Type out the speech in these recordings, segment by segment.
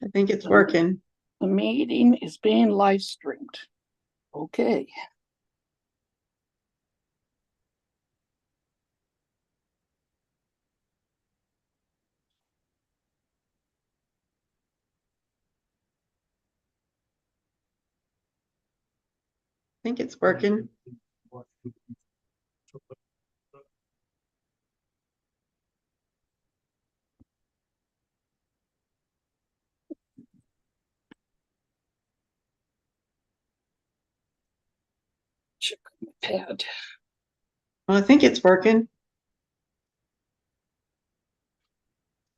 I think it's working. The meeting is being live streamed. Okay. I think it's working. Check my pad. Well, I think it's working.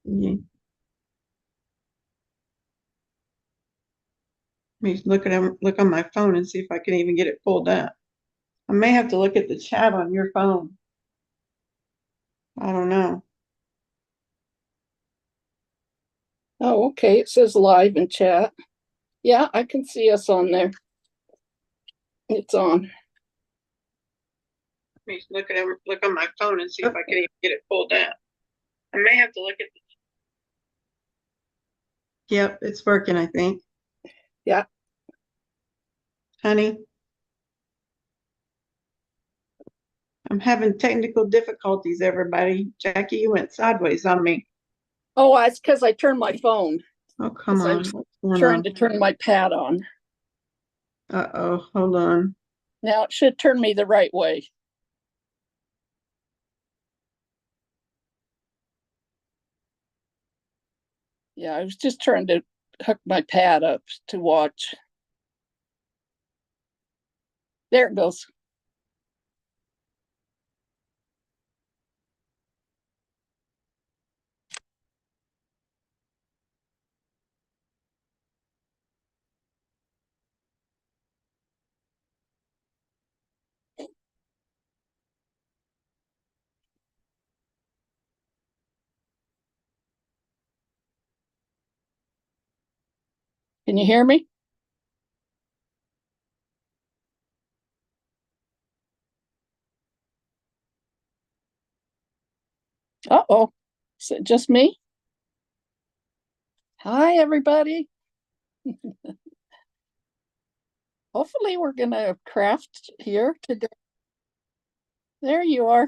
Yeah. Let me look on my phone and see if I can even get it pulled up. I may have to look at the chat on your phone. I don't know. Oh, okay. It says live in chat. Yeah, I can see us on there. It's on. Let me look on my phone and see if I can even get it pulled up. I may have to look at the. Yep, it's working, I think. Yeah. Honey, I'm having technical difficulties, everybody. Jackie, you went sideways on me. Oh, it's because I turned my phone. Oh, come on. I'm trying to turn my pad on. Uh-oh, hold on. Now it should turn me the right way. Yeah, I was just trying to hook my pad up to watch. There it goes. Can you hear me? Uh-oh. Is it just me? Hi, everybody. Hopefully we're going to craft here today. There you are.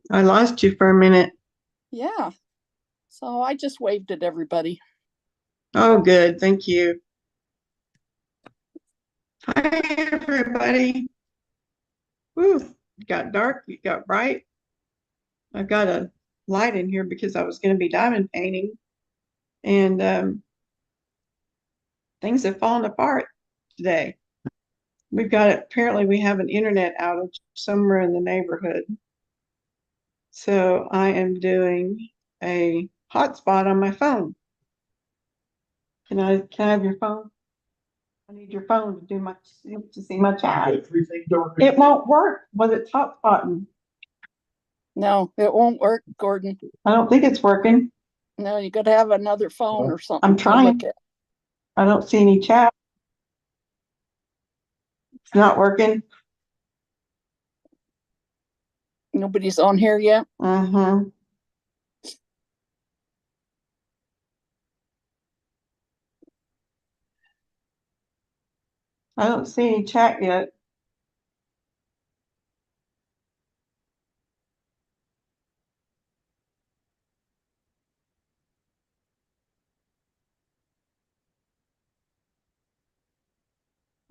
I lost you for a minute. Yeah. So I just waved at everybody. Oh, good. Thank you. Hi, everybody. Woo, it got dark, it got bright. I've got a light in here because I was going to be diamond painting, and things have fallen apart today. Apparently we have an internet outage somewhere in the neighborhood. So I am doing a hotspot on my phone. Can I have your phone? I need your phone to see my chat. It won't work with it hotspotting. No, it won't work, Gordon. I don't think it's working. No, you got to have another phone or something. I'm trying. I don't see any chat. It's not working. Nobody's on here yet? Mm-hmm. I don't see any chat yet.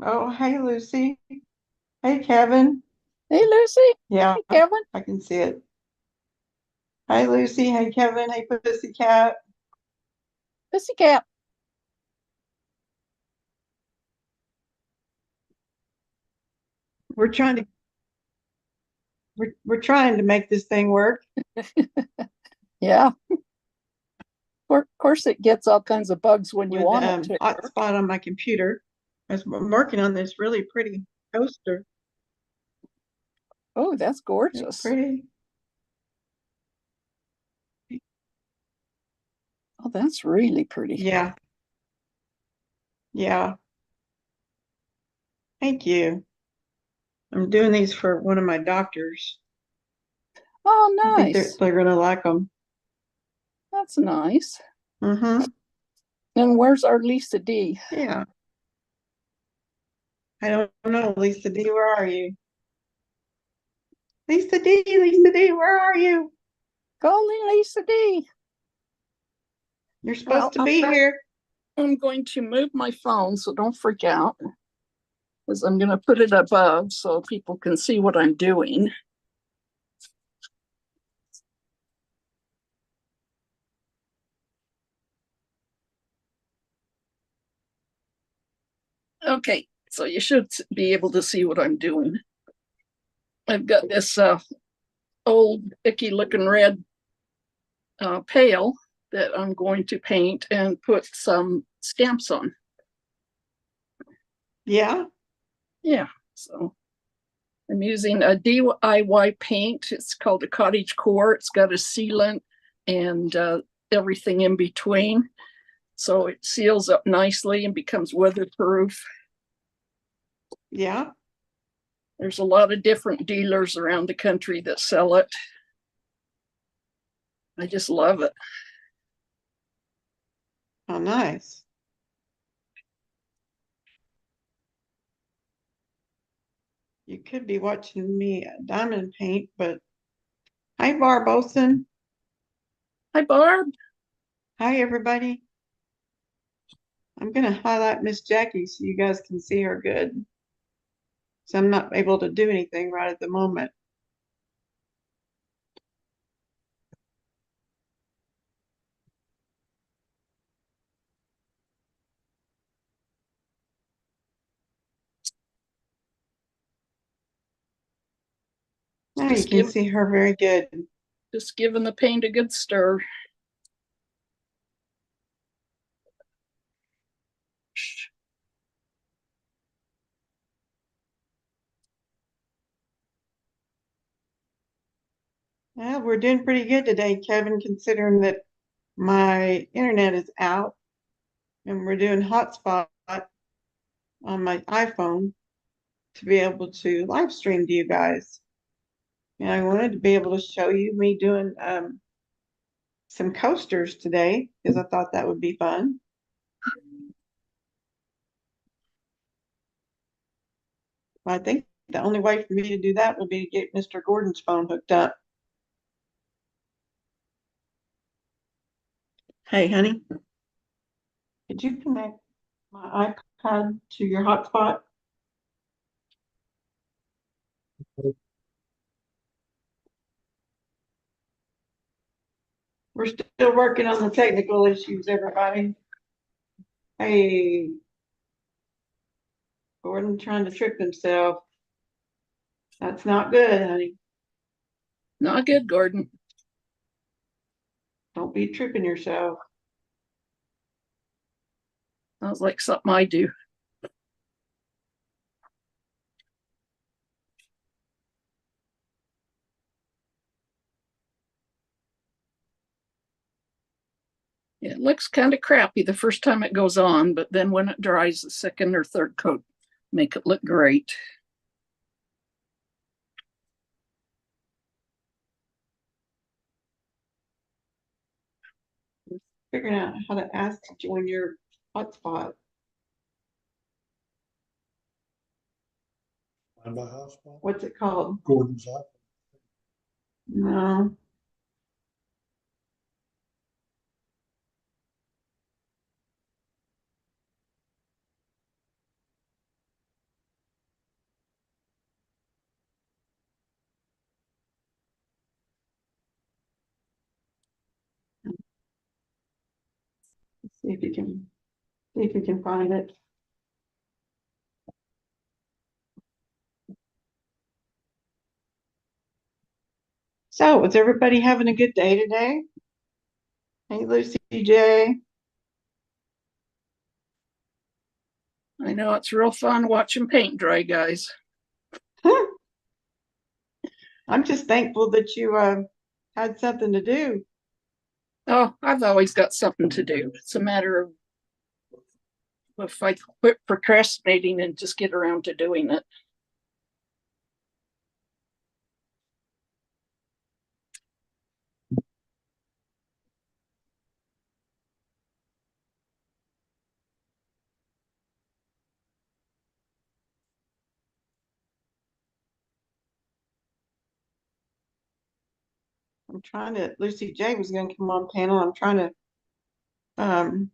Oh, hey, Lucy. Hey, Kevin. Hey, Lucy. Yeah, hey, Kevin. I can see it. Hi, Lucy. Hey, Kevin. Hey, Pussycat. Pussycat. We're trying to we're trying to make this thing work. Yeah. Of course, it gets all kinds of bugs when you want it to. Hotspot on my computer. I'm working on this really pretty coaster. Oh, that's gorgeous. It's pretty. Oh, that's really pretty. Yeah. Yeah. Thank you. I'm doing these for one of my doctors. Oh, I think nice. they're gonna like them. That's nice. Mm-hmm. And where's our Lisa D? Yeah. I don't know, Lisa D, where are you? Lisa D, where are you? Calling Lisa D. You're Well, supposed to be here. I'm going to move my phone, so don't freak out, because I'm going to put it above so people can see what I'm doing. Okay, so you should be able to see what I'm doing. I've got this old icky looking red pail that I'm going to paint and put some stamps on. Yeah. Yeah, so I'm using a DIY paint. It's called a cottage core. It's got a sealant and everything in between. So it seals up nicely and becomes weatherproof. Yeah. There's a lot of different dealers around the country that sell it. I just love it. Oh, nice. You could be watching me diamond paint, but hi, Barb Olson. Hi, Barb. Hi, everybody. I'm going to highlight Miss Jackie so you guys can see her good. So I'm not able to do anything right at the moment. Now you can see her very good. Just giving the paint a good stir. Well, we're doing pretty good today, Kevin, considering that my internet is out and we're doing hotspot on my iPhone to be able to live stream to you guys. And I wanted to be able to show you me doing some coasters today because I thought that would be fun. I think the only way for me to do that would be to get Mr. Gordon's phone hooked up. Hey, honey, could you connect my iPad to your hotspot? We're still working on the technical issues, everybody. Hey, Gordon trying to trip himself. That's not good, honey. Not good, Gordon. Don't be tripping yourself. Sounds like something I do. It looks kind of crappy the first time it goes on, but then when it dries, the second or third coat make it look great. Figuring out how to ask to join your hotspot. Find my hotspot. What's it called? Gordon's iPhone. No. Let's see if you can find it. So, is everybody having a good day today? Hey, Lucy J. I know it's real fun watching paint dry, guys. I'm just thankful that you had something to do. Oh, I've always got something to do. It's a matter of if I quit procrastinating and just get around to doing it. I'm trying to, Lucy J was gonna come on panel. I'm trying to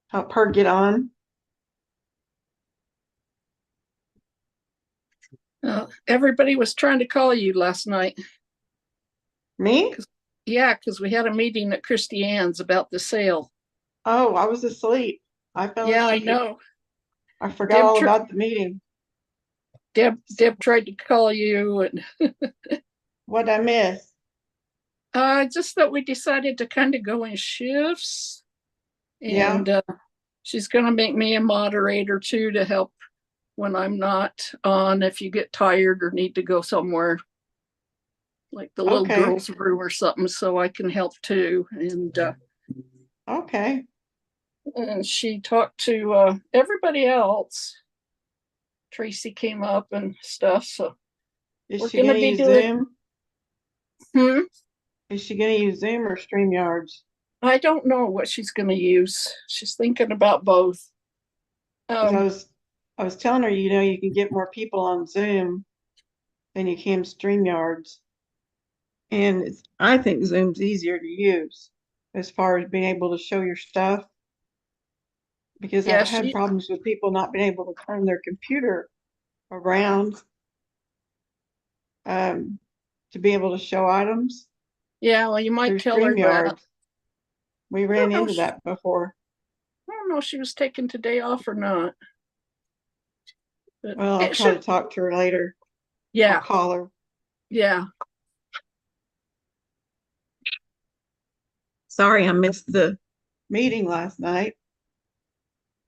help her get on. Everybody was trying to call you last night. Me? Yeah, because we had a meeting at Christy Ann's about the sale. Oh, I was asleep. I fell Yeah, I asleep. know. I forgot all about the meeting. Deb tried to call you, and What'd I miss? just that we decided to kind of go in shifts. Yeah. And she's going to make me a moderator too to help when I'm not on, if you get tired or need to go somewhere like the little Okay. girls' room or something, so I can help too. Okay. And she talked to everybody else. Tracy came up and stuff, so Is we're she going to gonna be use doing. Zoom? Is she gonna use Zoom or StreamYards? I don't know what she's going to use. She's thinking about both. 'Cause I was telling her, you can get more people on Zoom than you can StreamYards. And I think Zoom's easier to use as far as being able to show your stuff. Because Yeah, I've had problems with people not being able to turn their computer around to be able to show items yeah. Well, you might through tell her that. StreamYards. We ran into that before. I don't know if she was taking today off or not. But Well, I'll try to talk to her later. Yeah. I'll call her. Yeah. Sorry, I missed the meeting last night.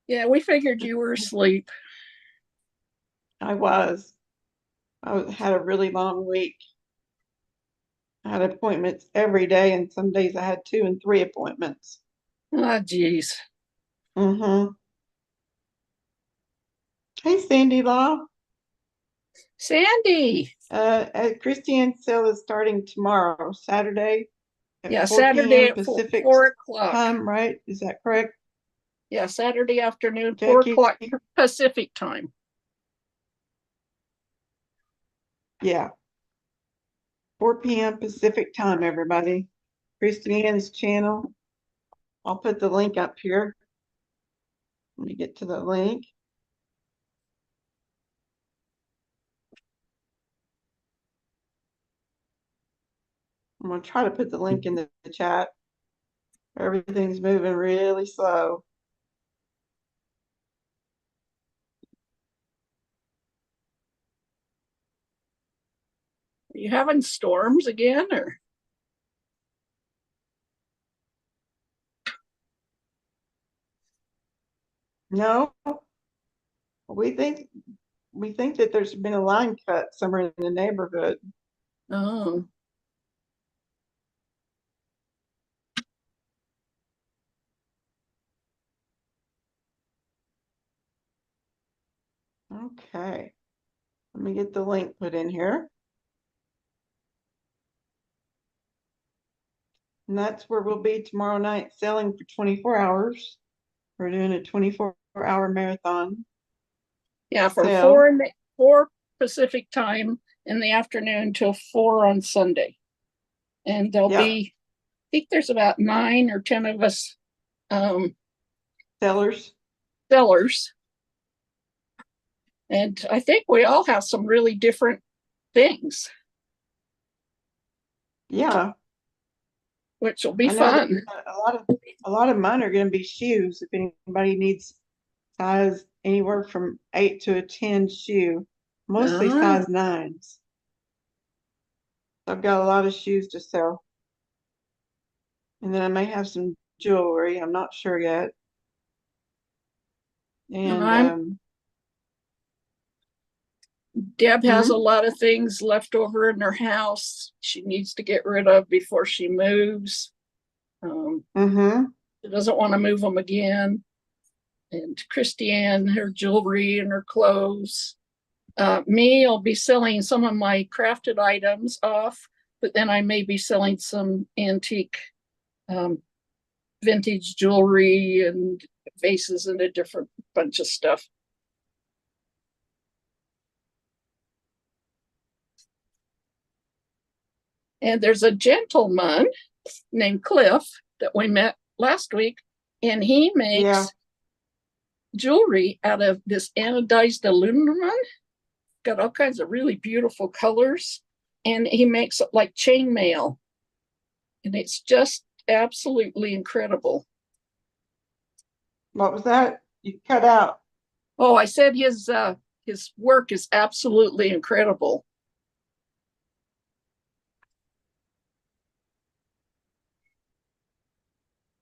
Yeah, we figured you were asleep. I had a really long week. I had appointments every day, and some days I had 2 and 3 appointments. Ah, geez. Mm-hmm. Hey, Sandy Law. Sandy. Christy Ann's sale is starting tomorrow, Saturday at Yeah, 4 Saturday p.m. at Pacific 4 o'clock. time, right? Is that correct? Yeah, Saturday afternoon, Jackie? 4 o'clock Pacific time. Yeah. 4 p.m. Pacific time, everybody. Christy Ann's channel. I'll put the link up here. Let me get to the link. I'm going to try to put the link in the chat. Everything's moving really slow. Are you having storms again, or? No, we think that there's been a line cut somewhere in the neighborhood. Oh. Okay. Let me get the link put in here. And that's where we'll be tomorrow night, selling for 24 hours. We're doing a 24-hour marathon. Yeah, from sale. 4 Pacific time in the afternoon till 4 on Sunday. And there'll be, I think there's about 9 or 10 of us sellers. And I think we all have some really different things. Yeah. Which will be fun. A lot of mine are going to be shoes. If anybody needs size anywhere from 8 to a 10 shoe, mostly size 9s. I've got a lot of shoes to sell. And then I may have some jewelry. I'm not sure yet. And Deb has a lot of things left over in her house she needs to get rid of before she moves. She doesn't want to move them again. And Christy Ann, her jewelry and her clothes. Me, I'll be selling some of my crafted items off, but then I may be selling some antique vintage jewelry and vases and a different bunch of stuff. And there's a gentleman named Cliff that we met last week, and he makes Yeah. jewelry out of this anodized aluminum. Got all kinds of really beautiful colors, and he makes it like chainmail, and it's just absolutely incredible. What was that? You cut out. Oh, I said his work is absolutely incredible.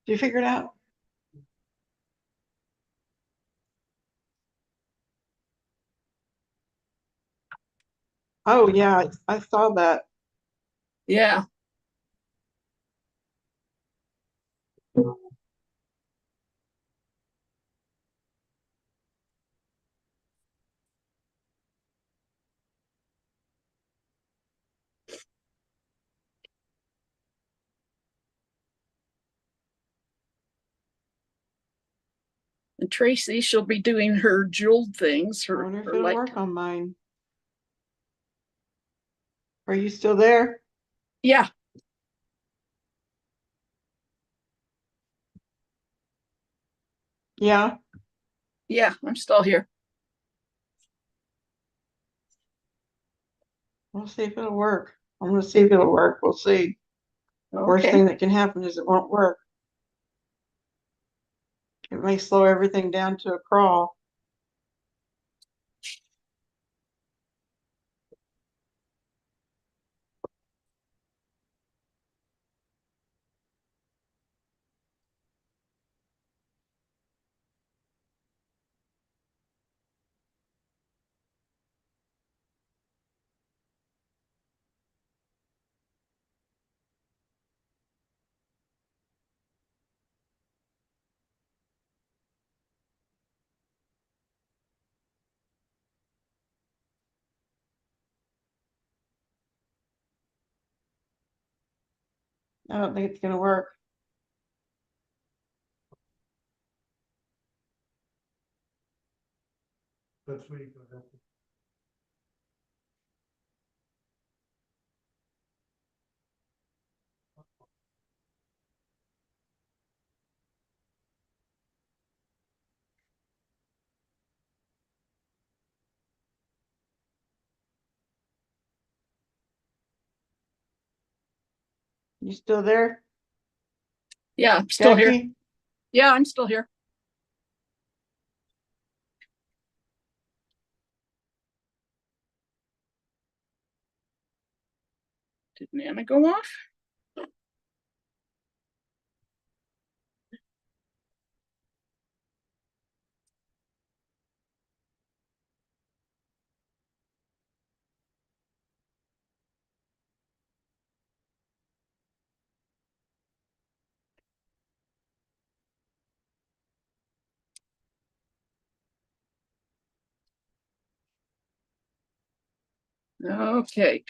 Did you figure it out? Oh yeah, I saw that. Yeah. And Tracy, she'll be doing her jeweled things. I Her, wonder if her it'll like, work on mine. Are you still there? yeah. Yeah. Yeah, I'm still here. We'll see if it'll work. I'm gonna see if it'll work. We'll see. Worst Okay. thing that can happen is it won't work. It may slow everything down to a crawl. I don't think it's gonna work. That's what you're gonna have to. You still there, Yeah, I'm still here. Jackie? Yeah, I'm still here. Did Nana go off? Okay.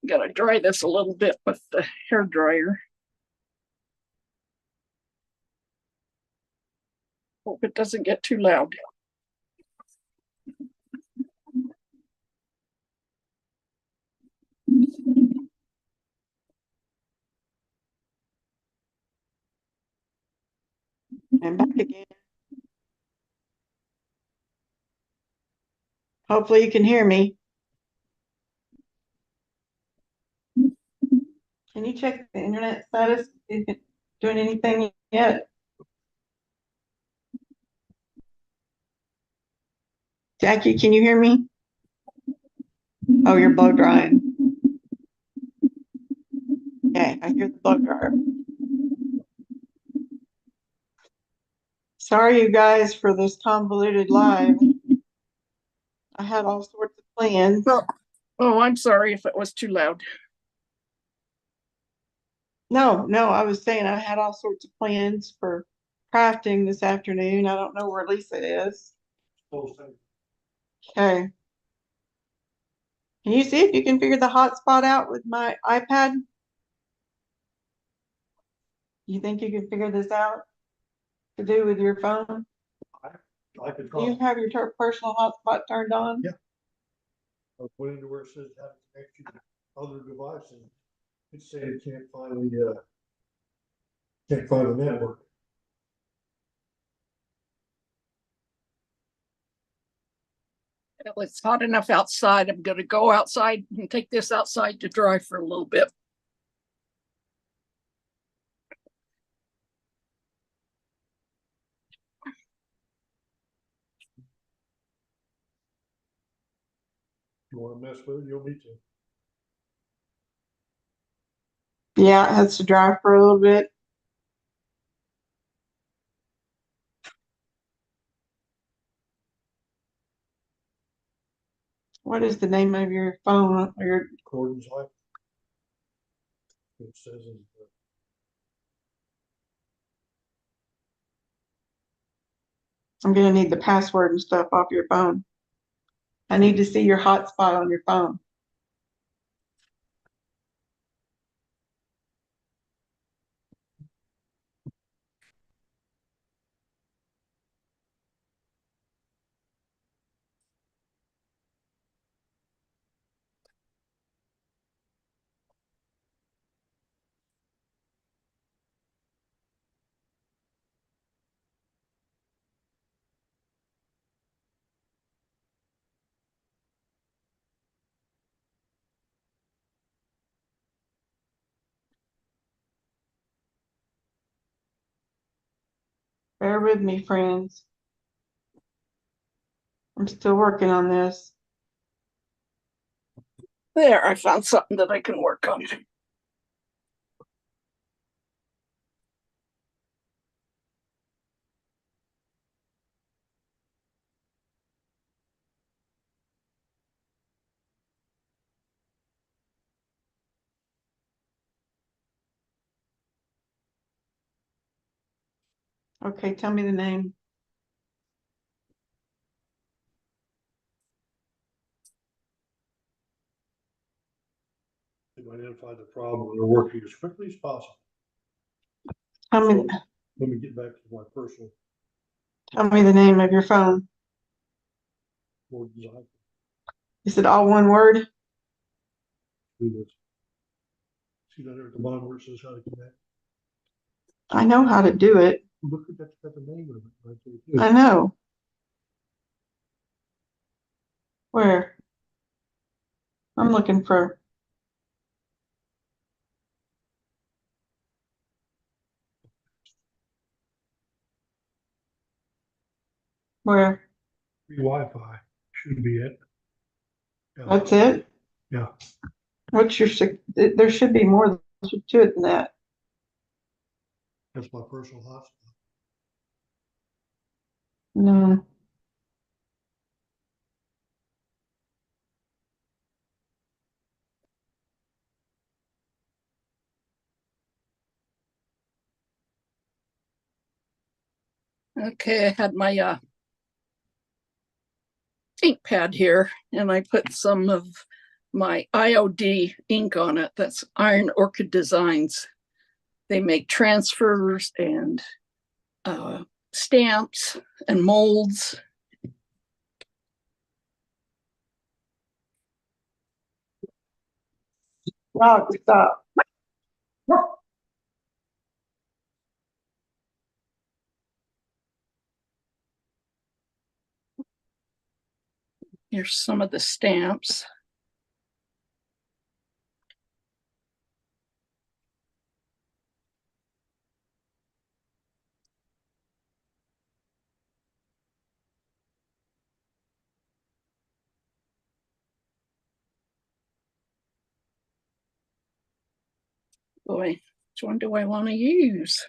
Gotta dry this a little bit with the hair dryer. Hope it doesn't get too loud. And back again. Hopefully you can hear me. Can you check the internet status? Is it doing anything yet? Jackie, can you hear me? Oh, you're blow drying. Okay, I hear the blow dryer. Sorry, you guys, for this convoluted live. I had all sorts of plans. Oh, I'm sorry if it was too loud. No, I was saying I had all sorts of plans for crafting this afternoon. I don't know where Lisa is. Okay. Can you see if you can figure the hotspot out with my iPad? You think you can figure this out to do with your phone? I could Do you try. have your personal hotspot turned on? Yeah. I'll put into where it says how to connect you to other devices. It's saying it can't find the network. Well, it's hot enough outside. I'm gonna go outside and take this outside to dry for a little bit. You wanna mess with it, you'll need to. Yeah, it has to dry for a little bit. What is the name of your phone or your, Gordon's life. It says in the I'm gonna need the password and stuff off your phone. I need to see your hotspot on your phone. Bear with me, friends. I'm still working on this. There, I found something that I can work on. Okay, tell me the name. to identify the problem and they're working as quickly as possible. Tell me, So, let me get back to my personal tell me the name of your phone. board design. Is it all one word? Do this. See that there at the bottom where it says how to connect? I know how to do it. Look at that, got the name of it right there. I know. Where? I'm looking for. Where? Free Wi-Fi should be it. Yeah, That's it? yeah. What's your, there should be more to it than that. That's my personal hotspot. No. Okay, I had my ink pad here and I put some of my IOD ink on it. That's Iron Orchid Designs. They make transfers and stamps and molds. Wow, stop. Here's some of the stamps. Boy, which one do I want to use?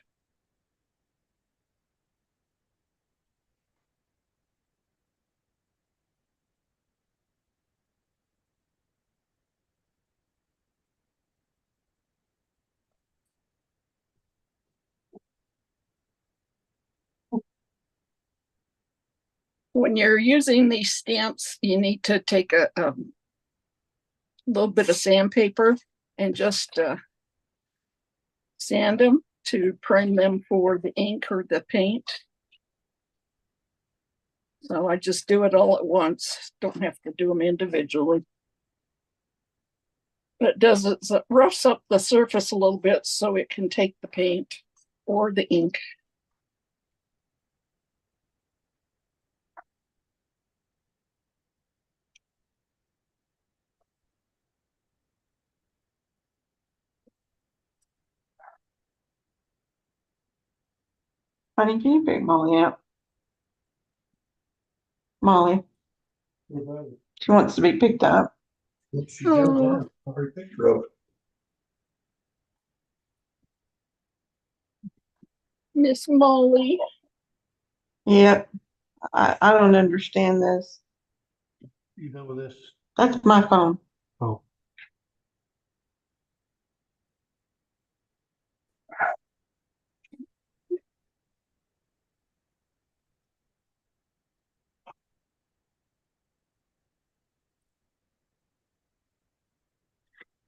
When you're using these stamps, you need to take a little bit of sandpaper and just sand them to prime them for the ink or the paint. So I just do it all at once. Don't have to do them individually. It does, it roughs up the surface a little bit so it can take the paint or the ink. Honey, can you pick Molly up? Molly, What about it? she wants to be picked up. Look, she jumped on. I already picture of it. Miss Molly. Yep. I don't understand this. You know with this? That's my phone. Oh.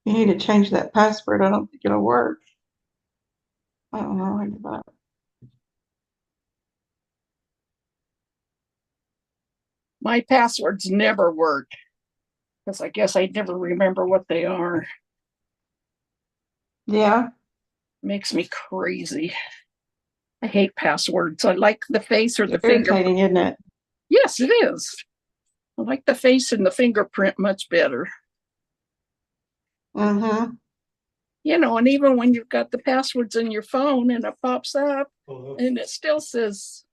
You need to change that password. I don't think it'll work. I don't know how to do that. My passwords never work because I guess I never remember what they are. Yeah. Makes me crazy. I hate passwords. I like the face or the finger. Irritating, isn't it? Yes, it is. I like the face and the fingerprint much better. Mm-hmm. You know, and even when you've got the passwords in your phone and it pops up Oh, and it still says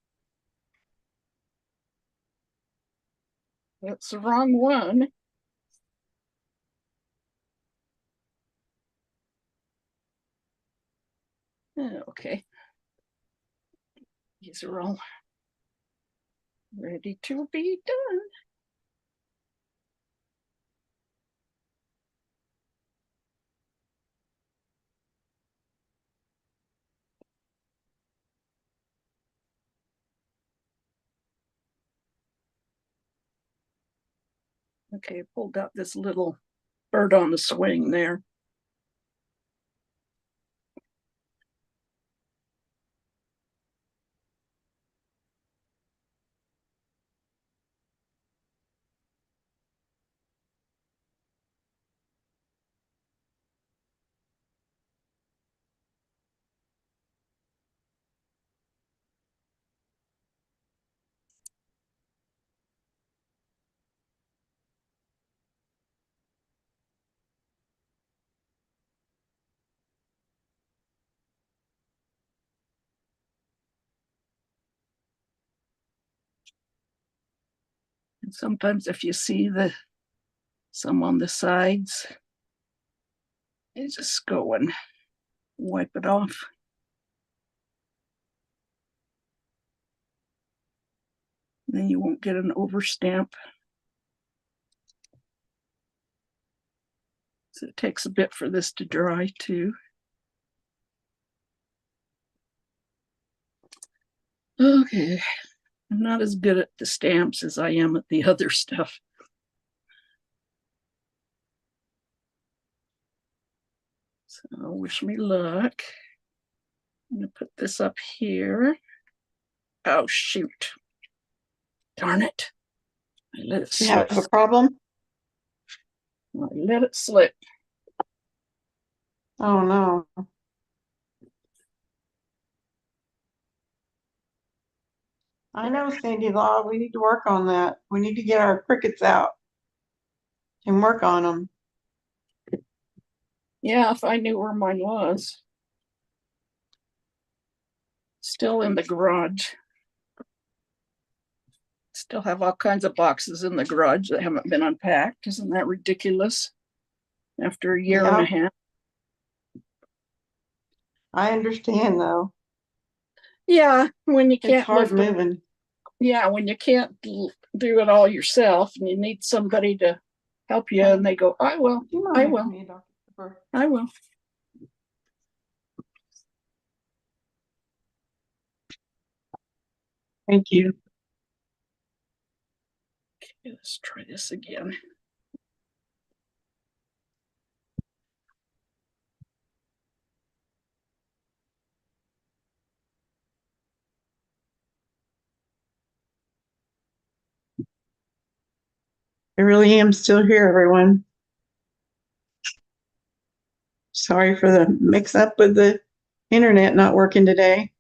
it's the wrong one. Okay. These are all ready to be done. Okay, pulled out this little bird on the swing there. And sometimes if you see some on the sides, you just go and wipe it off. Then you won't get an overstamp. So it takes a bit for this to dry too. Okay, I'm not as good at the stamps as I am at the other stuff. So wish me luck. I'm gonna put this up here. Oh shoot. Darn it. I let it You slip. have a problem? I let it slip. Oh no. I know, Sandy Law. We need to work on that. We need to get our crickets out and work on them. Yeah, if I knew where mine was. Still in the garage. Still have all kinds of boxes in the garage that haven't been unpacked. Isn't that ridiculous? After a year and a half. I understand though. Yeah, when you It's can't hard lift moving. yeah, when you can't do it all yourself and you need somebody to help you and they go, I will, Do you mind I making will, me a Dr. Pepper? I will. Thank you. Okay, let's try this again. I really am still here, everyone. Sorry for the mix up with the internet not working today.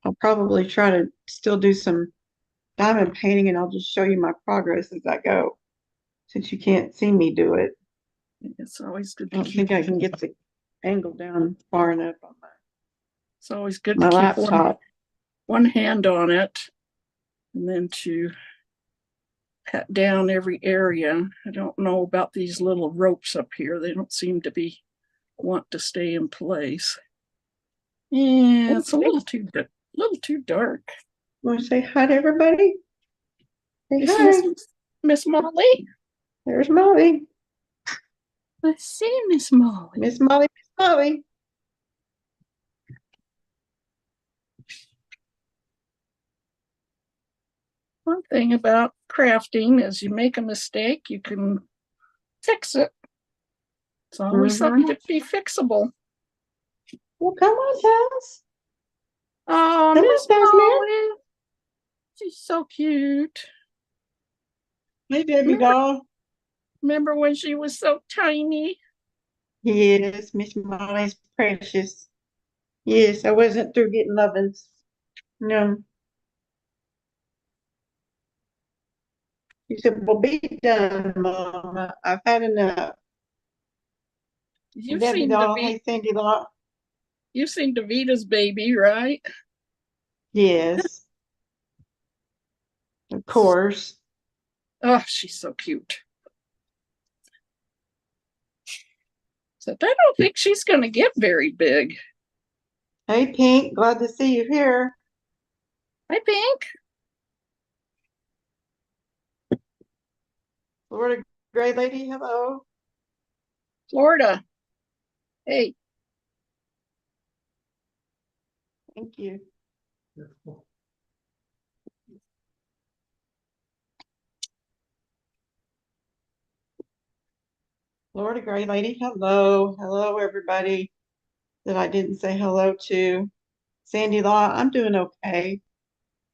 I'll probably try to still do some diamond painting and I'll just show you my progress as I go, since you can't see me do it. It's always good I to don't think I can get the angle down far enough on it's always good my to keep laptop. one hand on it and then to pat down every area. I don't know about these little ropes up here. They don't seem to want to stay in place. Yeah, it's a little too dark. Want to say hi to everybody? Say Is hi. Miss Molly? There's Molly. Let's see Miss Molly. Miss Molly, Miss Molly. One thing about crafting is you make a mistake, you can fix it. It's always something to be fixable. Well, come on, Taz. Oh, Come Miss on, Taz, Molly. She's so cute. Hey, baby doll. Remember when she was so tiny? Yes, Miss Molly's precious. Yes, I wasn't through getting lovin's. No. She said, well, be done, Mama. I've had enough. You've Debbie seen doll, Davi- hey, Sandy doll. you've seen Davita's baby, right? Yes, of course. Oh, she's so cute. So I don't think she's gonna get very big. Hey, Pink, glad to see you here. Hi, Pink. Florida Gray Lady, hello. Florida. Hey, Thank you. Florida Gray Lady, hello. Hello, everybody that I didn't say hello to. Sandy Law, I'm doing okay.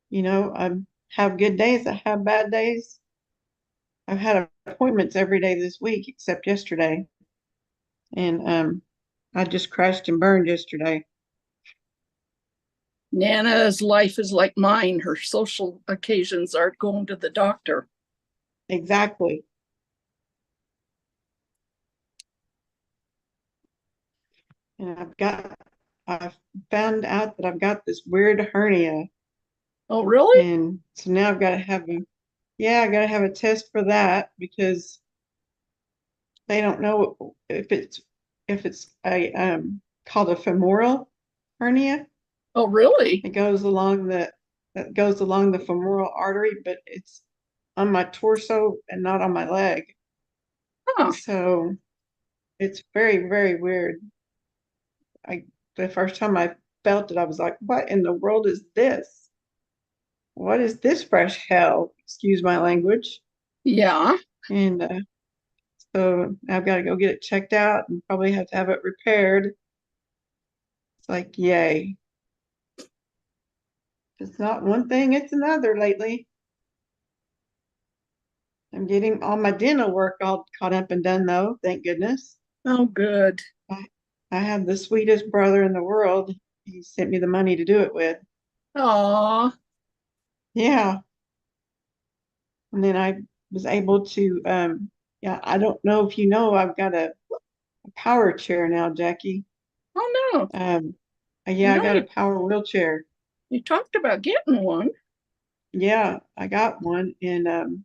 You know, I have good days, I have bad days. I've had appointments every day this week except yesterday. And I just crashed and burned yesterday. Nana's life is like mine. Her social occasions are going to the doctor. Exactly. And I've found out that I've got this weird hernia. Oh, really? And so now I've got to have I got to have a test for that because they don't know if it's a called a femoral hernia. Oh, really? It goes along the femoral artery, but it's on my torso and not on my leg. Huh. So it's very, very weird. The first time I felt it, I was like, what in the world is this? What is this fresh hell? Excuse my language. Yeah. And so I've got to go get it checked out and probably have to have it repaired. It's like, yay. It's not one thing, it's another lately. I'm getting all my dental work all caught up and done though, thank goodness. Oh, good. I have the sweetest brother in the world. He sent me the money to do it with. Aw. Yeah. And then I was able to, I don't know if you know, I've got a power chair now, Jackie. Oh, no. I know got a you- power wheelchair. You talked about getting one. Yeah, I got one. And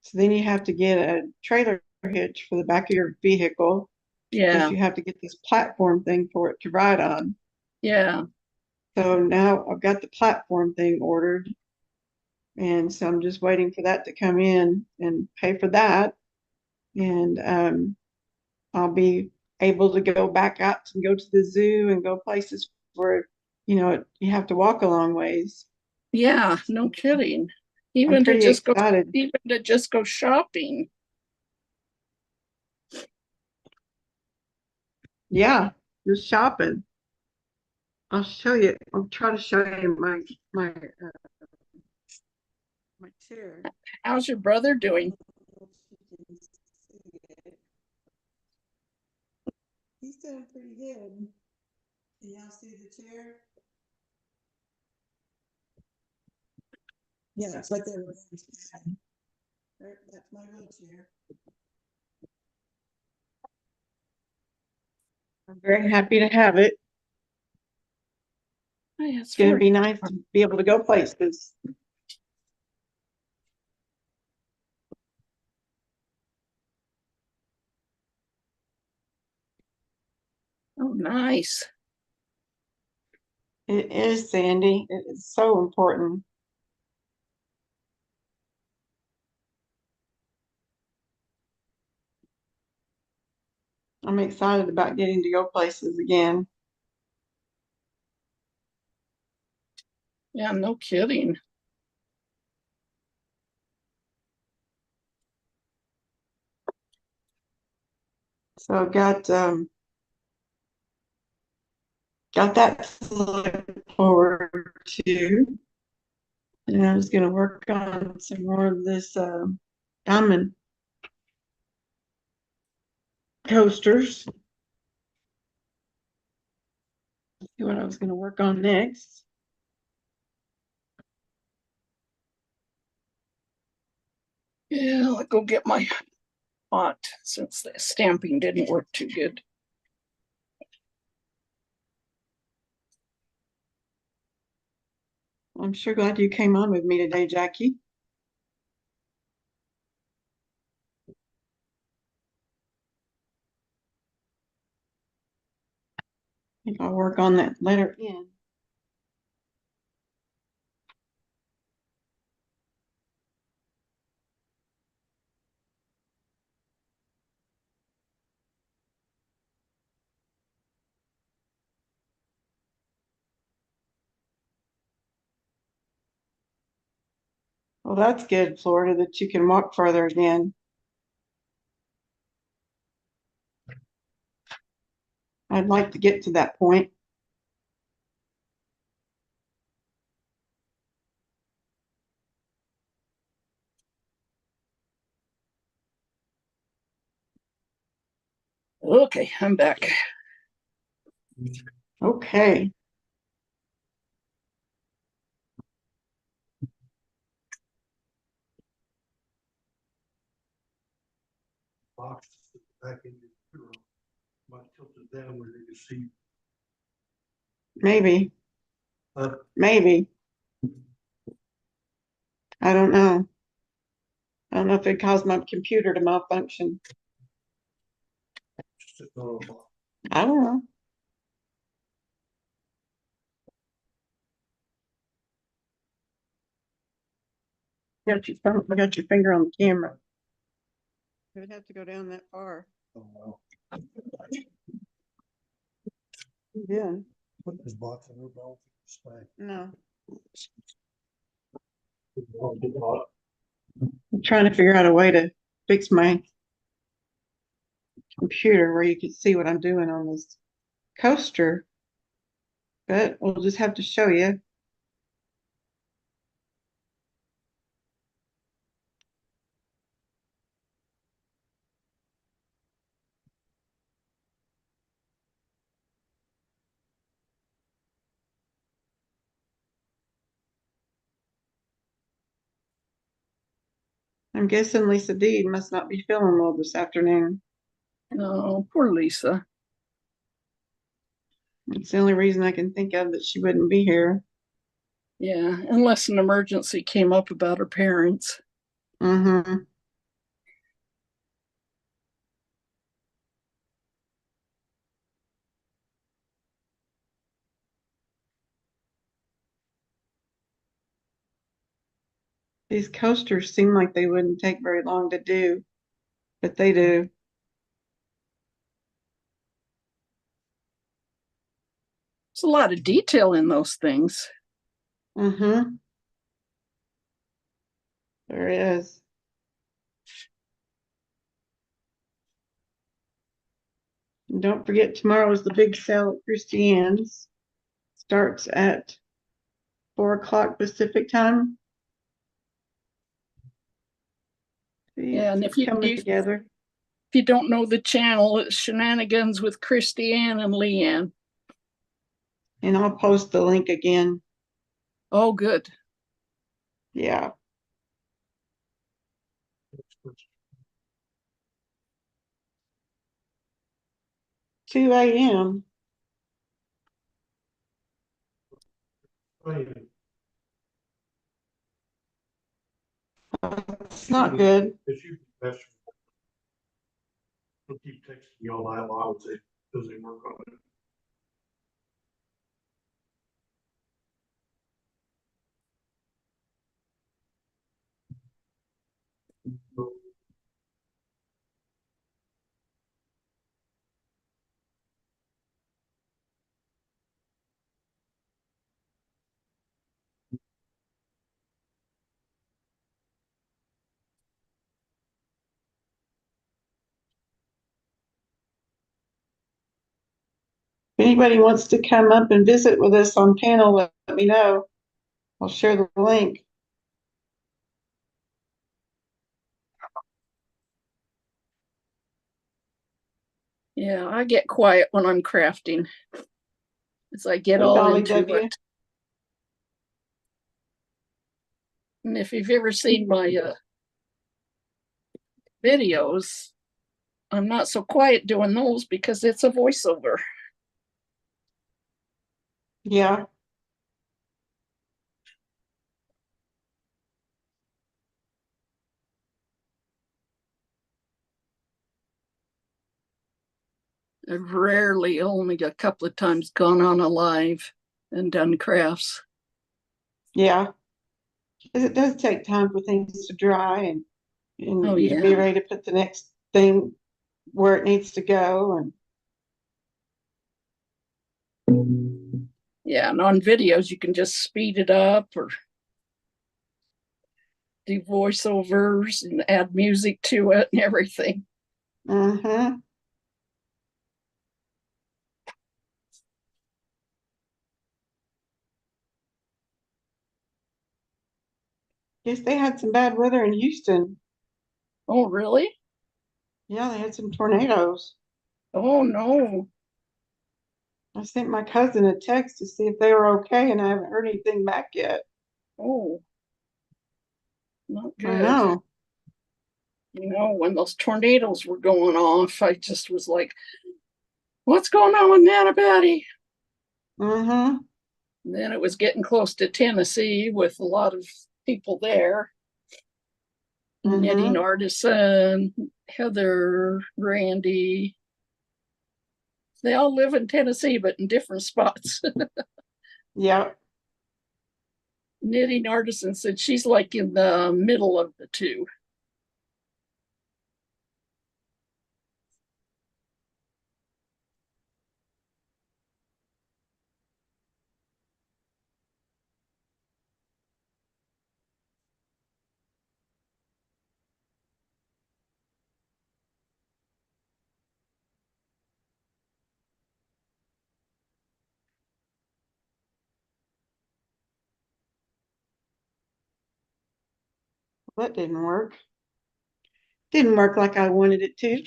so then you have to get a trailer hitch for the back of your vehicle because Yeah. you have to get this platform thing for it to ride on. Yeah. So now I've got the platform thing ordered. And so I'm just waiting for that to come in and pay for that. And I'll be able to go back out and go to the zoo and go places where, you have to walk a long ways. Yeah. No kidding. I'm Even pretty excited. to just go shopping. Yeah, just shopping. I'll show you. I'll try to show you my chair. How's your brother doing? He's doing pretty good. Can y'all see the chair? Yeah, it's like they were. That's my wheelchair. I'm very happy to have it. Yeah, It's gonna be nice to be able to go places. Oh, nice. It is, Sandy. It is so important. I'm excited about getting to go places again. Yeah, no kidding. So I've got that to look forward to. And I was gonna work on some more of this diamond coasters. See what I was gonna work on next. Yeah, I'll go get my pot since the stamping didn't work too good. I'm sure glad you came on with me today, Jackie. I think I'll work on that letter N. Well, that's good, Florida, that you can walk further again. I'd like to get to that point. Okay, I'm back. Okay. Box back in your, might tilt it down where you can see. Maybe. Maybe. I don't know. I don't know if it caused my computer to malfunction. Just a little box. I don't know. I got your finger on the camera. It would have to go down that far. Oh, wow. Yeah. Put this box in her belt. No. I'm trying to figure out a way to fix my computer where you can see what I'm doing on this coaster. But we'll just have to show you. I'm guessing Lisa Deed must not be feeling well this afternoon. Oh, poor Lisa. It's the only reason I can think of that she wouldn't be here. Yeah, unless an emergency came up about her parents. Mm-hmm. These coasters seem like they wouldn't take very long to do, but they do. There's a lot of detail in those things. Mm-hmm. There is. And don't forget, tomorrow is the big sale at Christiane's. Starts at 4 o'clock Pacific time. See, Yeah, and it's if you coming together. If you don't know the channel, it's Shenanigans with Christy Ann and Leanne. And I'll post the link again. Oh, good. Yeah. Next question. 2 a.m. Ryan, It's not good. it's usually best. They'll keep texting you all night long and say, does it work on it? If anybody wants to come up and visit with us on panel, let me know. I'll share the link. Yeah, I get quiet when I'm crafting as I get Hey, all Dolly into W. it. And if you've ever seen my videos, I'm not so quiet doing those because it's a voiceover. Yeah. I've rarely, only a couple of times, gone on a live and done crafts. Yeah. 'Cause it does take time for things to dry and Oh, you to be yeah. ready to put the next thing where it needs to go. And Yeah, and on videos, you can just speed it up or do voiceovers and add music to it and everything. mm-hmm. Guess they had some bad weather in Houston. Oh, really? Yeah, they had some tornadoes. Oh, no. I sent my cousin a text to see if they were okay, and I haven't heard anything back yet. Oh, not I good. know. You know, when those tornadoes were going off, I just was like, what's going on with Nana Betty? Mm-hmm. And then it was getting close to Tennessee with a lot of people there. Knitting Mm-hmm. Artisan, Heather, Randy. They all live in Tennessee, but in different spots. Yep. Knitting Artisan said she's like in the middle of the two. That didn't work. Didn't work like I wanted it to.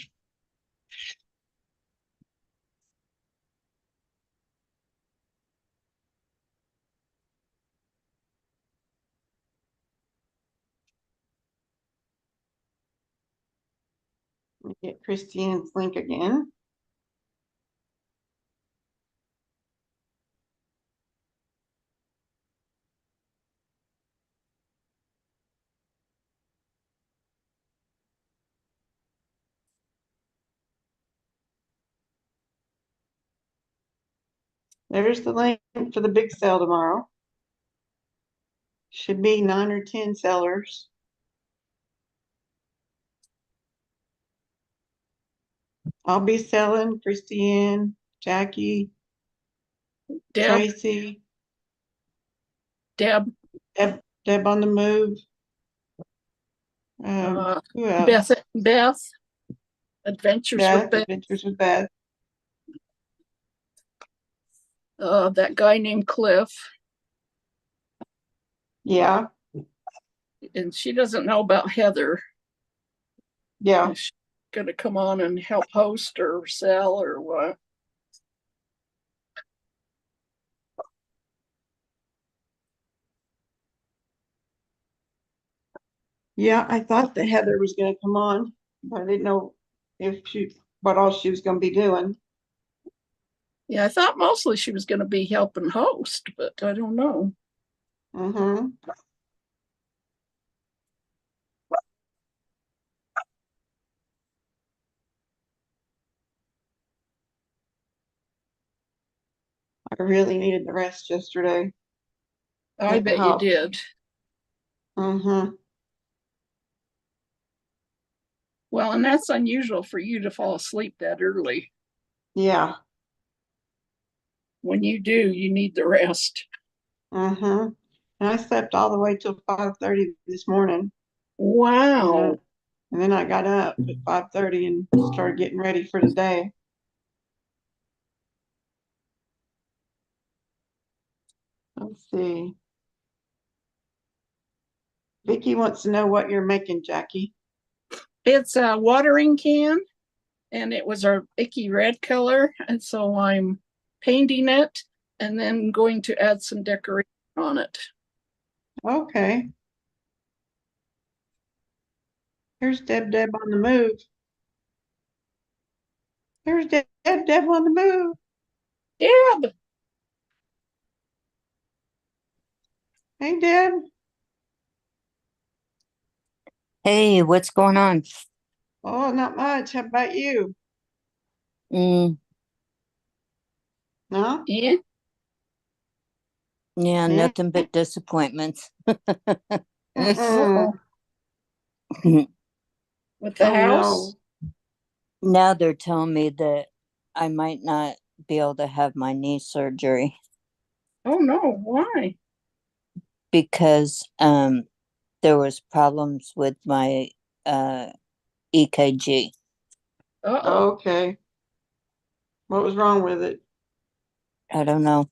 Let me get Christine's link again. There's the link for the big sale tomorrow. Should be 9 or 10 sellers. I'll be selling Christiane, Jackie, Deb, Tracy, Deb, Deb on the move. Who else? Beth, Adventures with Beth, Beth. Adventures with Beth. That guy named Cliff, Yeah, and she doesn't know about Heather. yeah. gonna come on and help host or sell or what? Yeah, I thought that Heather was gonna come on, but I didn't know what all she was gonna be doing. Yeah, I thought mostly she was gonna be helping host, but I don't know. Mm-hmm. I really needed the rest yesterday. I It bet you helped. did. Mm-hmm. Well, and that's unusual for you to fall asleep that early. Yeah. When you do, you need the rest. Mm-hmm. And I slept all the way till 5:30 this morning. And Wow. then I got up at 5:30 and started getting ready for the day. Let's see. Vicky wants to know what you're making, Jackie. It's a watering can and it was a icky red color. And so I'm painting it and then going to add some decoration on it. Okay. Here's Deb on the move. Here's Deb on the move. Deb, Hey, Deb. Hey, what's going on? Oh, not much. How about you? Mm, No? yeah, yeah, Yeah. nothing but disappointments. Mm-mm. with the Oh, house. no. Now they're telling me that I might not be able to have my knee surgery Oh no, why? because there was problems with my uh EKG. Uh-oh. Okay. What was wrong with it? I don't know.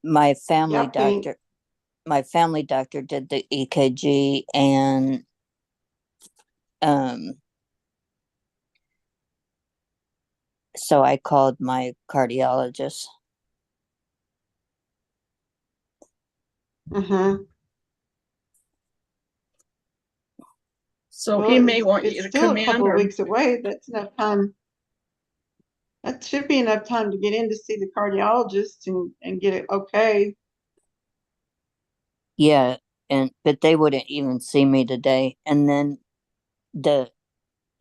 My family Yucky. doctor did the EKG and um so I called my cardiologist. Mm-hmm. So Well, he may want you it's to still come a in couple of or weeks away. That's enough time. That should be enough time to get in to see the cardiologist and get it okay. Yeah, and but they wouldn't even see me today. And then the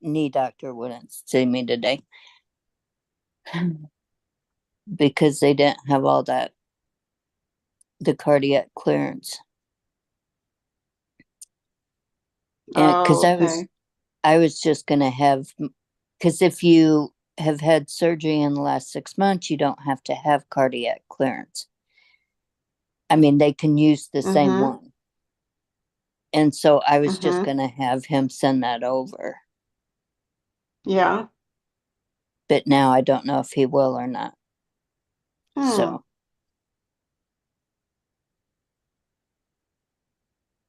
knee doctor wouldn't see me today because they didn't have all that the cardiac clearance. And because Oh, okay. I was just gonna have because if you have had surgery in the last 6 months, you don't have to have cardiac clearance. I mean, they can use the same Mm-hmm. one. And so I was just Mm-hmm. gonna have him send that over. Yeah. But now I don't know if he will or not. Hmm. So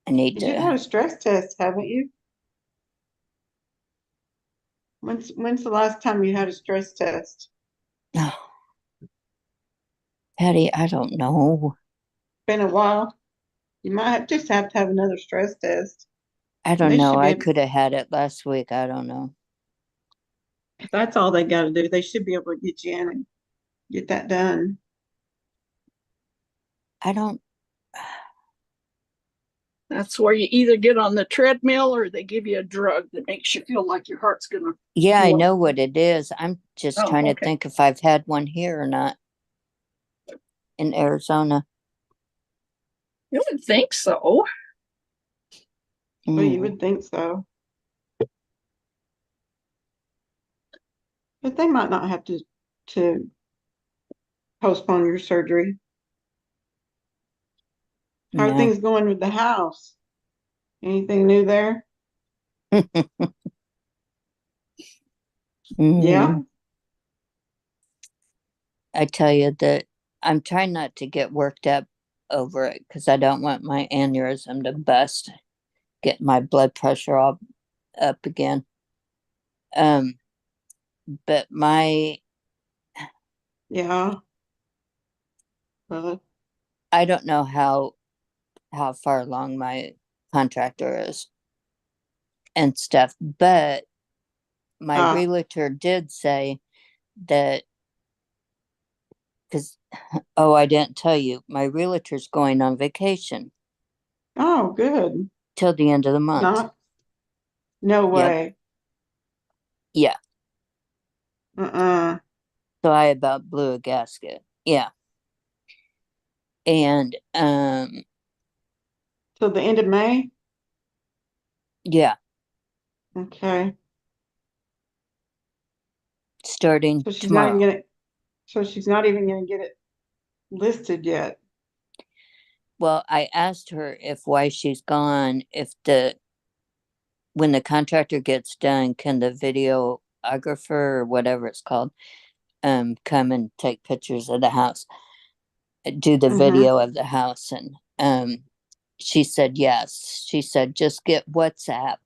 I need You've had to. a stress test, haven't you? When's the last time you had a stress test? Oh, Patty, I don't know. Been a while. You might just have to have another stress test. I And don't they know. should I be, could have had it last week. I don't know. if that's all they got to do, they should be able to get you in and get that done. I don't. that's where you either get on the treadmill or they give you a drug that makes you feel like your heart's gonna Yeah, I blow. know what it is. I'm just Oh, trying to okay. think if I've had one here or not in Arizona. You would think so. Well, you Mm, would think so. But they might not have to postpone your surgery. How are no. things going with the house? Anything new there? Yeah. Mm, I tell you that I'm trying not to get worked up over it because I don't want my aneurysm to bust. get my blood pressure all up again. But Yeah. Well, I don't know how far along my contractor is and stuff, but my ah, realtor did say that because oh, I didn't tell you, my realtor's going on vacation oh, good. till the end of the month. Not, no Yep. way. Yeah. Uh-uh. So I about blew a gasket. Yeah. And Till the end of May? yeah, Okay. starting So she's not even tomorrow. gonna, so she's not even gonna get it listed yet. Well, I asked her if while she's gone, if when the contractor gets done, can the videographer or whatever it's called come and take pictures of the house, do the Mm-hmm. video of the house. And she said yes. She said just get WhatsApp,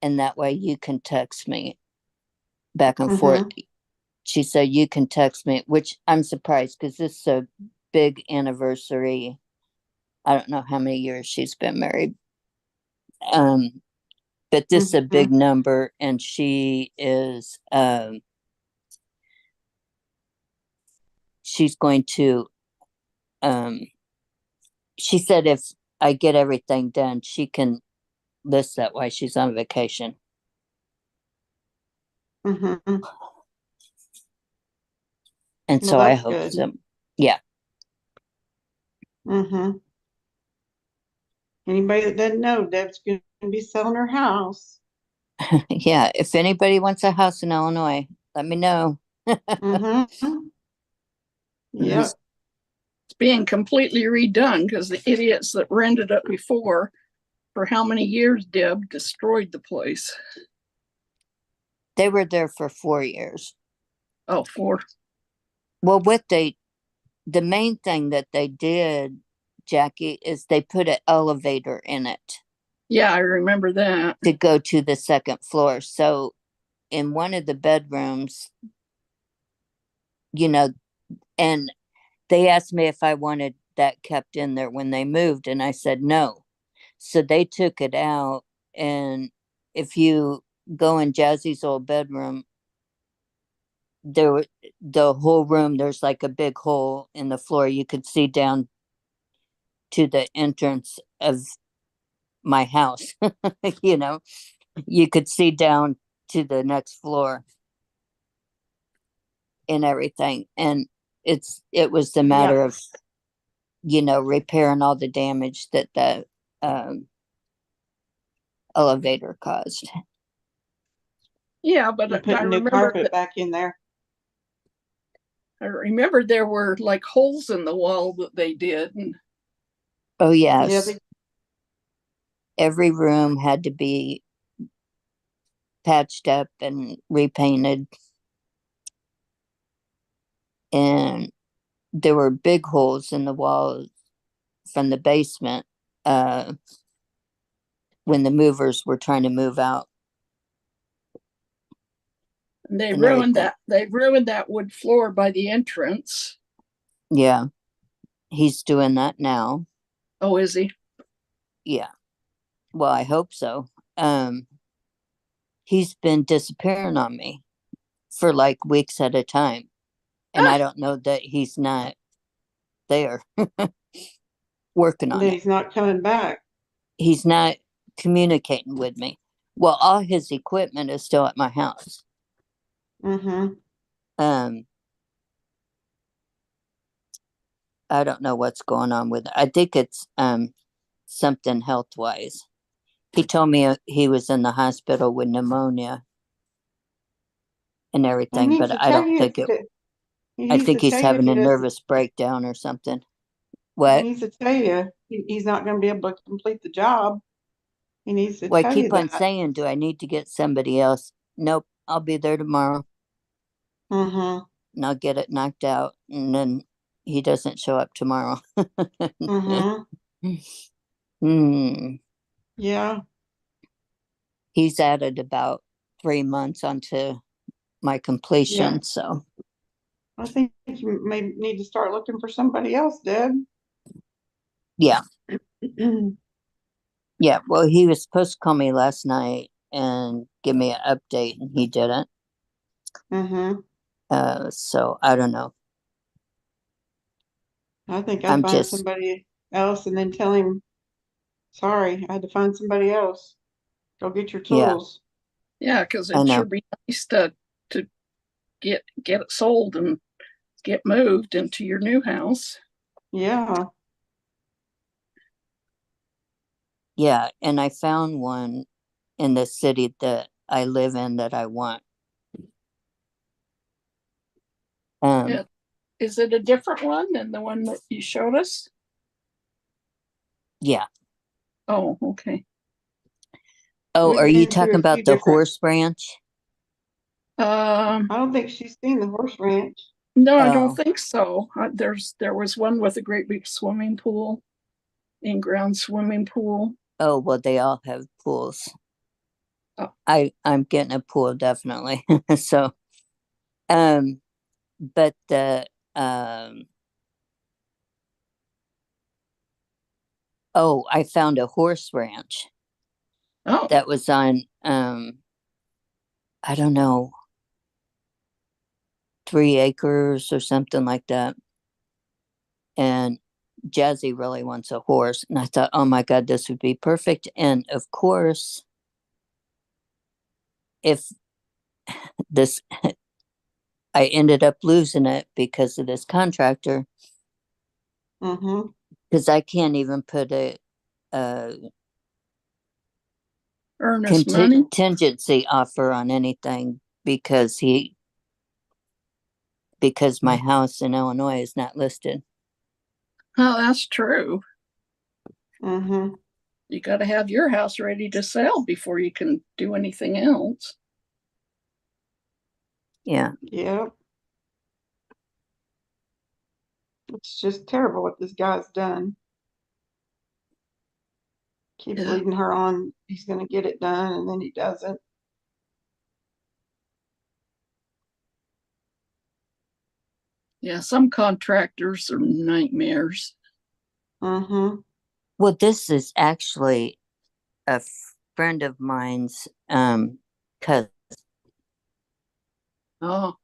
and that way you can text me back and forth. Mm-hmm. She said you can text me, which I'm surprised because this is a big anniversary. I don't know how many years she's been married. But this is a Mm-hmm. big number, and she is she's going to um she said if I get everything done, she can list that while she's on vacation. Mm-hmm. And Well, so I that's hope good. so. Yeah. Mm-hmm. Anybody that doesn't know, Deb's gonna be selling her house. Yeah. If anybody wants a house in Illinois, let me know. Mm-hmm. Yep. It's being completely redone because the idiots that rented it before for how many years, Deb, destroyed the place. They were there for 4 years. Oh, four. Well, the main thing that they did, Jackie, is they put an elevator in it Yeah, I remember that. to go to the second floor. So in one of the bedrooms, you know, and they asked me if I wanted that kept in there when they moved, and I said no. So they took it out. And if you go in Jazzy's old bedroom, the whole room, there's like a big hole in the floor. You could see down to the entrance of my house. You know, you could see down to the next floor and everything. And it was the Yeah. matter of repairing all the damage that the um, elevator caused. Yeah, but And putting new carpet back in there. I remember there were like holes in the wall that they did. And Oh Yeah, yes, every room had to be patched up and repainted, and there were big holes in the walls from the basement uh, when the movers were trying to move out they and ruined everything. that. They ruined that wood floor by the entrance. Yeah, he's doing that now. Oh, is he? Yeah, well, I hope so. Um, he's been disappearing on me for like weeks at a time, and I don't know that he's not there working on that it. he's not coming back. He's not communicating with me. Well, all his equipment is still at my house. Mm-hmm. Um, I don't know what's going on with it. I think it's something health wise. He told me he was in the hospital with pneumonia and He everything, needs but to I tell don't you think it. that he I needs think to he's tell you if having he a doesn't. nervous breakdown or something. He What? needs to tell you he's not going to be able to complete the job. He needs to Well, I tell you keep on that. saying, do I need to get somebody else? Nope, I'll be there tomorrow Mm-hmm. and I'll get it knocked out. And then he doesn't show up tomorrow. Mm-hmm. Hmm. Yeah, He's added about 3 months onto my yeah. completion, so I think you may need to start looking for somebody else, Deb. yeah. Yeah, well, he was supposed to call me last night and give me an update, and he didn't. Mm-hmm. So I don't know. I think I'd I'm find just, somebody else and then tell him, sorry, I had to find somebody else. Go get your yeah, tools. Yeah, because I it'd sure know. be nice to get it sold and get moved into your new house. Yeah. Yeah, and I found one in the city that I live in that I want. Yeah. Um, Is it a different one than the one that you showed us? yeah. Oh, okay. Oh, are We've you been through talking a few about the different, horse ranch? Um, I don't think she's seen the horse ranch. no, I don't Oh, think so. There was one with a great big swimming pool, in-ground swimming pool. oh, well, they all have pools. Oh, I'm getting a pool definitely. So, um, but um, oh, I found a horse ranch oh, that was on, I don't know, 3 acres or something like that. And Jazzy really wants a horse. And I thought, oh my God, this would be perfect. And of course, if this, I ended up losing it because of this contractor, Mm-hmm. because I can't even put a earnest money. contingency offer on anything because my house in Illinois is not listed. Oh, that's true. Mm-hmm. You got to have your house ready to sell before you can do anything else. Yeah. Yep. It's just terrible what this guy's done. Keeps Yeah. leading her on. He's going to get it done, and then he doesn't. Yeah, some contractors are nightmares. Mm-hmm. Well, this is actually a friend of mine's cousin. Oh,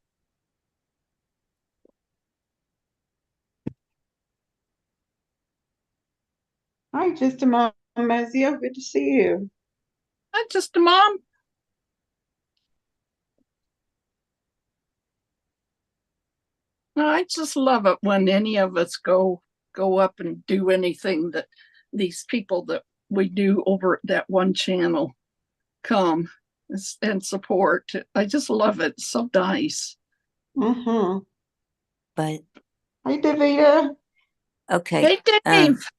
Hi, just a mom, Mazio. Good to see you. not just a mom. No, I just love it when any of us go up and do anything that these people that we do over at that one channel come and support. I just love it. It's so nice. Mm-hmm. But Hey, Davita. okay. Hey, Um, Dave.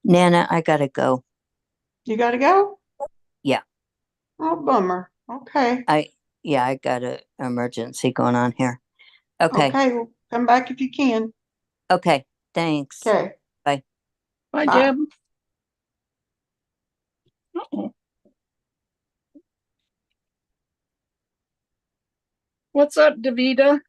Nana, I gotta go. You got to go? Yeah. Oh, bummer. Okay. I yeah, I got a emergency going on here. Okay. Okay. Well, come back if you can. Okay. Thanks. Okay. Bye. Bye, Bye. Deb. Uh-oh. What's up, Davida?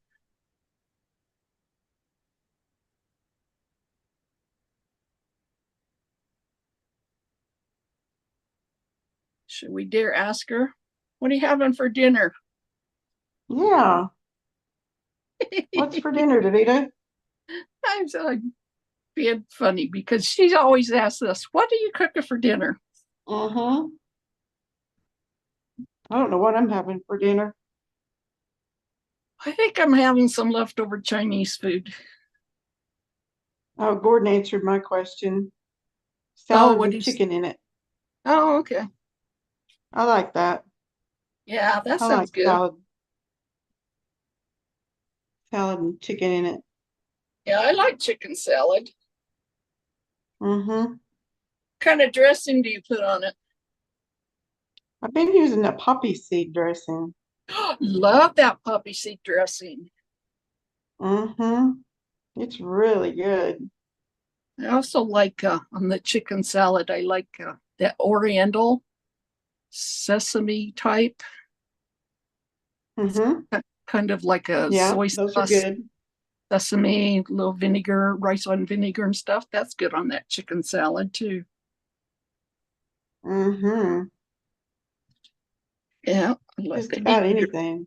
Should we dare ask her? What are you having for dinner? Yeah. What's for dinner, Davita? I'm so being funny because she always asks us, "What are you cooking for dinner?" Mm-hmm. I don't know what I'm having for dinner. I think I'm having some leftover Chinese food. Oh, Gordon answered my question. Oh, Salad what with is? chicken in it. Oh, okay. I like that. Yeah, that I sounds like good. salad and chicken in it. Yeah, I like chicken salad. Mm-hmm. What kind of dressing do you put on it? I've been using a poppy seed dressing. Love that poppy seed dressing. Mm-hmm. It's really good. I also like on the chicken salad, I like that oriental sesame type, Mm-hmm. kind of like a Yeah, soy those are sauce, good. sesame, little vinegar, rice wine vinegar and stuff. That's good on that chicken salad too. Mm-hmm. Yeah, let Just about ink, anything.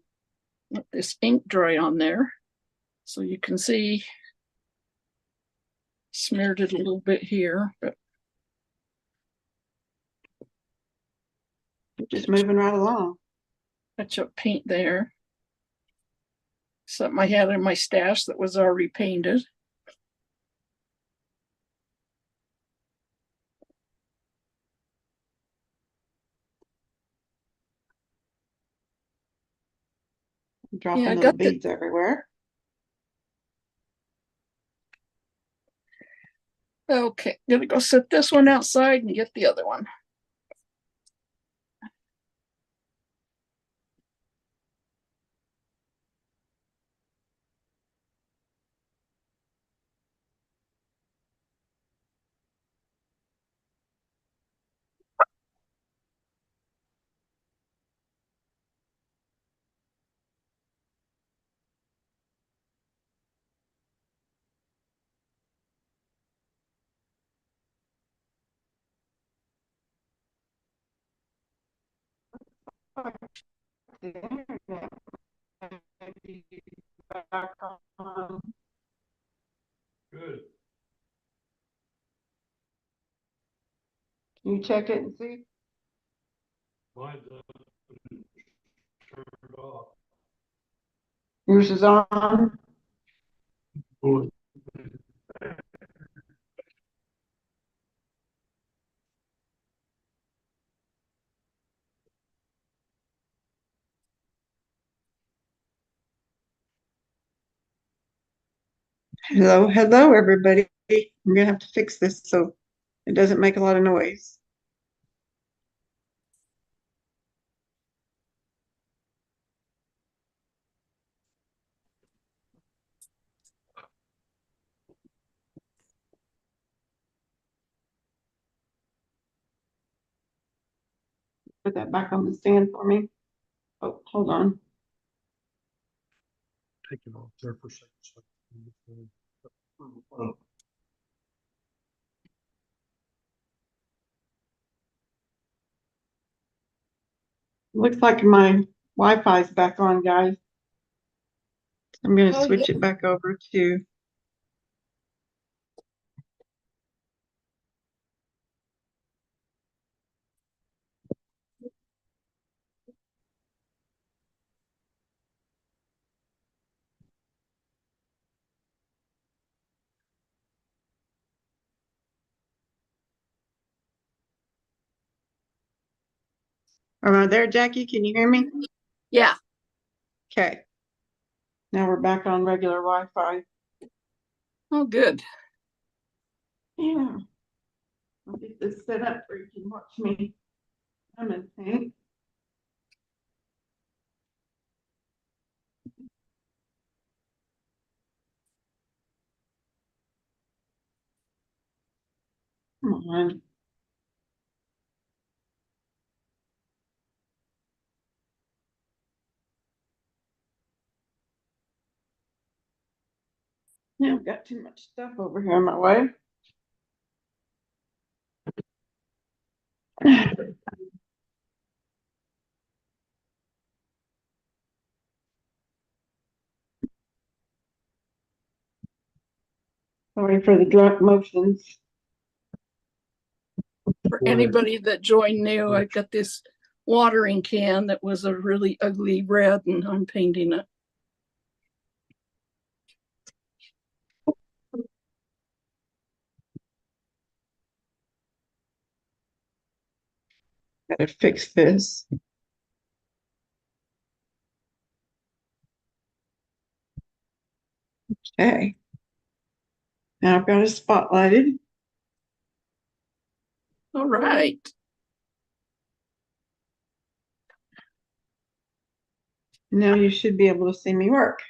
let this ink dry on there so you can see smeared it a little bit here, but Just moving right along. touch up paint there. Something I had in my stash that was already painted. Yeah, Dropping I little got the, beads everywhere. okay, gonna go set this one outside and get the other one. The internet may be back on. Good. Can you check it and see? Mine's turned off. Yours is on. Good. Hello, hello, everybody. I'm gonna have to fix this so it doesn't make a lot of noise. Put that back on the stand for me. Oh, hold on. Take it off there for a second. Looks like my Wi-Fi is back on, guys. I'm gonna Oh, switch yeah. it back over to. Am I there, Jackie? Can you hear me? Yeah. Okay. Now we're back on regular Wi-Fi. Oh, good. Yeah. I'll get this set up where you can watch me. I'm in paint. Come on. Now I've got too much stuff over here in my way. Sorry for the drunk motions. For anybody that joined new, I got this watering can that was a really ugly red and I'm painting it. Gotta fix this. Okay. Now I've got it spotlighted. All right. Now you should be able to see me work.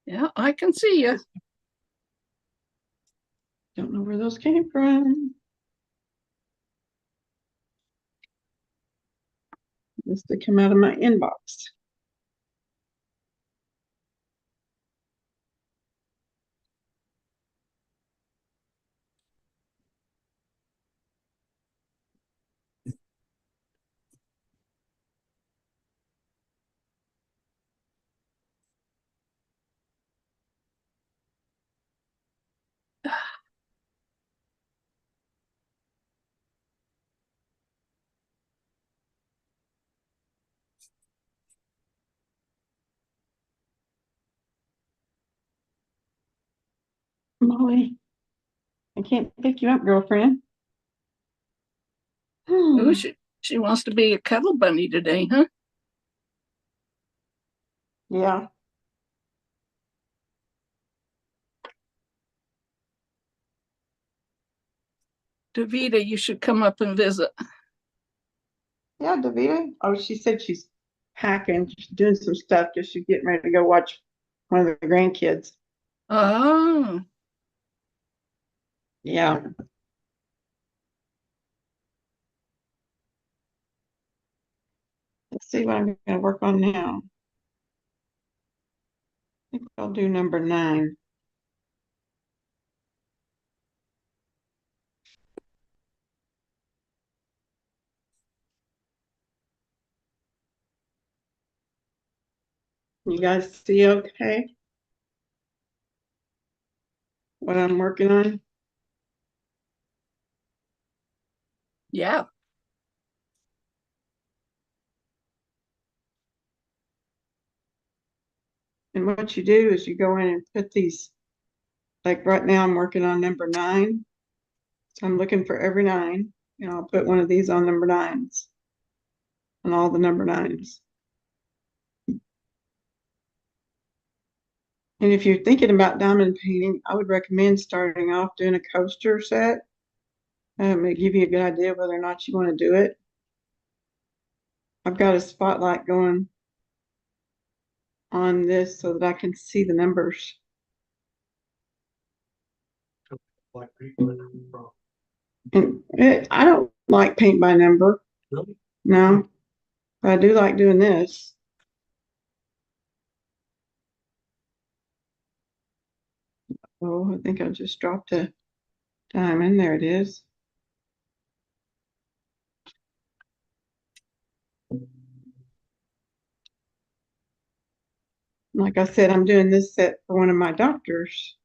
Yeah, I can see you. Don't know where those came from. Must have come out of my inbox. Molly, I can't pick you up, girlfriend. Ooh, she wants to be a cuddle bunny today, huh? Yeah, Davita, you should come up and visit. yeah, Davita. Oh, she said she's packing, she's doing some stuff because she's getting ready to go watch one of the grandkids. Oh, Yeah. Let's see what I'm gonna work on now. I think I'll do number 9. You guys see okay what I'm working on? yeah. And what you do is you go in and put these, like right now I'm working on number 9. So I'm looking for every 9, and I'll put one of these on number 9s, on all the number 9s. And if you're thinking about diamond painting, I would recommend starting off doing a coaster set. It'll give you a good idea whether or not you want to do it. I've got a spotlight going on this so that I can see the numbers. Like people that come from. And I don't like paint by number. Really? No, but I do like doing this. Oh, I think I just dropped a diamond. There it is. Like I said, I'm doing this set for one of my doctors.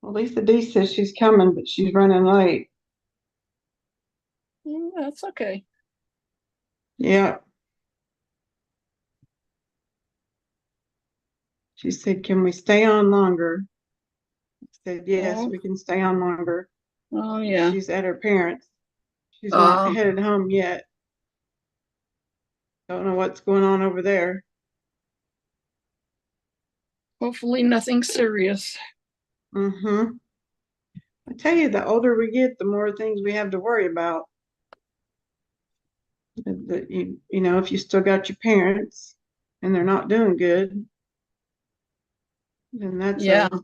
Well, Lisa D says she's coming, but she's running late. That's okay. Yeah. She said, "Can we stay on longer?" I said, "Yes, Oh, we can stay on longer." oh yeah. She's at her parents'. She's not Uh, headed home yet. Don't know what's going on over there. hopefully nothing serious. Mm-hmm. I tell you, the older we get, the more things we have to worry about. That you know, if you still got your parents and they're not doing good, then that's Yeah, a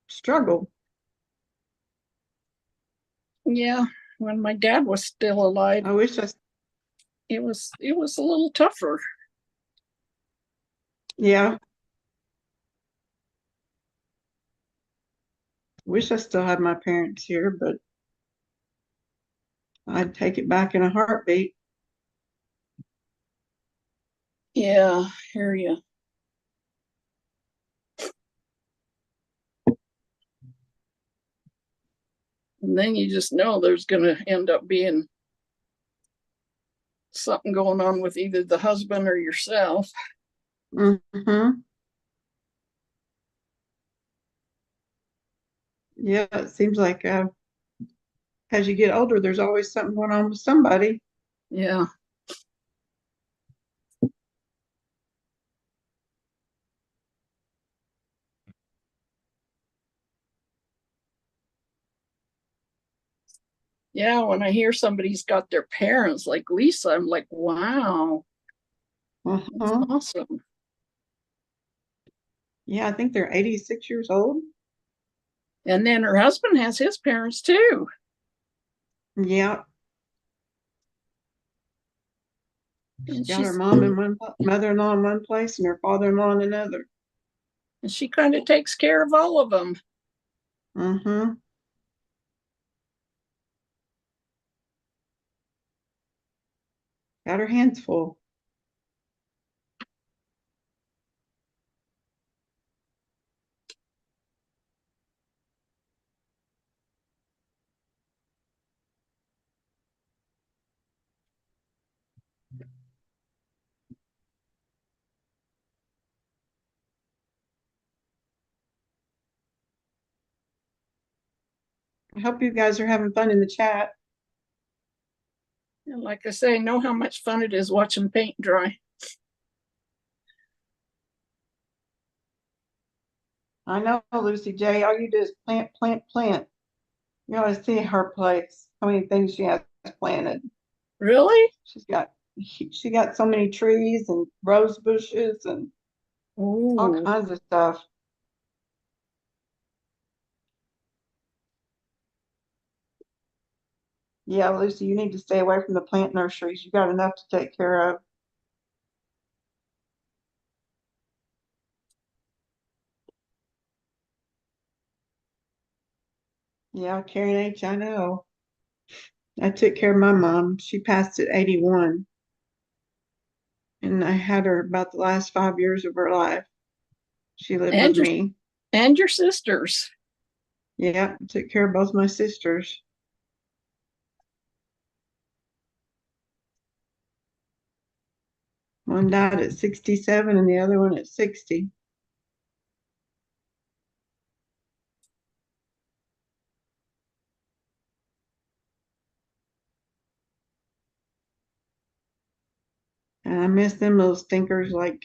struggle. yeah. When my dad was still alive, I wish I, it was a little tougher. yeah, wish I still had my parents here, but I'd take it back in a heartbeat. Yeah, hear you. And then you just know there's going to end up being something going on with either the husband or yourself. Mm-hmm. Yeah, it seems like as you get older, there's always something going on with somebody. Yeah. Yeah, when I hear somebody's got their parents like Lisa, I'm like, wow, that's Uh-huh. awesome. Yeah, I think they're 86 years old. And then her husband has his parents too. Yeah, And got her mom in one, mother-in-law in one place, and her father-in-law in another. she kind of takes care of all of them. Mm-hmm. Got her hands full. I hope you guys are having fun in the chat. And like I say, I know how much fun it is watching paint dry. I know, Lucy J. All you do is plant, plant, plant. You ought to see her place. How many things she has planted. Really? She got so many trees and rose bushes and all Oh, kinds of stuff. Yeah, Lucy, you need to stay away from the plant nurseries. You got enough to take care of. Yeah, Karen H, I know. I took care of my mom. She passed at 81, and I had her about the last 5 years of her life. She lived with and your me. and your sisters. Yeah, took care of both my sisters. One died at 67 and the other one at 60. And I miss them little stinkers like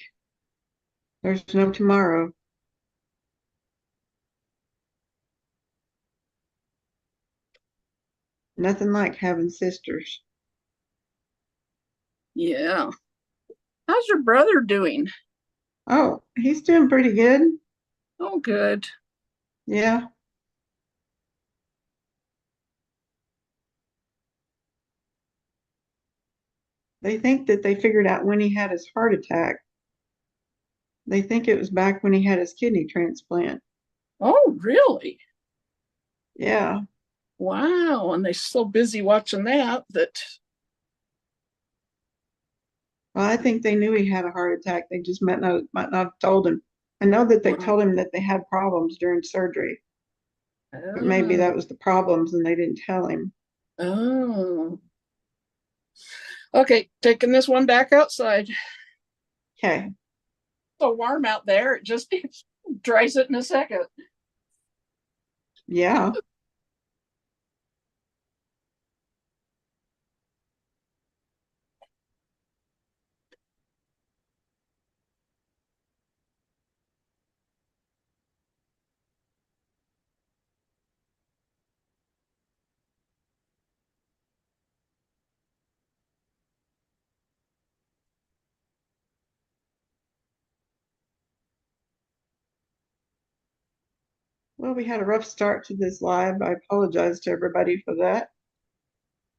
there's no tomorrow. Nothing like having sisters. Yeah. How's your brother doing? Oh, he's doing pretty good. Oh, good. Yeah. They think that they figured out when he had his heart attack. They think it was back when he had his kidney transplant. Oh, really? Yeah. Wow. And they're so busy watching that. Well, I think they knew he had a heart attack. They just might not have told him. I know that they told him that they had problems during surgery, but maybe Oh, that was the problems and they didn't tell him. oh. Okay, taking this one back outside. Okay. So warm out there, it just dries it in a second. Yeah. Well, we had a rough start to this live. I apologize to everybody for that,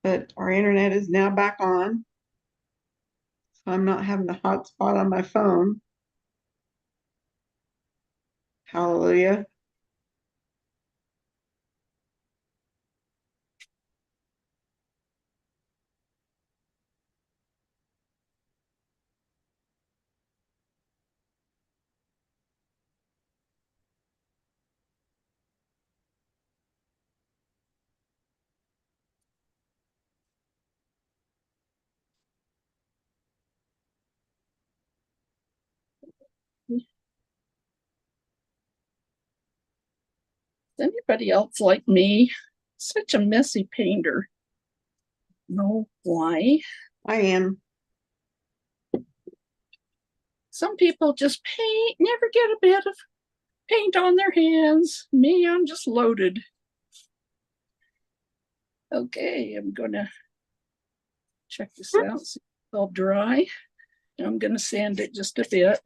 but our internet is now back on. So I'm not having a hotspot on my phone. Hallelujah. Is anybody else like me? Such a messy painter. No, why? I am. Some people just paint, never get a bit of paint on their hands. Me, I'm just loaded. Okay, I'm gonna check this out. See if it's all dry. I'm gonna sand it just a bit.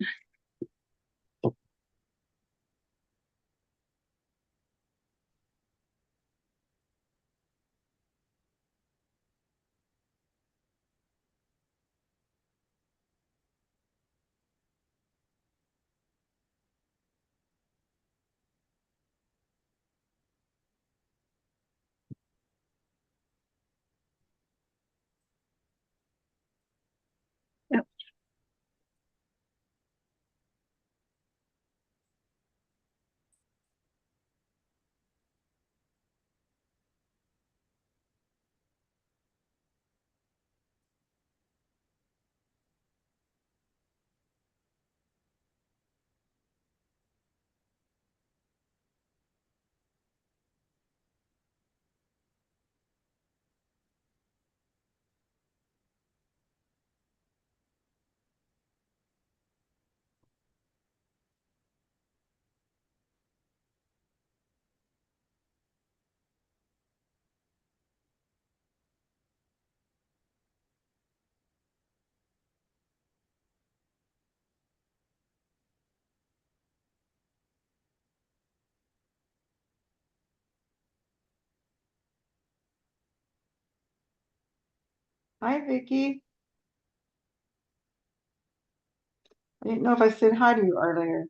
Yep. Hi, Vicky. I didn't know if I said hi to you earlier.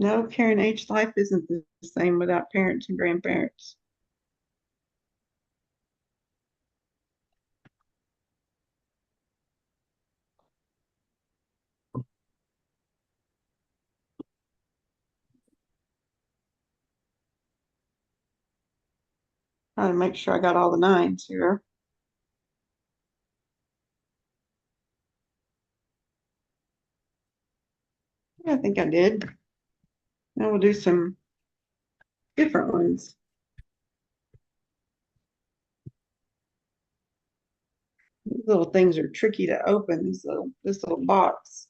No, Karen H. Life isn't the same without parents and grandparents. Trying to make sure I got all the nines here. Yeah, I think I did. Now we'll do some different ones. These little things are tricky to open, this little box.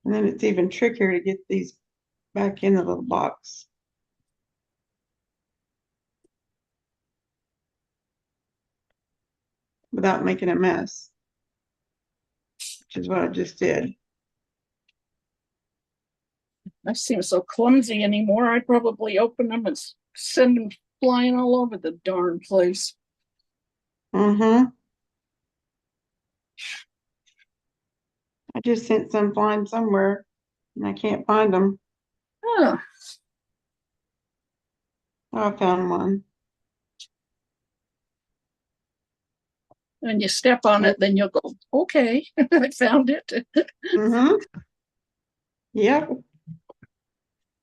And then it's even trickier to get these back in the little box. Without making a mess, which is what I just did. I seem so clumsy anymore. I'd probably open them and send them flying all over the darn place. Mm-hmm. I just sent some flying somewhere and I can't find them. Huh. Oh, I found one. And you step on it, then you'll go, okay, I found it. Mm-hmm. Yep.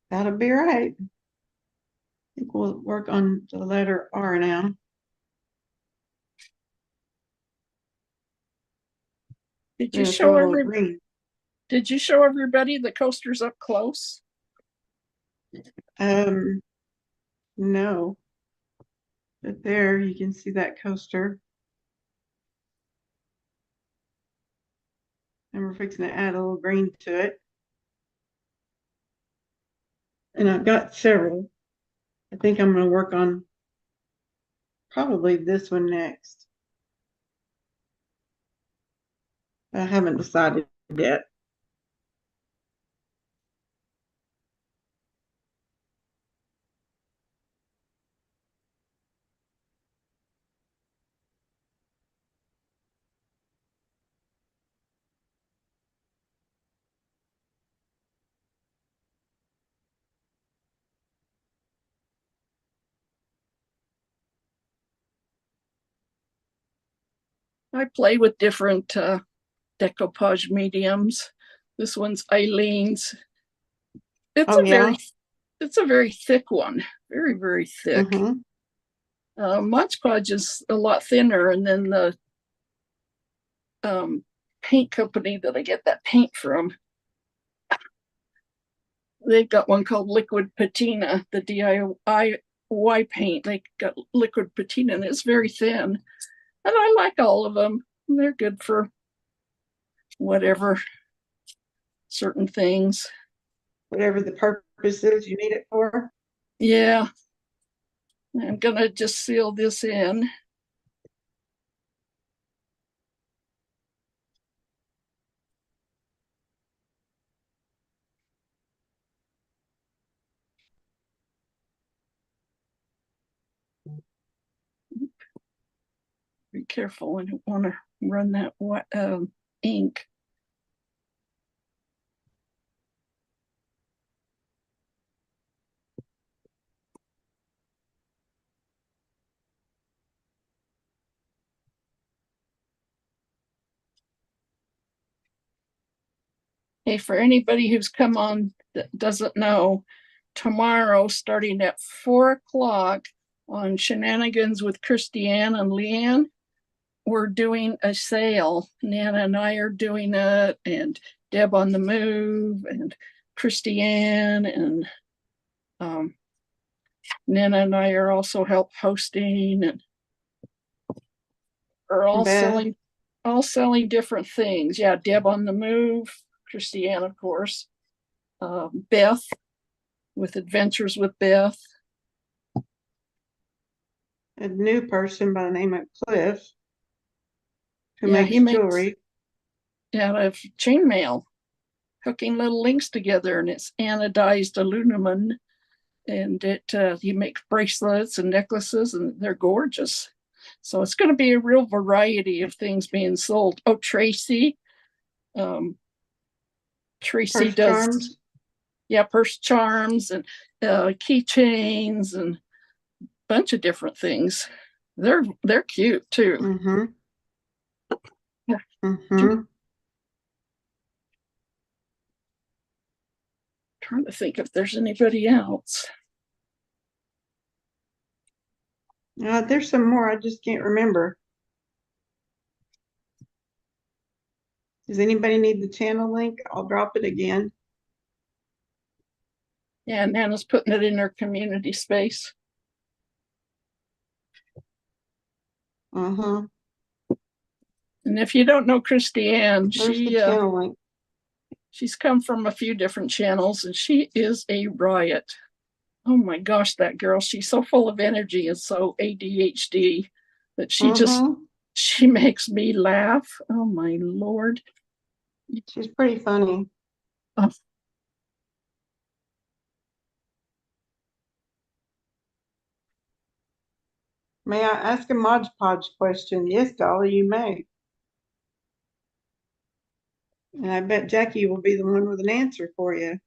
That'll be right. I think we'll work on the letter R now. Did you Gonna show throw a little green. Did you show everybody the coasters up close? No. But there you can see that coaster. And we're fixing to add a little green to it. And I've got several. I think I'm gonna work on probably this one next. I haven't decided yet. I play with different decoupage mediums. This one's Eileen's. It's Oh, a yeah. it's a very thick one, very, very thick. Mhm. Mod Podge is a lot thinner, and then the paint company that I get that paint from, they've got one called Liquid Patina, the DIY paint. They got Liquid Patina, and it's very thin. And I like all of them. They're good for whatever, certain things. Whatever the purpose is you need it for. Yeah. I'm gonna just seal this in. Be careful, I don't want to run that ink. Hey, for anybody who's come on that doesn't know, tomorrow, starting at 4 o'clock on Shenanigans with Christiane and Leanne, we're doing a sale. Nana and I are doing it, and Deb on the Move, and Christiane, and Nana and I are also help hosting, and are all Beth. selling different things. Yeah, Deb on the Move, Christiane, of course, Beth with Adventures with Beth. A new person by the name of Cliff who Yeah, makes he makes jewelry. out of chainmail, hooking little links together, and it's anodized aluminum, and he makes bracelets and necklaces, and they're gorgeous. So it's going to be a real variety of things being sold. Oh, Tracy Purse does, charms. yeah, purse charms and keychains and a bunch of different things. They're cute too. Mm-hmm. Yeah. Mm-hmm. Trying to think if there's anybody else. There's some more. I just can't remember. Does anybody need the channel link? I'll drop it again. Yeah, and Nana's putting it in her community space. Uh-huh. And if you don't know Christiane, There's the channel link. she's come from a few different channels, and she is a riot. Oh my gosh, that girl, she's so full of energy and so ADHD that she makes me laugh. Oh my Lord. She's pretty funny. Oh. May I ask a Mod Podge question? Yes, Dolly, you may. And I bet Jackie will be the one with an answer for you.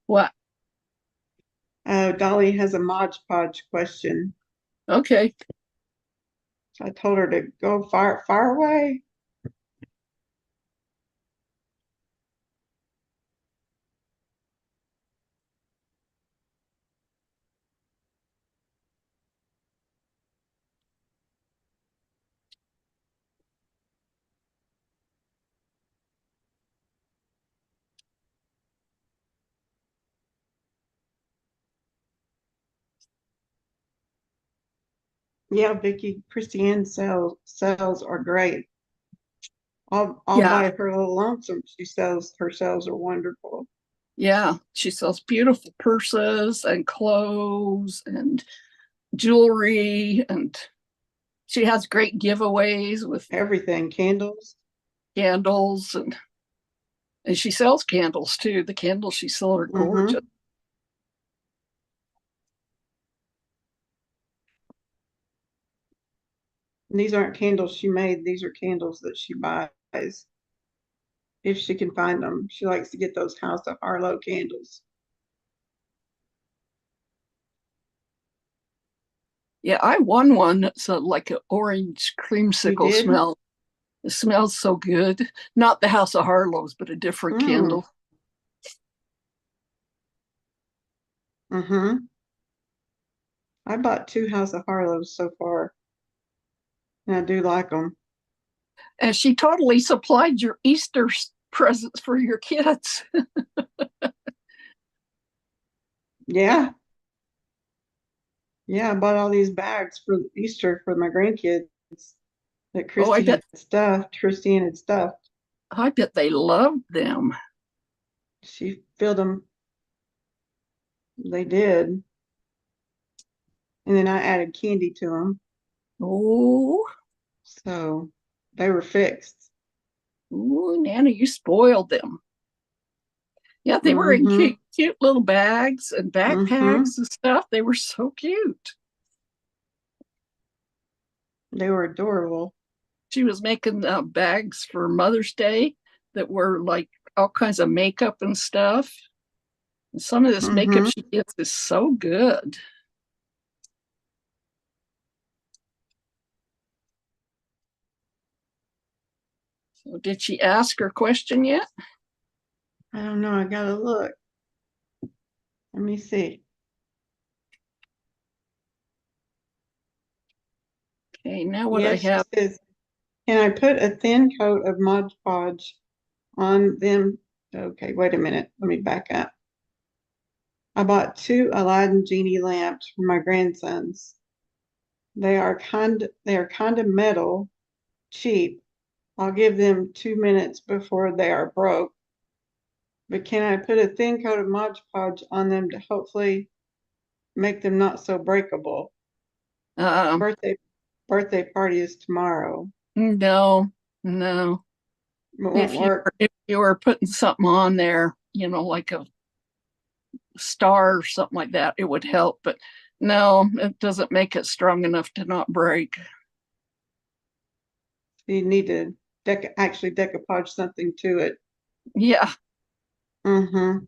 What? Dolly has a Mod Podge question. Okay. So I told her to go far away. Yeah, Vicki, Christiane sales are great. All by her little lonesome. Her sales are wonderful. Yeah, she sells beautiful purses and clothes and jewelry, and she has great giveaways with everything, candles and she sells candles too. The candles she sells are gorgeous. And these aren't candles she made. These are candles that she buys. If she can find them. She likes to get those House of Harlow candles. Yeah, I won one that's like an orange creamsicle smell. It smells so good. Not the House of Harlow's, but a different Mm. candle. Mm-hmm. I bought 2 House of Harlow's so far, and I do like them. And she totally supplied your Easter presents for your kids. Yeah. Yeah, I bought all these bags for Easter for my grandkids that Oh, Christy had stuffed. Christine had stuffed. I bet they loved them. She filled them. They did. And then I added candy to them. Oh, So they were fixed. ooh, Nana, you spoiled them. Yeah, they were in Mm-hmm. cute little bags and Mm-hmm. backpacks and stuff. They were so cute. They were adorable. She was making bags for Mother's Day that were like all kinds of makeup and stuff. And some of this makeup Mm-hmm. she gets is so good. So did she ask her question yet? I don't know. I gotta look. Let me see. Okay, now what I Yes, she have. says, can I put a thin coat of Mod Podge on them? Okay, wait a minute. Let me back up. I bought 2 Aladdin genie lamps for my grandsons. They are kind of metal, cheap. I'll give them 2 minutes before they are broke. But can I put a thin coat of Mod Podge on them to hopefully make them not so breakable? Um, Birthday party is tomorrow. no, no. It won't work. If you were putting something on there, like a star or something like that, it would help. But no, it doesn't make it strong enough to not break. You need to actually decoupage something to it. Yeah, Mm-hmm.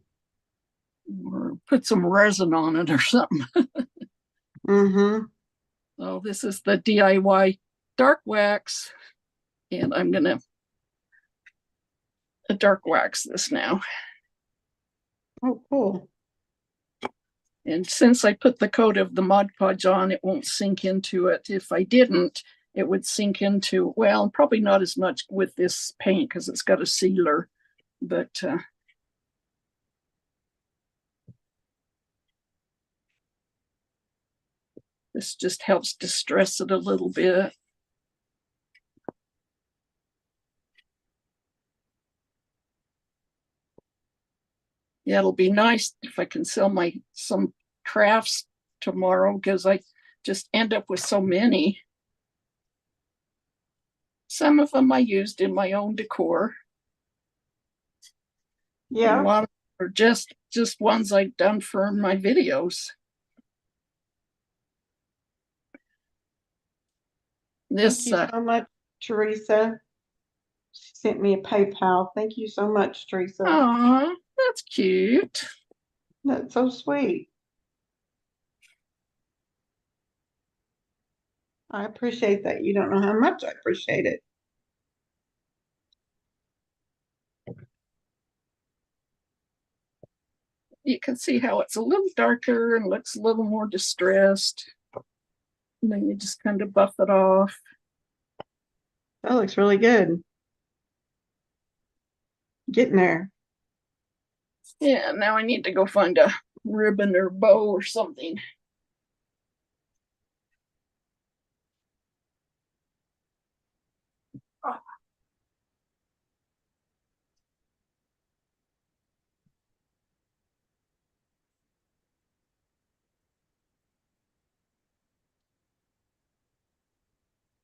or put some resin on it or something. Mm-hmm. So this is the DIY dark wax, and I'm gonna dark wax this now. Oh, cool. And since I put the coat of the Mod Podge on, it won't sink into it. If I didn't, it would sink into, well, probably not as much with this paint because it's got a sealer, but this just helps distress it a little bit. Yeah, it'll be nice if I can sell some crafts tomorrow because I just end up with so many. Some of them I used in my own decor, and a Yeah. lot are just ones I've done for my videos. Thank This you so much, Teresa. She sent me a PayPal. Thank you so much, Teresa. Aw, that's cute. That's so sweet. I appreciate that. You don't know how much I appreciate it. You can see how it's a little darker and looks a little more distressed. And then you just kind of buff it off. That looks really good. Getting there. Yeah, now I need to go find a ribbon or bow or something.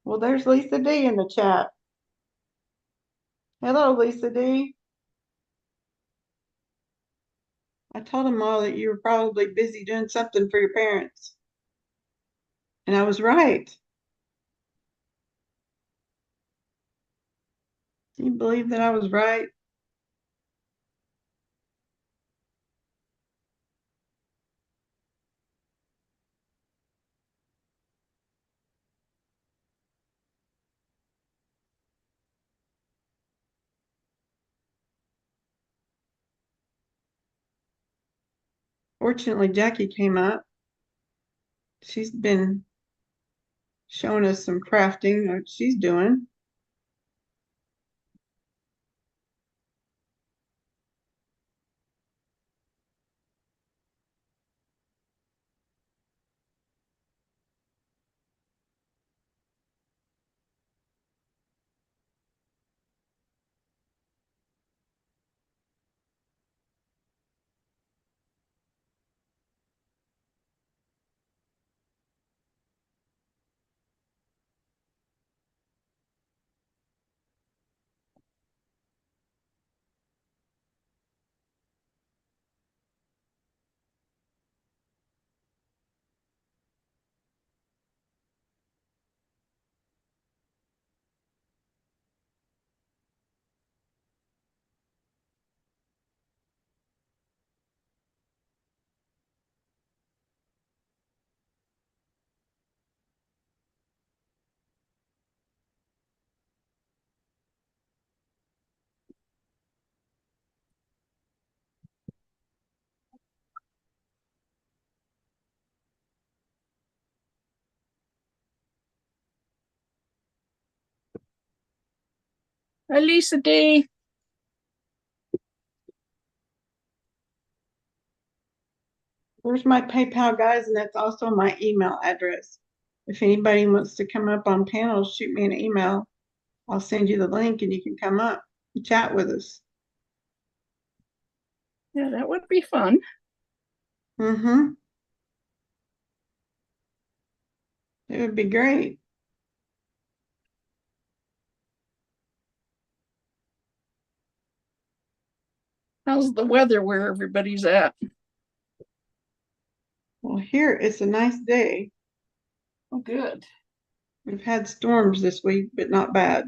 Well, there's Lisa D in the chat. Hello, Lisa D. I told them all that you were probably busy doing something for your parents. And I was right. Can you believe that I was right? Fortunately, Jackie came up. She's been showing us some crafting, what she's doing. Hi, Lisa D. There's my PayPal, guys, and that's also my email address. If anybody wants to come up on panels, shoot me an email. I'll send you the link and you can come up and chat with us. Yeah, that would be fun. Mm-hmm. It would be great. How's the weather where everybody's at? Well, here it's a nice day. Oh, good. We've had storms this week, but not bad.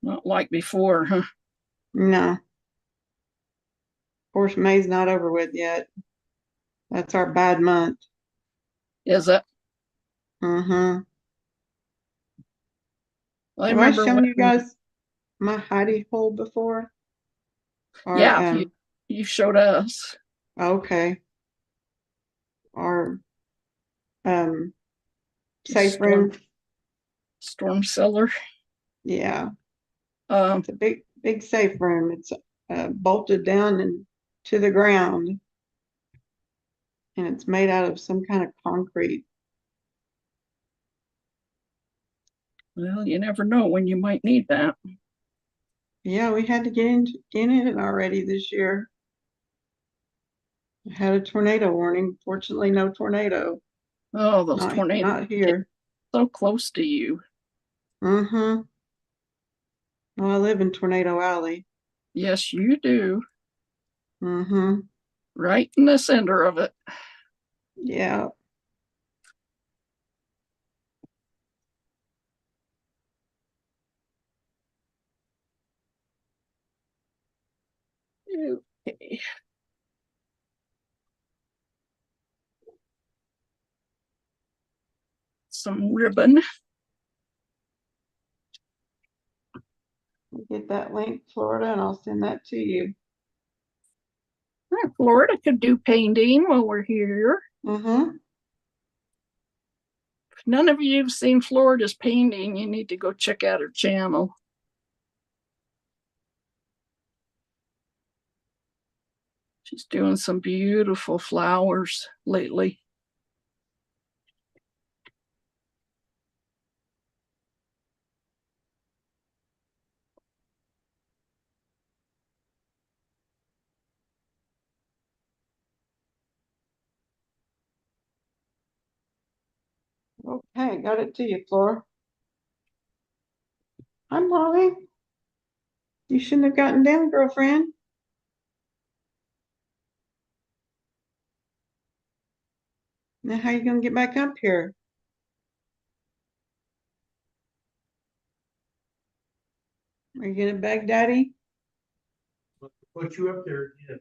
Not like before, huh? No. Of course, May's not over with yet. That's our bad month. Is it? Mm-hmm. I Have I remember shown when, you guys my hidey hole before? Or, yeah, you showed us. okay. Our safe Storm, room. storm cellar. Yeah. Um, It's a big safe room. It's bolted down and to the ground. And it's made out of some kind of concrete. well, you never know when you might need that. Yeah, we had to get in it already this year. Had a tornado warning. Fortunately, no tornado. Oh, those Not tornadoes not get here. so close to you. Mm-hmm. Well, I live in Tornado Alley. Yes, you do. Mm-hmm. Right in the center of it. Yeah. Okay. Some ribbon. Get that link, Florida, and I'll send that to you. Florida could do painting while we're here. Mm-hmm. If none of you have seen Florida's painting, you need to go check out her channel. She's doing some beautiful flowers lately. Okay, got it to you, Flora. Hi, Molly. You shouldn't have gotten down, girlfriend. Now how you gonna get back up here? Are you gonna beg Daddy? Put you up there again.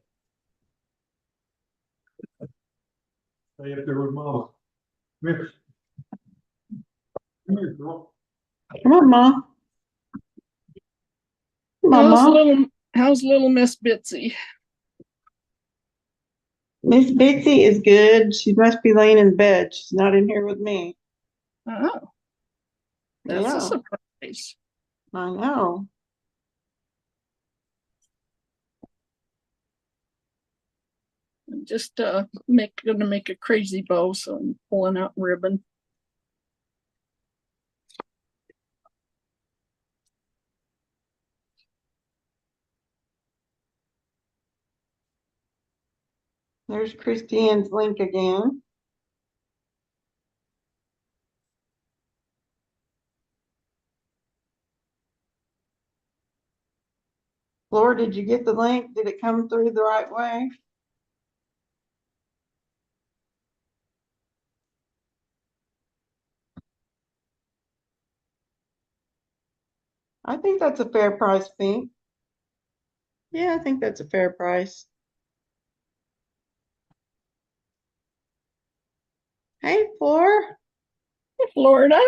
Stay up there with Mama. Come here. Come here, girl. Come on, Mom. Come on, Mom. How's little Miss Bitsy? Miss Bitsy is good. She must be laying in bed. She's not in here with me. Oh, that's a Yeah, surprise. I know. I'm just gonna make a crazy bow, so I'm pulling out ribbon. There's Christine's link again. Laura, did you get the link? Did it come through the right way? I think that's a fair price, Pink. Yeah, I think that's a fair price. Hey, Floor. Florida.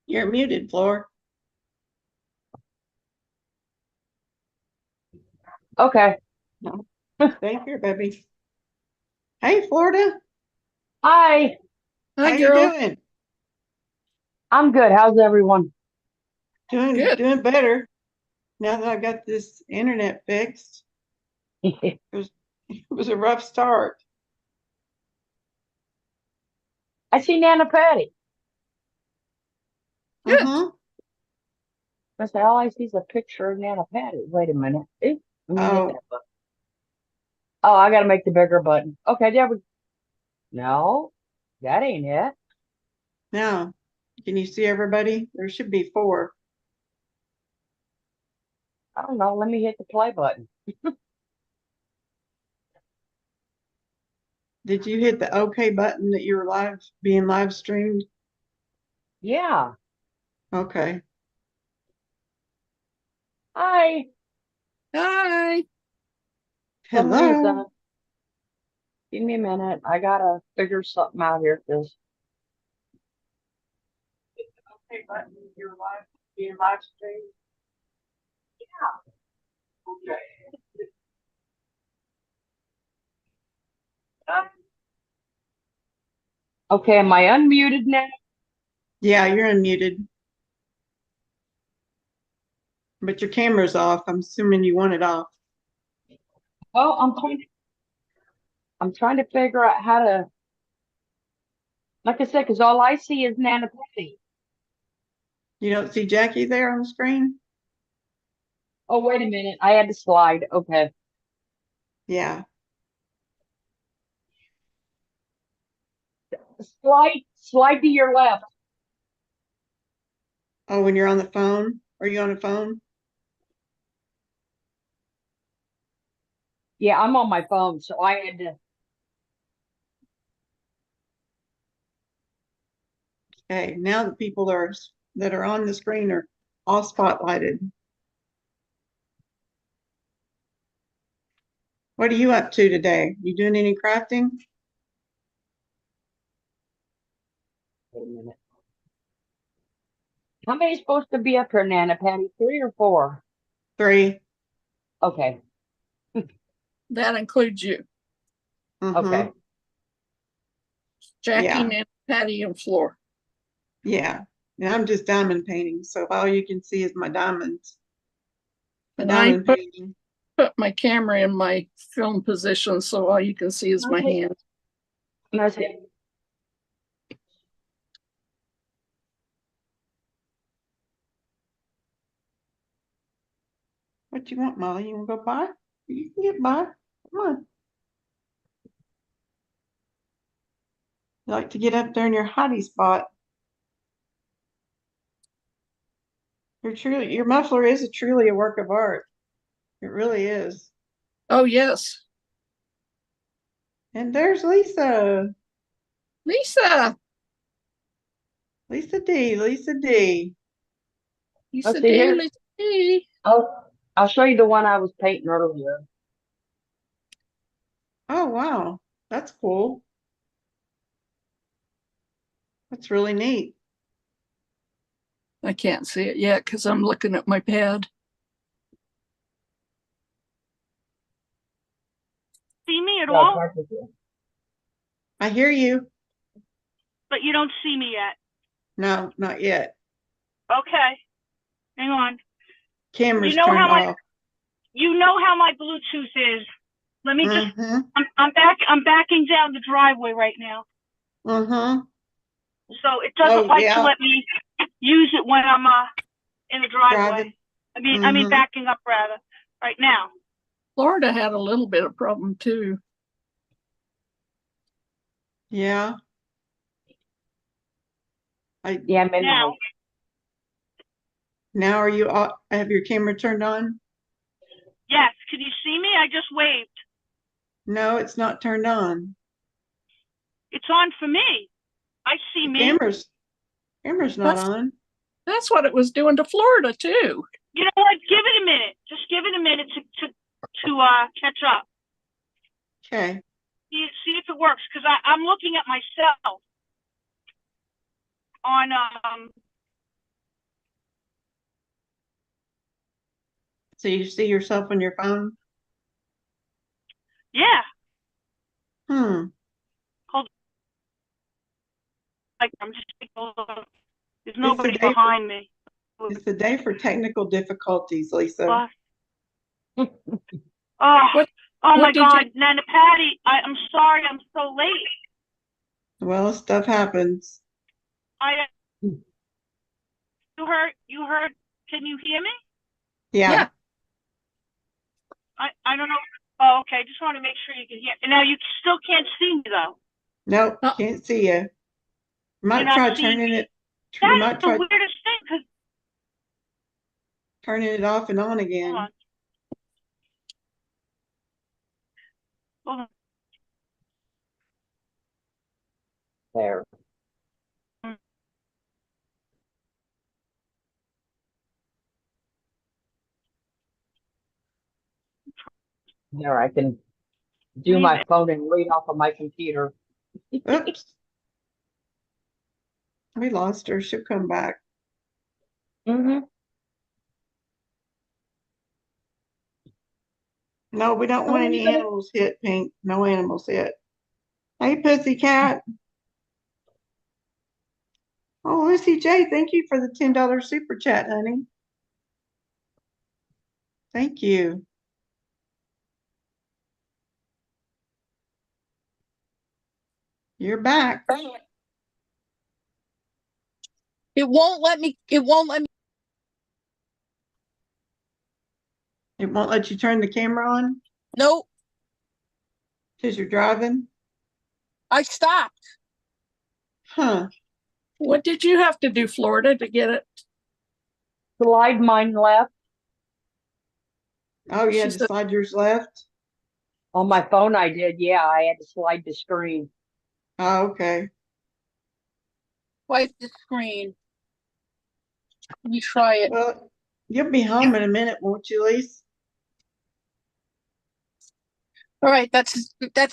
You're muted, Floor. Okay. No, stay here, baby. Hey, Florida. Hi, Hi, How you girl. doing? I'm good. How's everyone? Good. Doing better. Now that I got this internet fixed, it was a rough start. I see Nana Patty. Good. Uh-huh. I say all I see is a picture of Nana Patty. Wait a minute. Let me hit Oh, that button. Oh, I gotta make the bigger button. Okay, there we No, that ain't it. now, can you see everybody? There should be 4. I don't know. Let me hit the play button. Did you hit the OK button that you were being live streamed? Yeah. Okay. Hi. Hi. Some Hello. reason. Give me a minute. I gotta figure something out here because OK button, you're being live streamed? Yeah. Okay. okay, am I unmuted now? Yeah, you're unmuted, but your camera's off. I'm assuming you want it off. Well, I'm trying to figure out how to, like I said, because all I see is Nana Patty. You don't see Jackie there on the screen? Oh, wait a minute. I had to slide. Okay. Yeah. Slide to your left. Oh, when you're on the phone? Are you on a phone? Yeah, I'm on my phone, so I had to. Okay, now the people that are on the screen are all spotlighted. What are you up to today? You doing any crafting? Wait a minute. How many is supposed to be up here, Nana Patty? 3 or 4? 3. Okay. That includes you, Okay. Jackie, Yeah, Nancy, Patty, and Flor. yeah. And I'm just diamond painting, so all you can see is my diamonds. My And I diamond painting. put my camera in my film position, so all you can see is my hand. That's it. What you want, Molly? You want to go by? You can get by. Come on. You like to get up there in your hidey spot. Your muffler is truly a work of art. It really is. Oh, yes. And there's Lisa. Lisa. Lisa D. Lisa D. Lisa see here. Daly. Hey. I'll show you the one I was painting earlier. Oh, wow. That's cool. That's really neat. I can't see it yet because I'm looking at my pad. See me at Yeah, all, Clark is here. I hear you. but you don't see me yet. No, not yet. Okay. Hang on. Camera's know turned how off. You know how my Bluetooth is. Let me just, Mm-hmm, I'm backing down the driveway right now. mm-hmm. So it doesn't Oh, like yeah. to let me use it when I'm in the driveway. Driving. I mean Mhm. backing up rather right now. Florida had a little bit of problem too. Yeah. Yeah, I'm in Now, Now are you, have your camera turned on? yes, can you see me? I just waved. No, it's not turned on. It's on for me. I see The me. camera's not That's- on. That's what it was doing to Florida too. You know what? Give it a minute. Just give it a minute to catch up. Okay. See if it works, because I'm looking at myself on So you see yourself on your phone? yeah, Hmm. like I'm just there's the nobody day- behind me. It's the day for technical difficulties, Lisa. What? Oh, What- oh my what did you- God, Nana Patty, I'm sorry I'm so late. Well, stuff happens. You heard, can you hear me? Yeah. Yeah. I don't know. Oh, okay, just want to make sure you can hear. And now you still can't see me though. Nope, Oh. can't see you. Might not try seeing turning me. it. You might That's the try weirdest thing, because, turning it off and on again. hold on. Hold on. there. There, I can do my phone and read off of my computer. Oops. We lost her. She'll come back. Mm-hmm. No, we don't want any animals hit, Pink. No animals hit. Hey, Pussycat. Oh, Lucy J, thank you for the $10 super chat, honey. Thank you. You're back. It won't let me. It won't let me. It won't let you turn the camera on Nope. because you're driving. I stopped. Huh. What did you have to do, Florida, to get it? Slide mine left. Oh, you She had to said- slide yours left? On my phone, I did. Yeah, I had to slide the screen. Oh, okay. Wipe the screen. Let me try it. Well, you'll be home in a minute, won't you, Lise? All right, that's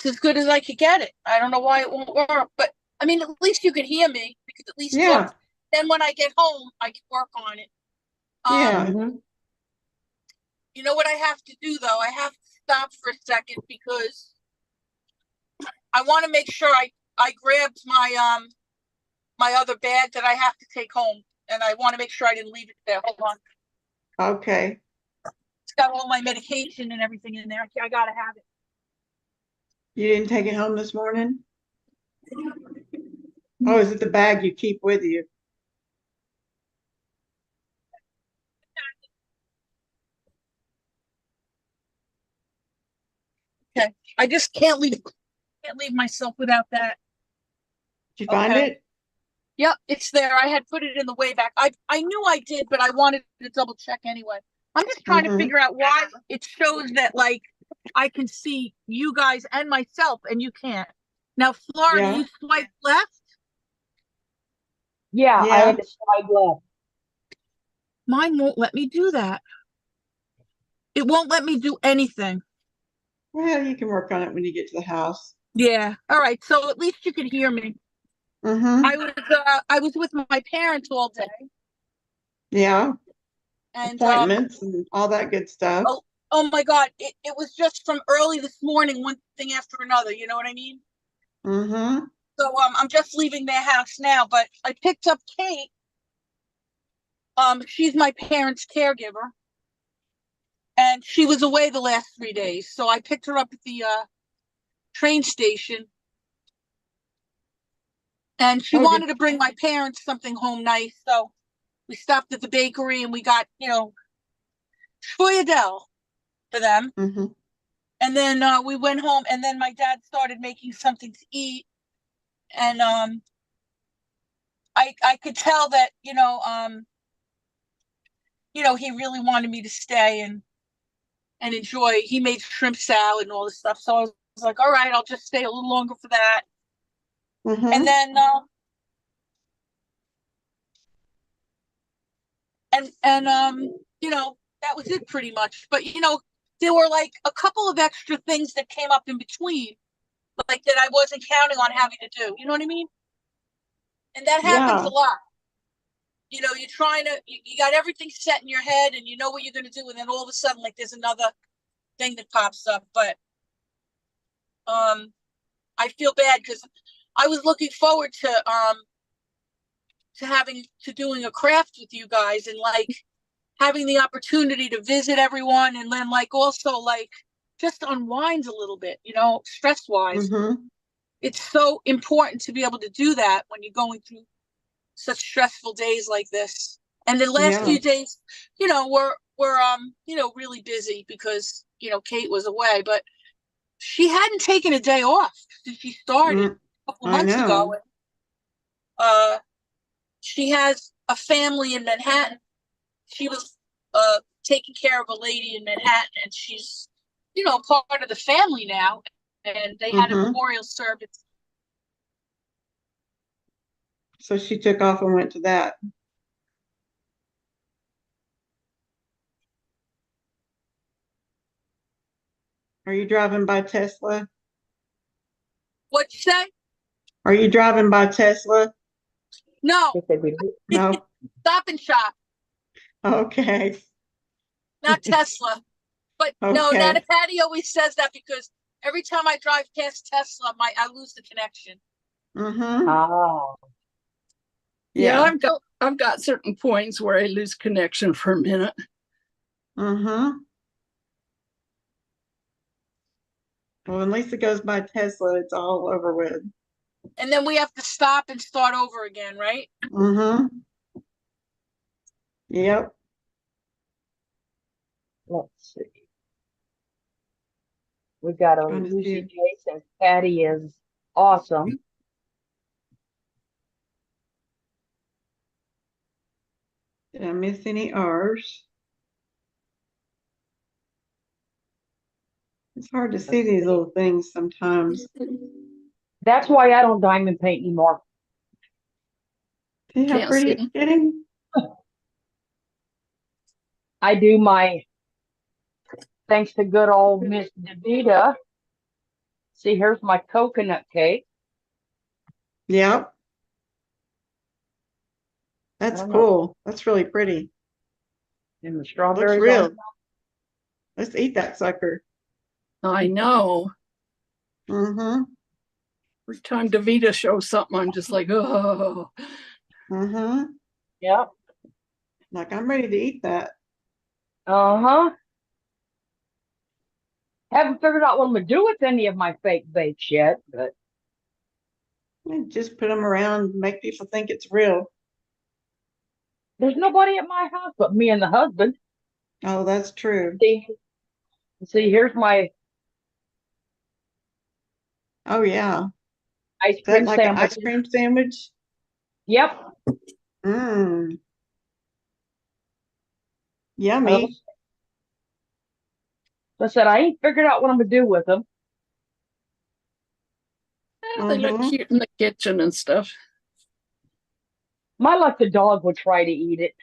as good as I could get it. I don't know why it won't work, but I mean, at least you can hear me because at least Yeah, then when I get home, I can work on it. yeah. Mhm. You know what I have to do though? I have to stop for a second because I want to make sure I grabbed my my other bag that I have to take home, and I want to make sure I didn't leave it there. Hold on, Okay. it's got all my medication and everything in there. I gotta have it. You didn't take it home this morning? Oh, is it the bag you keep with you? I just can't leave myself without that. Did you find Okay. it? Yep, it's there. I had put it in the way back. I knew I did, but I wanted to double check anyway. I'm just trying to Mhm. figure out why it shows that like I can see you guys and myself and you can't. Now, Florida, Yeah. you swipe left. Yeah, I Yeah. had to slide left. Mine won't let me do that. It won't let me do anything. Well, you can work on it when you get to the house. Yeah. All right. So at least you can hear me. Mm-hmm. I was with my parents all day. Yeah, And appointments and all that good stuff. oh my God, it was just from early this morning, one thing after another, you know what I mean? Mm-hmm. So I'm just leaving their house now, but I picked up Kate. She's my parents' caregiver, and she was away the last 3 days. So I picked her up at the train station, and she Oh, wanted to bring my parents something home nice. So we stopped at the bakery and we got, Troyadell for them. mm-hmm. And then we went home, and then my dad started making something to eat, and I could tell that he really wanted me to stay and enjoy. He made shrimp salad and all this stuff, so I was like, all right, I'll just stay a little longer for that. Mm-hmm. And then that was it pretty much. But there were like a couple of extra things that came up in between, like that I wasn't counting on having to do. You know what I mean? And that happens Yeah. a lot. You're trying to, you got everything set in your head and you know what you're going to do. And then all of a sudden, like there's another thing that pops up. But I feel bad because I was looking forward to doing a craft with you guys and like having the opportunity to visit everyone and then like also like just unwind a little bit, stress wise. Mm-hmm. It's so important to be able to do that when you're going through such stressful days like this. And the last Yeah. few days, were really busy because, Kate was away, but she hadn't taken a day off since she started a couple I months ago. know. And, she has a family in Manhattan. She was taking care of a lady in Manhattan, and she's, part of the family now. And they had a Mm-hmm. memorial service. So she took off and went to that. Are you driving by Tesla? What'd you say? Are you driving by Tesla? No, No. Stop and Shop, Okay. not Tesla. But no, Okay. Nana Patty always says that because every time I drive past Tesla, I lose the connection. Mm-hmm. Oh, Yeah, Yeah. I've got certain points where I lose connection for a minute. Mm-hmm. Well, when Lisa goes by Tesla, it's all over with. And then we have to stop and start over again, right? Mm-hmm. Yep. let's see. We've got a Trying to see Lucy if- Jason. Patty is awesome. Did I miss any R's? It's hard to see these little things sometimes. That's why I don't diamond paint anymore. See how Can't pretty see. it's getting? I do my, thanks to good old Miss DeVita. See, here's my coconut cake. Yep. That's Oh, no. cool. That's really pretty. And the Looks strawberries real. on. Let's eat that sucker. I know. Mm-hmm. Every time Davita shows something, I'm just like, oh. Mm-hmm. Yep. Like I'm ready to eat that. Uh-huh. Haven't figured out what I'm gonna do with any of my fake bakes yet, but And just put them around, make people think it's real. there's nobody at my house but me and the husband. Oh, that's true. See, here's my Oh yeah. ice Is that cream like an sandwich. ice cream sandwich? Yep. Mmm. Yummy. I said I ain't figured out what I'm gonna do with them. They look Mhm. cute in the kitchen and stuff. My luck, the dog would try to eat it.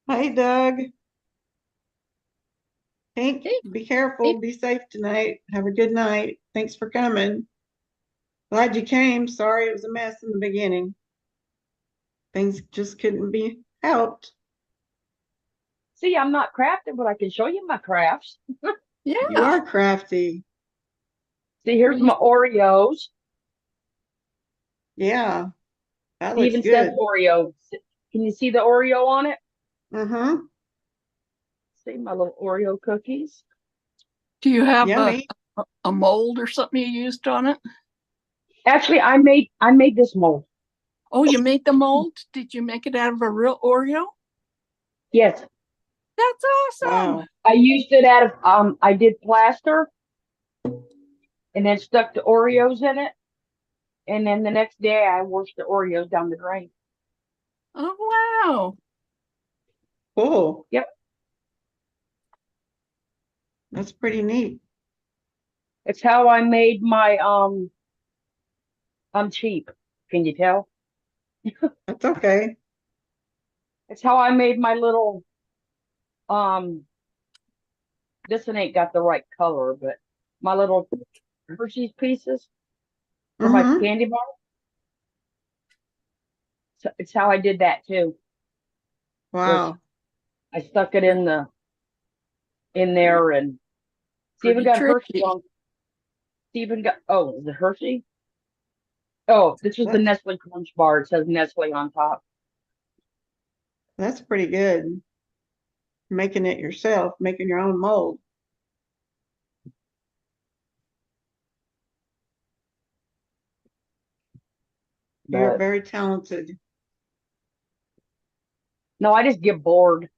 Hey, Doug. Pink, Hey. be careful. Be safe tonight. Have a good night. Thanks for coming. Glad you came. Sorry it was a mess in the beginning. things just couldn't be helped. See, I'm not crafted, but I can show you my crafts. You Yeah. are crafty. See, here's my Oreos. Yeah, that It looks even says good. Oreo. Can you see the Oreo on it? Mm-hmm. See my little Oreo cookies. Do you have Yummy. a mold or something you used on it? Actually, I made this mold. Oh, you made the mold? Did you make it out of a real Oreo? Yes, That's awesome. Wow. I used it out of I did plaster and then stuck the Oreos in it. And then the next day I washed the Oreos down the drain. Oh, wow. Cool. Yep. That's pretty neat. It's how I made my I'm cheap. Can you tell? That's okay. It's how I made my little this one ain't got the right color, but my little Hershey's pieces for my Mm-hmm. candy bar. So it's how I did that too. Wow. I stuck it in there and see even Pretty got Hershey tricky. on. Even got is it Hershey? Oh, this was the That's, Nestle Crunch bar. It says Nestle on top. that's pretty good. Making it yourself, making your own mold. You're But very talented. no, I just get bored.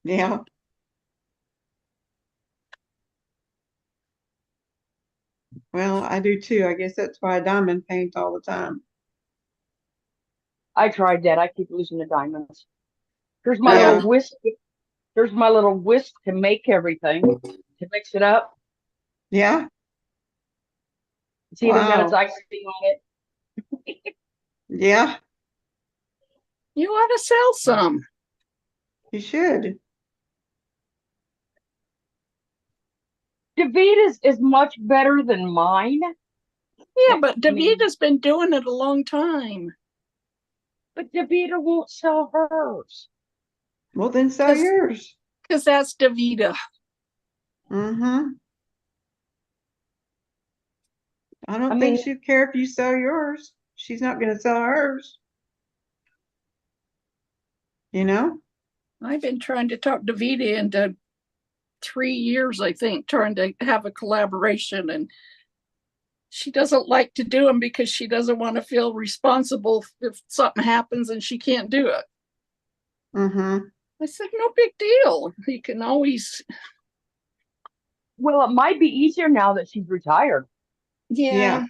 Yeah. Well, I do too. I guess that's why I diamond paint all the time. I tried that. I keep losing the diamonds. Here's my Yeah. little whisk. Here's my little whisk to make everything, to mix it up. Yeah. It's even got its Wow. icing on it. Yeah. You ought to sell some. You should. Davita's is much better than mine. Yeah, but I mean, Davita's been doing it a long time. but Davita won't sell hers. Well, then sell Because yours. that's Davita. Mm-hmm. I don't I think mean, she'd care if you sell yours. She's not going to sell hers. You know? I've been trying to talk Davita into 3 years, I think, trying to have a collaboration, and she doesn't like to do them because she doesn't want to feel responsible if something happens and she can't do it. Mm-hmm. I said, no big deal. You can always, well, it might be easier now that she's retired. yeah.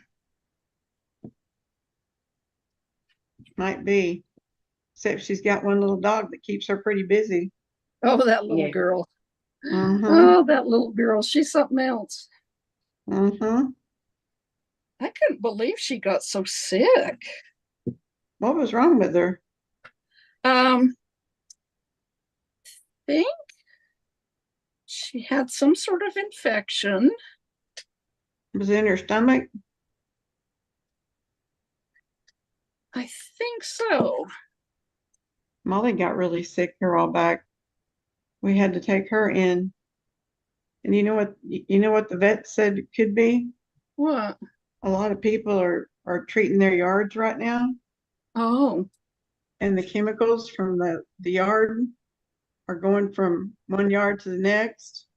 Might be. Except she's got one little dog that keeps her pretty busy. Oh, that little Yeah. girl. Mm-hmm. Oh, that little girl. She's something else. Mm-hmm. I couldn't believe she got so sick. What was wrong with her? Think she had some sort of infection. Was it in her stomach? I think so. Molly got really sick here all back. We had to take her in. And you know what the vet said it could be? What? A lot of people are treating their yards right now, Oh, and the chemicals from the yard are going from one yard to the next,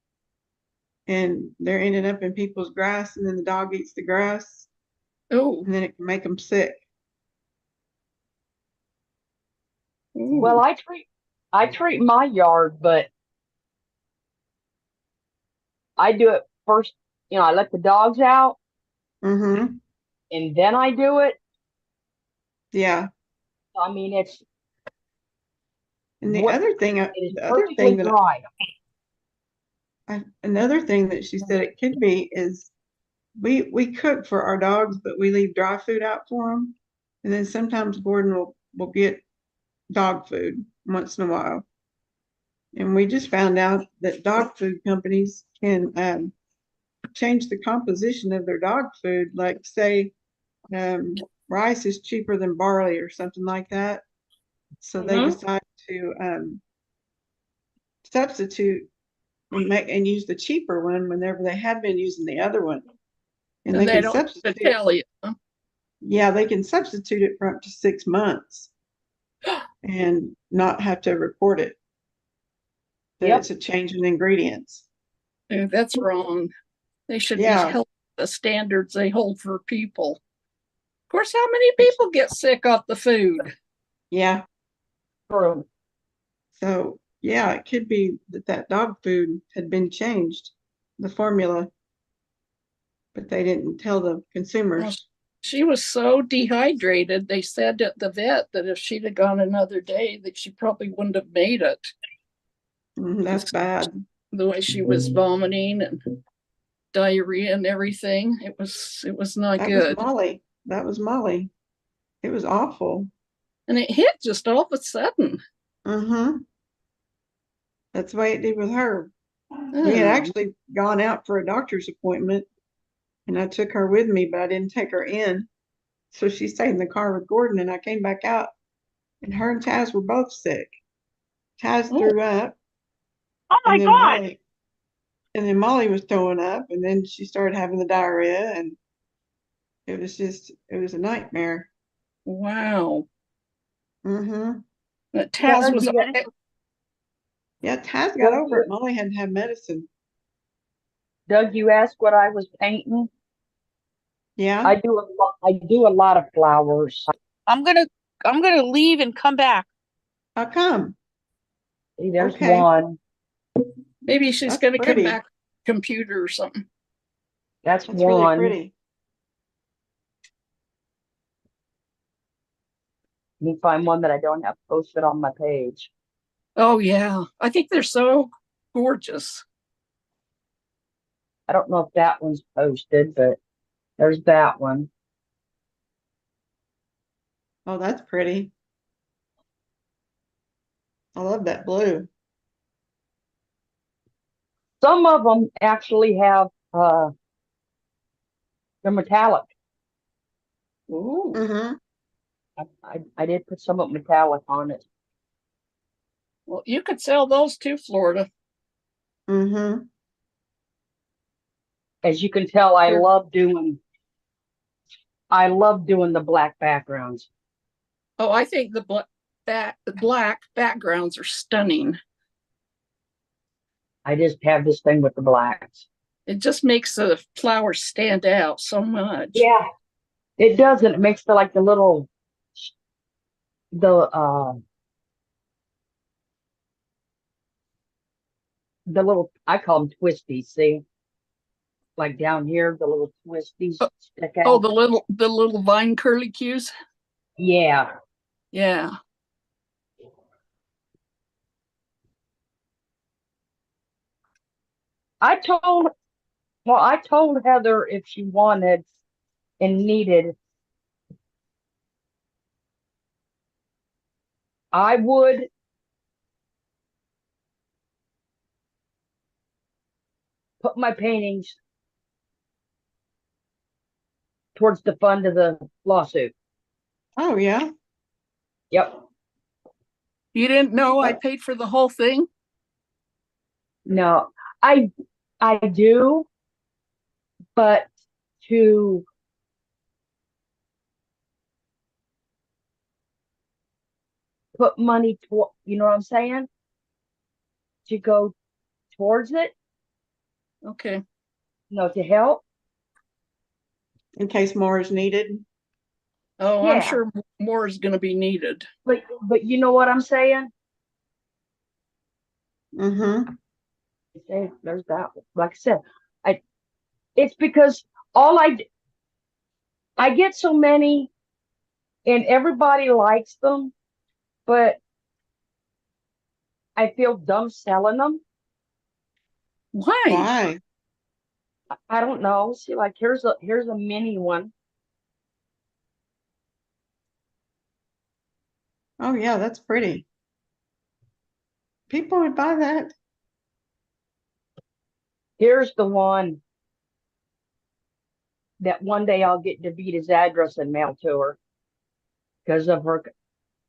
and they're ending up in people's grass, and then the dog eats the grass, oh. and then it can make them sick. Well, I treat my yard, but I do it first. I let the dogs out Mm-hmm. and then I do it. Yeah. I mean, And the what other thing, it is the other perfectly thing that dry. another thing that she said it could be is we cook for our dogs, but we leave dry food out for them, and then sometimes Gordon will get dog food once in a while. And we just found out that dog food companies can change the composition of their dog food. Like say rice is cheaper than barley or something like that. So they Mhm. decided to substitute and use the cheaper one whenever they had been using the other one. And And they they can don't have to substitute, tell you. Huh? yeah, they can substitute it for up to 6 months and not have to report it, that Yep. it's a change in ingredients. That's wrong. They should be Yeah, held to the standards they hold for people. Of course, how many people get sick off the food? yeah. True. So, yeah, it could be that dog food had been changed, the formula, but they didn't tell the Well, consumers. she was so dehydrated. They said at the vet that if she'd have gone another day, that she probably wouldn't have made it. That's bad. The way she was vomiting and diarrhea and everything, it was not That was good. Molly. That was Molly. It was awful. And it hit just all of a sudden. Mm-hmm. That's the way it did with her. We had Oh, actually gone out for a doctor's appointment and I took her with me, but I didn't take her in. So she stayed in the car with Gordon and I came back out and her and Taz were both sick. Taz oh, threw up Oh my and then God. Molly was throwing up and then she started having the diarrhea and it was a nightmare. wow. Mm-hmm. But Taz Doug, was you got- okay. Yeah, Taz got Doug, over it. Molly had to have medicine. Doug, you asked what I was painting. Yeah. I do a lot of flowers. I'm gonna leave and come back. How come? See, there's Okay. one. Maybe she's That's going to come pretty. back computer or something. That's That's really one. pretty. Let me find one that I don't have posted on my page. Oh yeah, I think they're so gorgeous. I don't know if that one's posted, but there's that one. Oh, that's pretty. I love that blue. Some of them actually have they're metallic. Ooh. Mm-hmm. I did put some of metallic on it. Well, you could sell those too, Florida. Mm-hmm. As you can tell, I They're- love doing the black backgrounds. Oh, I think the black backgrounds are stunning. I just have this thing with the blacks. It just makes the flowers stand out so much. Yeah, it doesn't. It makes the little I call them twisties. See, like down here, the little twisties stick out. Oh, the little vine curlicues. Yeah. Yeah. I told Heather if she wanted and needed, I would put my paintings towards the fund of the lawsuit. Oh, yeah. Yep. You didn't know I paid for the whole thing? No, I do, but to put money to, you know what I'm saying? To go towards it, Okay. to help. In case more is needed. Oh, Yeah. I'm sure more is going to be needed. But you know what I'm saying? Mm-hmm. There's that. Like I said, it's because I get so many, and everybody likes them, but I feel dumb selling them. Why? Why? I don't know. See, like here's a mini one. Oh, yeah, that's pretty. People would buy that. Here's the one that one day I'll get Davita's address and mail to her because of her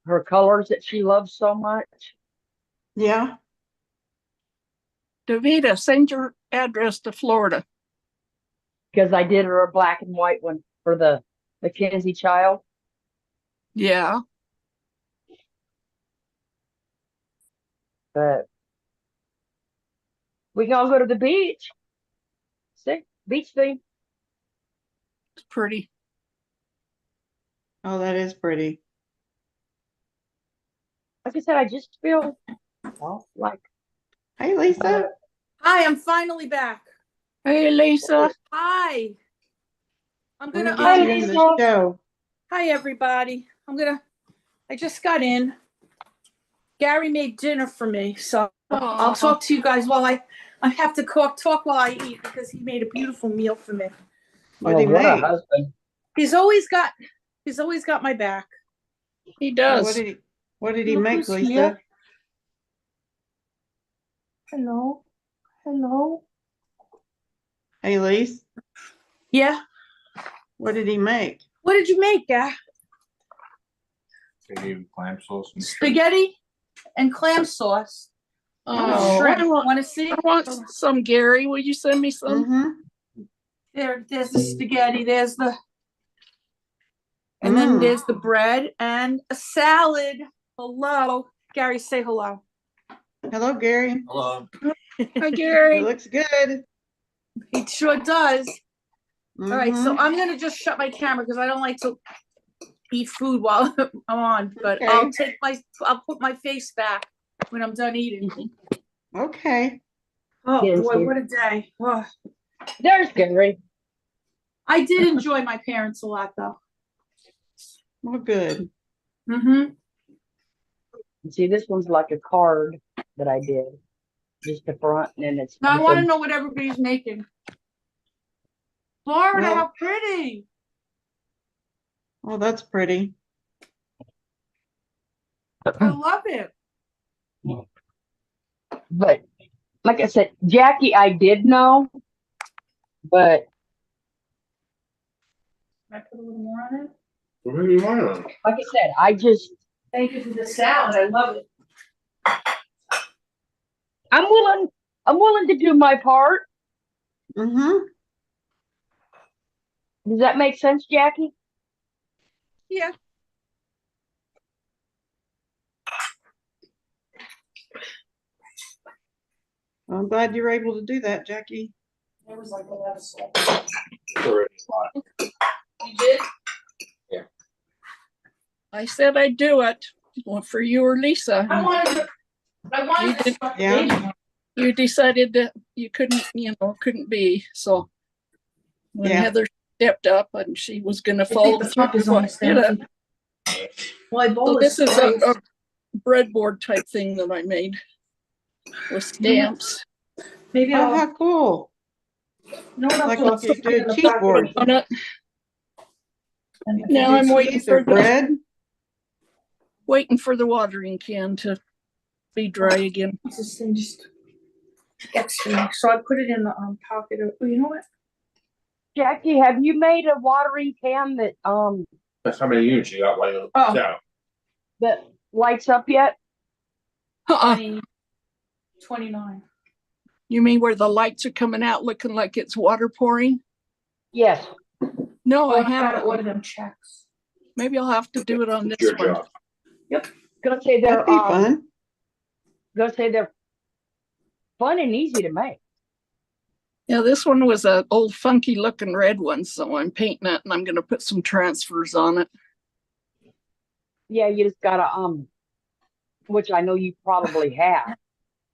her colors that she loves so much. Yeah, Davita, send your address to Florida. Because I did her a black and white one for the Mackenzie child. Yeah. But we can all go to the beach. See, beach thing. It's pretty. oh, that is pretty. Like I said, I just feel like Hey, Lisa. Hi, I'm finally back. Hey, Lisa. Hi. I'm Let me gonna, get you in the show. hi, everybody. I just got in. Gary made dinner for me, so I'll Aw. talk to you guys while I have to talk while I eat because he made a beautiful meal for me. What did he what a make? husband. He's always got my back. He What does. did he Look make, who's Lisa? here. Hello. Hello. Hey, Lisa, Yeah. what did he make? What did you make, Gary? Spaghetti with clam sauce and Spaghetti and clam sauce. Oh, Shrimp. I want, Want to see? I want some, Gary. Will you send me some? Mm-hmm. There's the spaghetti. And then there's the bread and a salad. Hello. Gary, say hello. Hello, Gary. hello. Hi, It Gary. looks good. He sure does. All right, so Mhm. I'm gonna just shut my camera because I don't like to eat food while I'm on, but Okay. I'll put my face back when I'm done eating. Okay. Oh Yes, boy, dear. what a day. Oh, There's Gary. I did enjoy my parents a lot though. Well, good. Mm-hmm. See, this one's like a card that I did. Just the front, and then it's. Now I want to know what everybody's making. Florida, Well- how pretty. Oh, that's pretty. I love it. But like I said, Jackie, I did know, but Can I put a little more on it? What do you want? like I said, I just Thank you for the salad. I love it. I'm willing to do my part. Mm-hmm. Does that make sense, Jackie? Yeah. I'm glad you're able to do that, Jackie. It was like 11 salt. Already a lot. You did? I said I'd do it. Well, for you or Lisa. I wanted You to did- start Yeah. dating. You decided that you couldn't be. So when Yeah. Heather stepped up and she was going to I think follow the through top is with what almost did it. empty. My So bowl this is closed. a breadboard type thing that I made with stamps Maybe Oh, I'll. how cool. No, no, Like no, you could do in a the cheese back board. on it. And- Now I'm waiting Cheese or for the bread. watering can to be dry again. It's just thing just extra. So I put it in the pocket of. Oh, you know what? Jackie, have you made a watering can That's how many units you got laying Oh. down. that lights up yet? 29. You mean where the lights are coming out looking like it's water pouring? Yes. No, Oh, I I gotta haven't. order them checks. Maybe I'll have to do it on It's this your one. job. Gonna say they're That'd be fun. fun and easy to make. Yeah, this one was a old funky looking red one, so I'm painting it and I'm gonna put some transfers on it. Yeah, you just gotta which I know you probably have.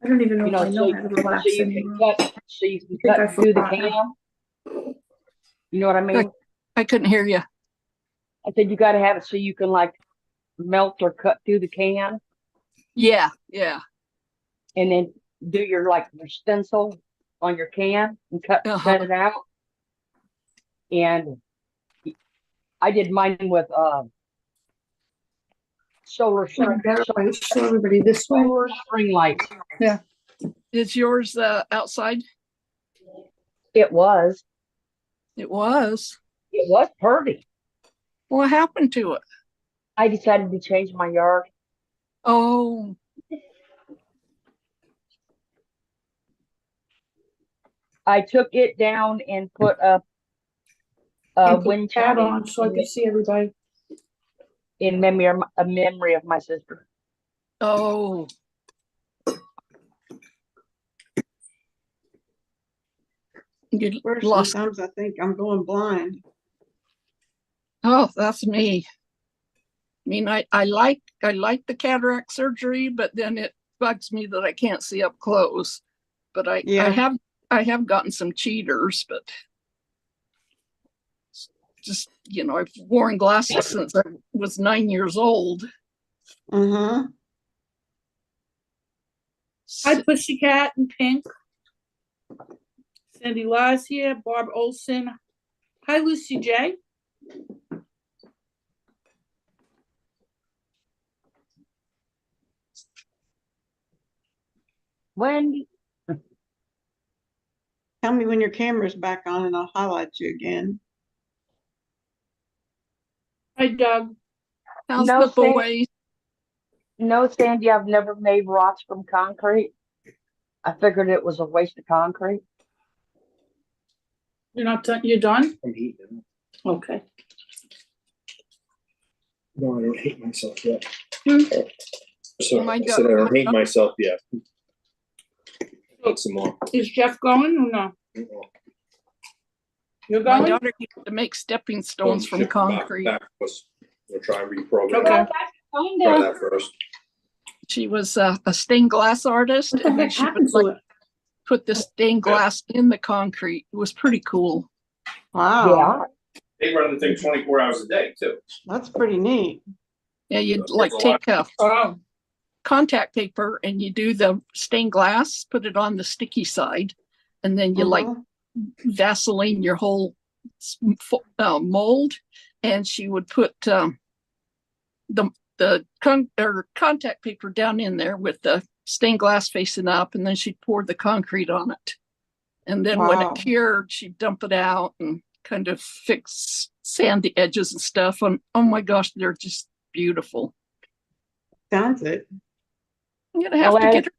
I don't even know You if know, I know how to relax so you anymore. can cut I and do the forgot. can. You know what I mean? I couldn't hear you. I said you gotta have it so you can like melt or cut through the can Yeah. and then do your stencil on your can and cut it out. And I did mine with solar Show everybody this way. solar string lights. Is yours outside? It was It was. pretty. What happened to it? I decided to change my yard. Oh, I took it down and put up I a put wind the hat chime on so I can see everybody. in memory of my sister. oh, you Where's some lost. times I think I'm going blind. Oh, that's me. I mean, I like the cataract surgery, but then it bugs me that I can't see up close. But Yeah. I have gotten some cheaters, but just I've worn glasses since I was 9 years old. Uh-huh. Hi, Pussycat and Pink. Cindy Laws here, Barb Olson. Hi, Lucy J. Wendy, Tell me when your camera's back on and I'll highlight you again. Hi, Doug. How's No, the boy? no, Sandy, I've never made rocks from concrete. I figured it was a waste of concrete. You're not done? You're done? I'm eating. Okay. No, I don't hate myself yet. Hmm. So My I God. said I don't hate myself yet. Need some more. Is Jeff going or no? You're My going? daughter used to make stepping stones from concrete. We'll try and reprogram. Okay. that. Try that first. She was a stained glass artist, What the and then heck she happened would to like it? put the stained glass in the concrete. It was pretty cool. Wow. Yeah. They run the thing 24 hours a day too. That's pretty neat. Yeah, you'd There's like a take a Oh, contact paper and you do the stained glass, put it on the sticky side, and then you like Uh-huh. Vaseline your whole mold, and she would put the contact paper down in there with the stained glass facing up, and then she'd pour the concrete on it. And then when Wow. it cured, she'd dump it out and kind of fix sandy edges and stuff. And oh my gosh, they're just beautiful. Sounds it. I'm gonna have Well, to get her.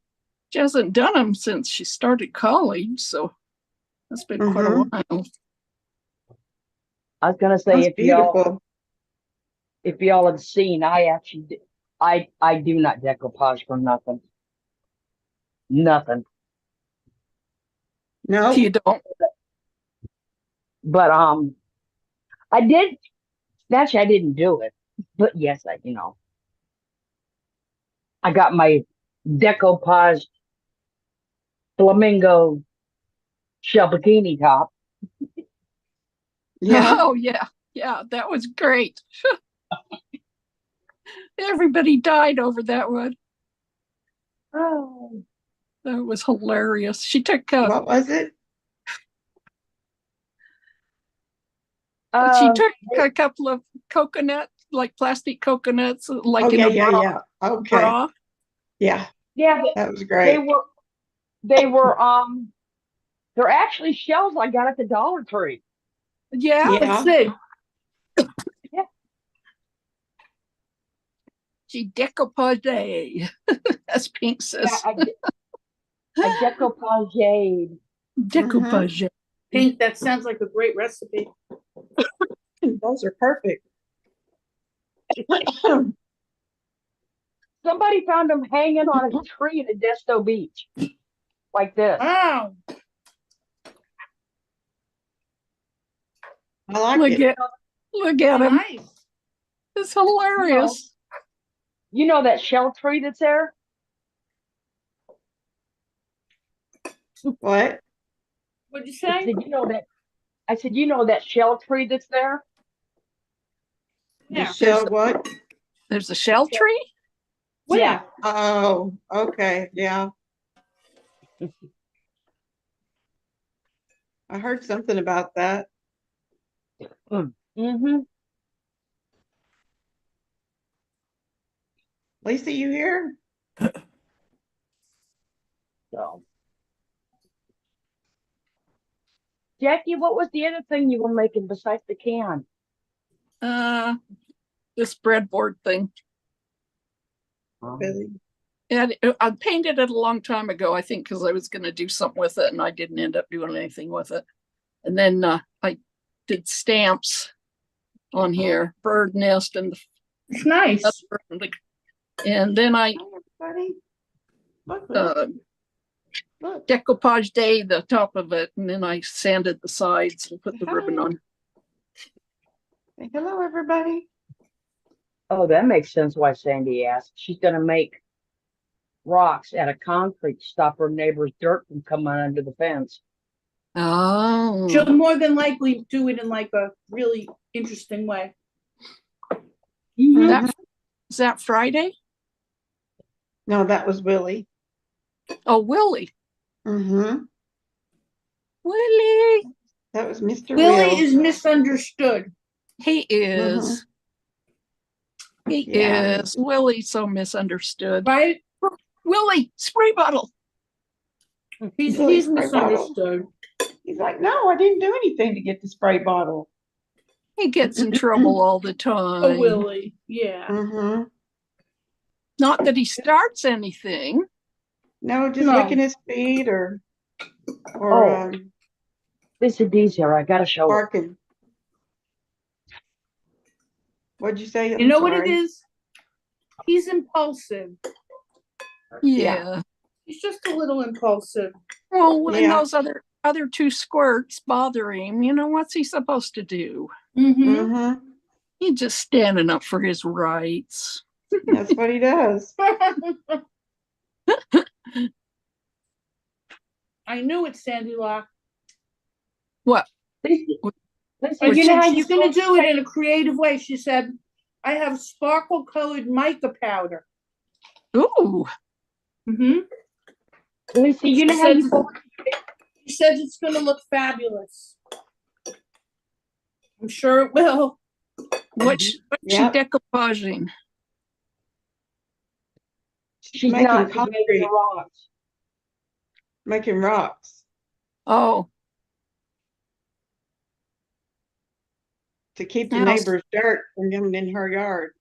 She hasn't done them since she started college, so that's been quite a Mhm. while. I was gonna say Sounds beautiful. if y'all had seen, I do not decoupage for nothing. Nothing. No. You don't. But I did actually I didn't do it. But yes, I got my decoupaged flamingo shell bikini top. Yeah. Oh yeah, that was great. Everybody died over that one. Oh. That was hilarious. She took What was it? a couple of coconut, like plastic coconuts, like Oh, in yeah, a yeah, yeah. Okay. bra. Yeah, Yeah, that was they great. were they're actually shells I got at the Dollar Tree. Yeah, Yeah. let's see. she decoupaged. As Pink says. I decoupaged. Decoupage. Pink, that sounds like a great recipe. Those are perfect. Somebody found them hanging on a tree in Desto Beach, like this. Wow. I like Look it. at him. Nice. It's hilarious. You know that shell tree that's there? What? What'd you I say? said, you know that shell tree that's there? The Yeah. shell what? There's a shell tree. Yeah. Oh, okay. Yeah. I heard something about that. Mm-hmm. Lisa, you here? So, Jackie, what was the other thing you were making besides the can? this breadboard thing. Really. And I painted it a long time ago, I think, because I was going to do something with it, and I didn't end up doing anything with it. And then I did stamps on here, bird nest, and It's nice. and then I Hi, everybody. Look, look. decoupage day the top of it, and then I sanded the sides and put the ribbon Hi. on. Say hello, everybody. Oh, that makes sense why Sandy asked. She's gonna make rocks out of concrete to stop her neighbor's dirt from coming under the fence. Oh, She'll more than likely do it in like a really interesting way. that, is that Friday? No, that was Willie. Oh, Willie. Mm-hmm. Willie. That was Mr. Willie Will. is misunderstood. He is. He Yeah. is. Willie's so misunderstood. Right? Willie, spray bottle. He's Willie's spray misunderstood. He's like, no, I didn't do anything to get the spray bottle. He gets in trouble all the time. Oh, Willie. Yeah. Mm-hmm. Not that he starts anything. No, just No. licking his feet or Oh. Lisa D's here. I gotta show her. barking. What'd you say? You I'm know what it sorry. is? He's impulsive. Yeah. He's just a little impulsive. Well, when Yeah. those other two squirts bother him, you know, what's he supposed to do? Mm-hmm. Mm-hmm. He's just standing up for his rights. That's what he does. I knew it, Sandy Lock. What? Lisa, And you know how she's you gonna do it in a creative way. She said, I have sparkle colored mica powder. Ooh. Mm-hmm. Lisa, you know how you She says it's gonna look fabulous. I'm sure it will. What's she Yep. decoupaging? she's making not concrete. making rocks. Making rocks Oh, to keep the Now- neighbor's dirt from coming in her yard.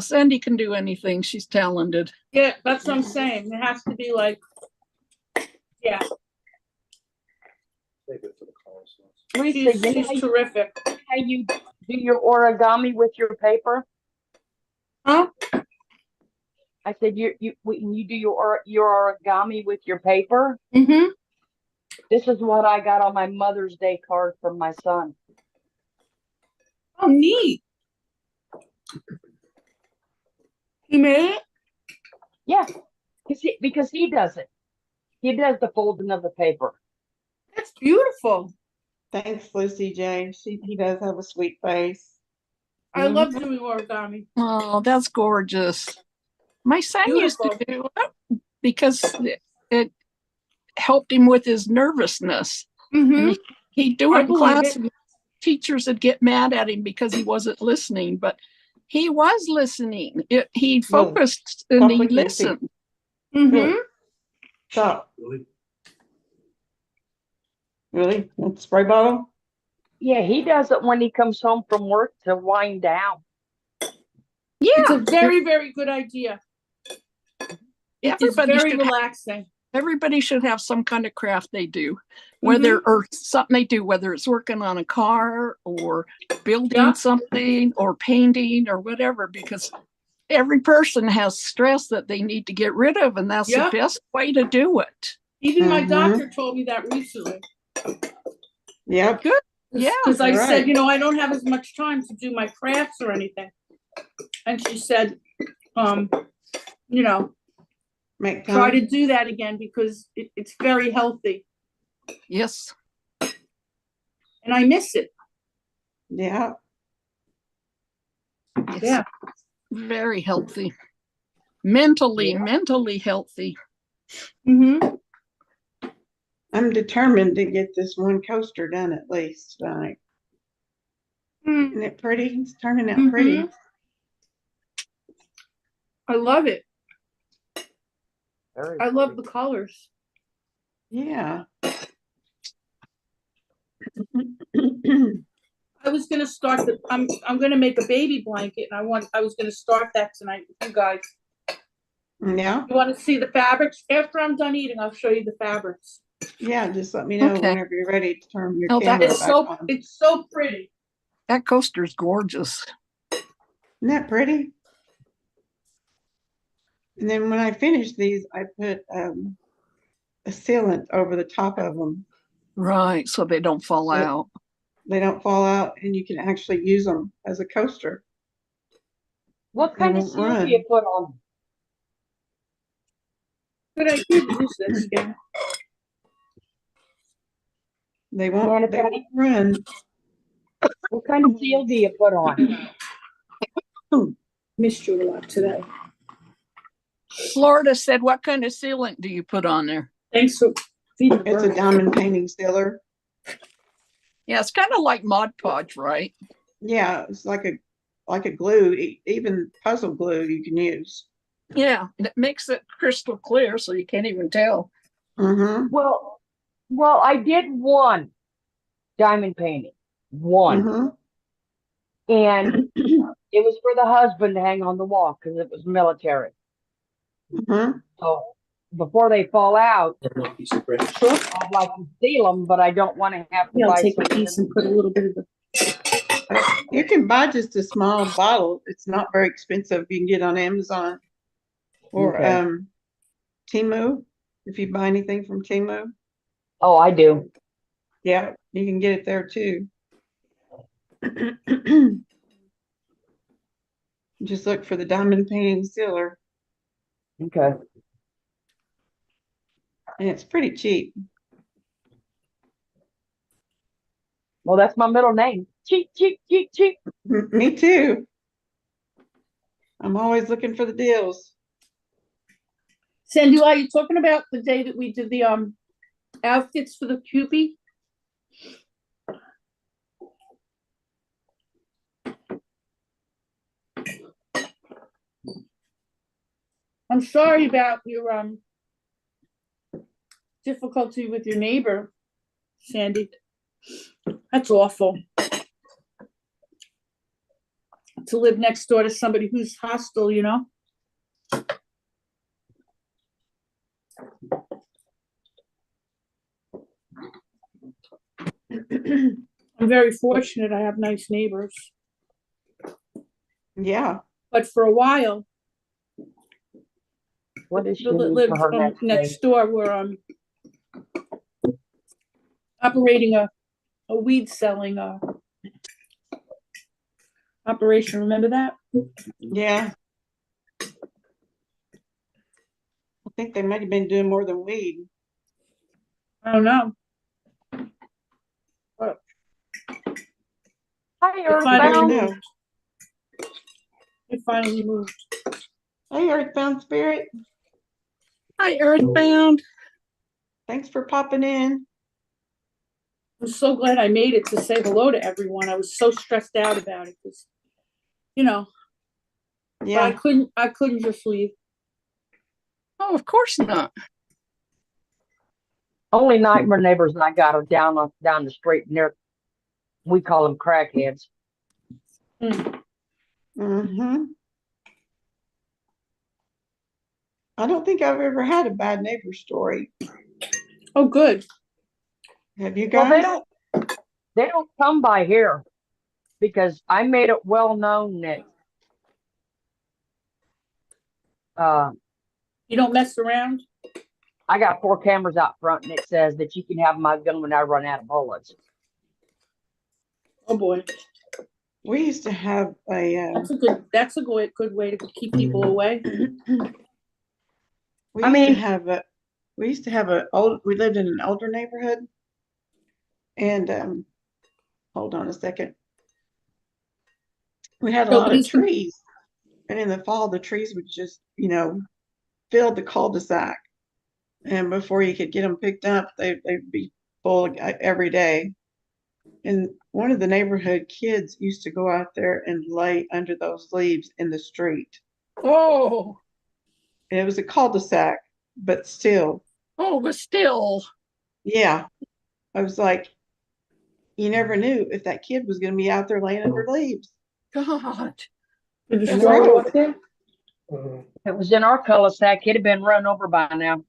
Sandy can do anything. She's talented. Yeah, that's what I'm saying. It has to be like, yeah, Lisa, you know she's terrific. how you do your origami with your paper? Huh? I said when you do your origami with your paper. Mm-hmm. This is what I got on my Mother's Day card from my son. Oh, neat. He made it? Yeah, because he does it. He does the folding of the paper. That's beautiful. Thanks, Lucy J. He does have a sweet face. I love doing origami. Oh, that's gorgeous. My son used to do it because it helped him with his nervousness. Mm-hmm. He'd do I it in believe class. it. And teachers would get mad at him because he wasn't listening, but he was listening. He focused and Stop he licking your feet. listened. Mm-hmm. Stop. Really? That spray bottle? Yeah, he does it when he comes home from work to wind down. It's Yeah, a very, very good idea. It's everybody should have some kind of craft they do, Mm-hmm. or something they do, whether it's working on a car or building Yeah. something or painting or whatever, because every person has stress that they need to get rid of, and that's Yeah. the best way to do it. Even my Mhm. doctor told me that recently. Yep. Good. Yeah, Because I you're said, right. I don't have as much time to do my crafts or anything. And she said, Make try time. to do that again because it's very healthy. Yes. And I miss it. Yeah. It's Yeah. very healthy. Mentally healthy. Mm-hmm. I'm determined to get this one coaster done at least tonight. Isn't it pretty? It's turning out pretty. Mhm. I love it. Very I love the colors. Yeah. I I was gonna start I'm gonna make a baby blanket and I was gonna start that tonight with you guys. Yeah, You wanna see the fabrics? After I'm done eating, I'll show you the fabrics. yeah, just let me know Okay. whenever you're ready to turn your Oh, that camera is back on. It's so pretty. That coaster's gorgeous. Isn't that pretty? And then when I finish these, I put a sealant over the top of them. Right, so they don't fall But- out. They don't fall out and you can actually use them as a coaster. What They kind of won't seal run. do you put on? Good idea to use this, yeah. They Nana won't Patty? run. What kind of seal do you put on? Missed you a lot today. Florida said, what kind of sealant do you put on there? Thanks for feeding the It's a birds. diamond painting sealer. Yeah, it's kind of like Mod Podge, right? Yeah, it's like a glue, even puzzle glue you can use. Yeah, it makes it crystal clear so you can't even tell. Mm-hmm. Well, I did one diamond painting, one, Mm-hmm. and it was for the husband to hang on the wall because it was military. Mm-hmm. So before they fall out, Sure. I'd like to seal them, but I don't want to have to Yeah, I'll buy take a something. piece and put a little bit of the, You can buy just a small bottle. It's not very expensive. You can get on Amazon or Okay. Temu. If you buy anything from Temu, Oh, I do. yeah, you can get it there too. Just look for the diamond painting sealer, Okay. and it's pretty cheap. Well, that's my middle name. Cheap, cheap, cheap, cheap. Me too. I'm always looking for the deals. Sandy, are you talking about the day that we did the outfits for the Cupid? I'm sorry about your difficulty with your neighbor, Sandy. That's awful. To live next door to somebody who's hostile, you know? I'm very fortunate. I have nice neighbors. Yeah. But for a while, What is she that need lived for her next next door were operating a weed selling operation. Remember that? Yeah. I think they might have been doing more than weed. I don't know. Hi, They I finally don't Earthbound. know. moved. They finally moved. Hey, Earthbound Spirit. Hi, Earthbound. Thanks for popping in. I'm so glad I made it to say hello to everyone. I was so stressed out about it because, you know, but Yeah. I couldn't just leave. Oh, of course not. Only nightmare neighbors I got are down the street near. We call them crackheads. Mm-hmm. I don't think I've ever had a bad neighbor story. Oh, good. Have you Well, guys? they don't come by here because I made it well known that You don't mess around? I got 4 cameras out front and it says that you can have my gun when I run out of bullets. Oh boy. We used to have a That's a good way to keep people away. we I used to mean- have a we lived in an older neighborhood, and hold on a second. We had a So lot of these- trees, and in the fall the trees would just, fill the cul-de-sac, and before you could get them picked up, they'd be full every day. And one of the neighborhood kids used to go out there and lay under those leaves in the street. Oh, And it was a cul-de-sac, but still, but still. yeah. I was like, you never knew if that kid was gonna be out there laying under leaves. God. Did you That's throw it right. up there? Uh, If it was in our cul-de-sac, it'd have been run over by now.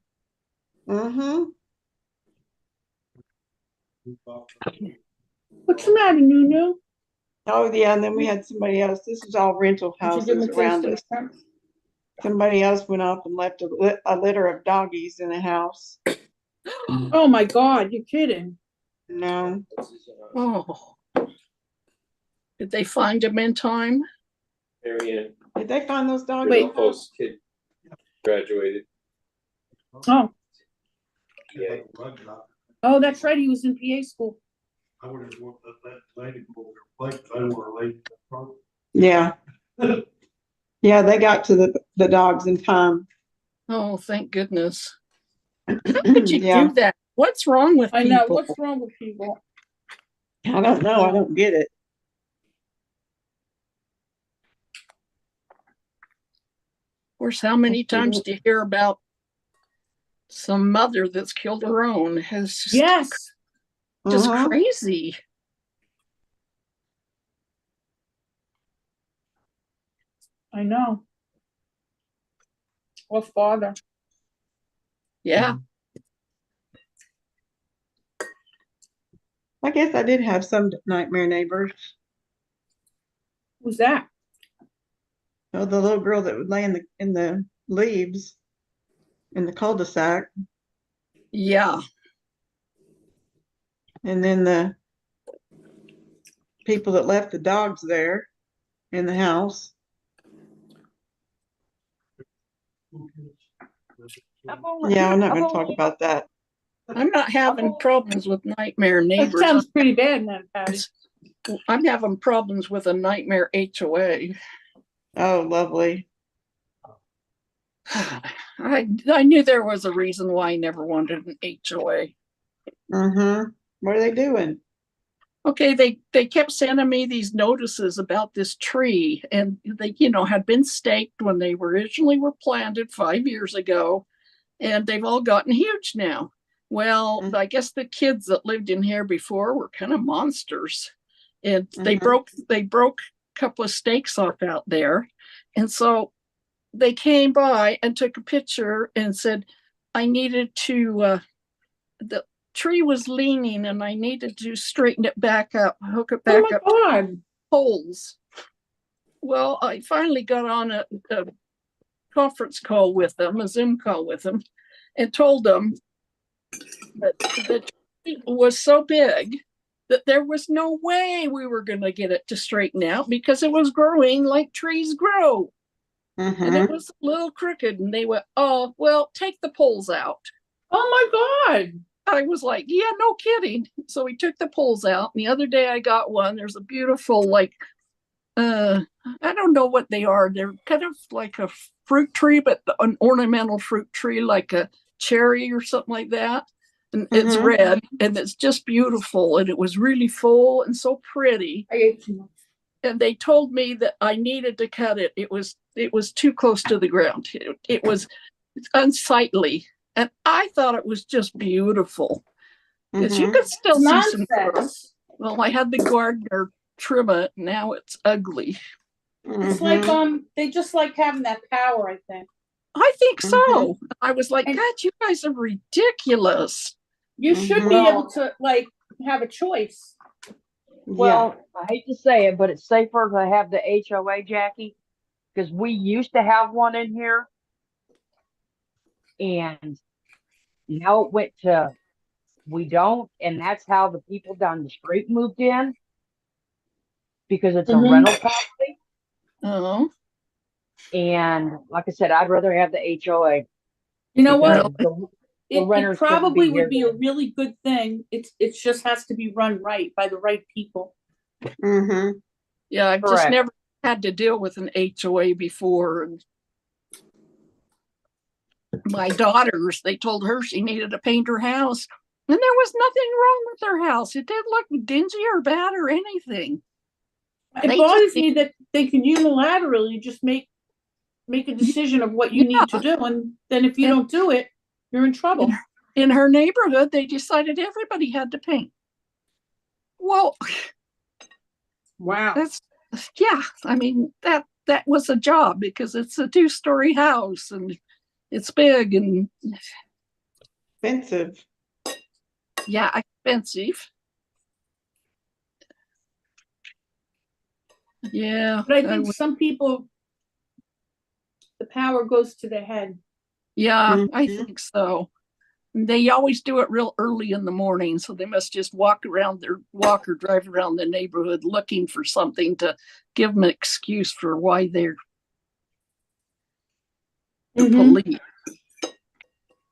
Mm-hmm. What's the matter, Nunu? Oh, yeah, and then we had somebody else. This is all rental Did you give him houses a taste around of us. the shrimp? Somebody else went off and left a litter of doggies in the house. Oh my God, you're kidding. No, Oh. Did they find him in time? Marianne, did they find those your doggies? Wait. close kid graduated. Oh, Yeah. oh, that's right. He was in PA school. I would have want that lady go over there, like, I don't want to Yeah. Yeah, they got to the dogs in time. Oh, thank goodness. How could you Yeah, do that? What's wrong with I know. people? What's wrong with people? I don't know. I don't get it. Of course, how many times do you hear about some mother that's killed her own? It's just, Yes. just Mhm. crazy. I know. What father? Yeah. I guess I did have some nightmare neighbors. Who's that? Oh, the little girl that would lay in the leaves in the cul-de-sac, Yeah. and then the people that left the dogs there in the house. Yeah, I'm not going to talk about that. I'm not having problems with nightmare That neighbors. sounds pretty bad, man, Patty. I'm having problems with a nightmare HOA. Oh, lovely. I knew there was a reason why I never wanted an HOA. Mm-hmm. What are they doing? Okay, they kept sending me these notices about this tree, and they, had been staked when they originally were planted 5 years ago, and they've all gotten huge now. Well, I guess the kids that lived in here before were kind of monsters, and they broke a couple of stakes off out there, and so they came by and took a picture and said I needed to the tree was leaning and I needed to straighten it back up, hook it back up God. poles. Well, I finally got on a conference call with them, a Zoom call with them, and told them that the tree was so big that there was no way we were going to get it to straighten out because it was growing like trees grow. Mm-hmm. And it was a little crooked. And they went, oh, well, take the poles out. Oh my God. I was like, yeah, no kidding. So we took the poles out. And the other day I got one. There's a beautiful, I don't know what they are. They're kind of like a fruit tree, but an ornamental fruit tree, like a cherry or something like that. And it's red and it's just beautiful. And it was really full and so pretty. I ate too much. And they told me that I needed to cut it. It was too close to the ground. It was unsightly. And I thought it was just beautiful. Because you could still see some growth. Nonsense. Well, I had the gardener trim it. Now it's ugly. It's like they just like having that power, I think. I think so. I was like, God, you guys are ridiculous. You should be able to have a choice. Well, I hate to say it, but it's safer to have the HOA, Jackie, because we used to have one in here. And now it went to, we don't, and that's how the people down the street moved in. Because it's a rental property. Oh. And like I said, I'd rather have the HOA. You know what? The renters It probably couldn't be would be here a really good thing. It just has to be run right by the right people. Yeah, I've just Correct. never had to deal with an HOA before. And my daughters, they told her she needed to paint her house. And there was nothing wrong with her house. It didn't look dingy or bad or anything. It bothers me that they can unilaterally just make a decision of what you need to do. And then if you don't do it, you're in trouble. In her neighborhood, they decided everybody had to paint. Well, Wow. that's, yeah, I mean, that was a job because it's a 2-story house and it's big and Expensive. yeah, expensive. Yeah. But I think some people, the power goes to their head. Yeah, I Mhm. think so. They always do it real early in the morning, so they must just walk or drive around the neighborhood looking for something to give them an excuse for why they're the Mhm. police.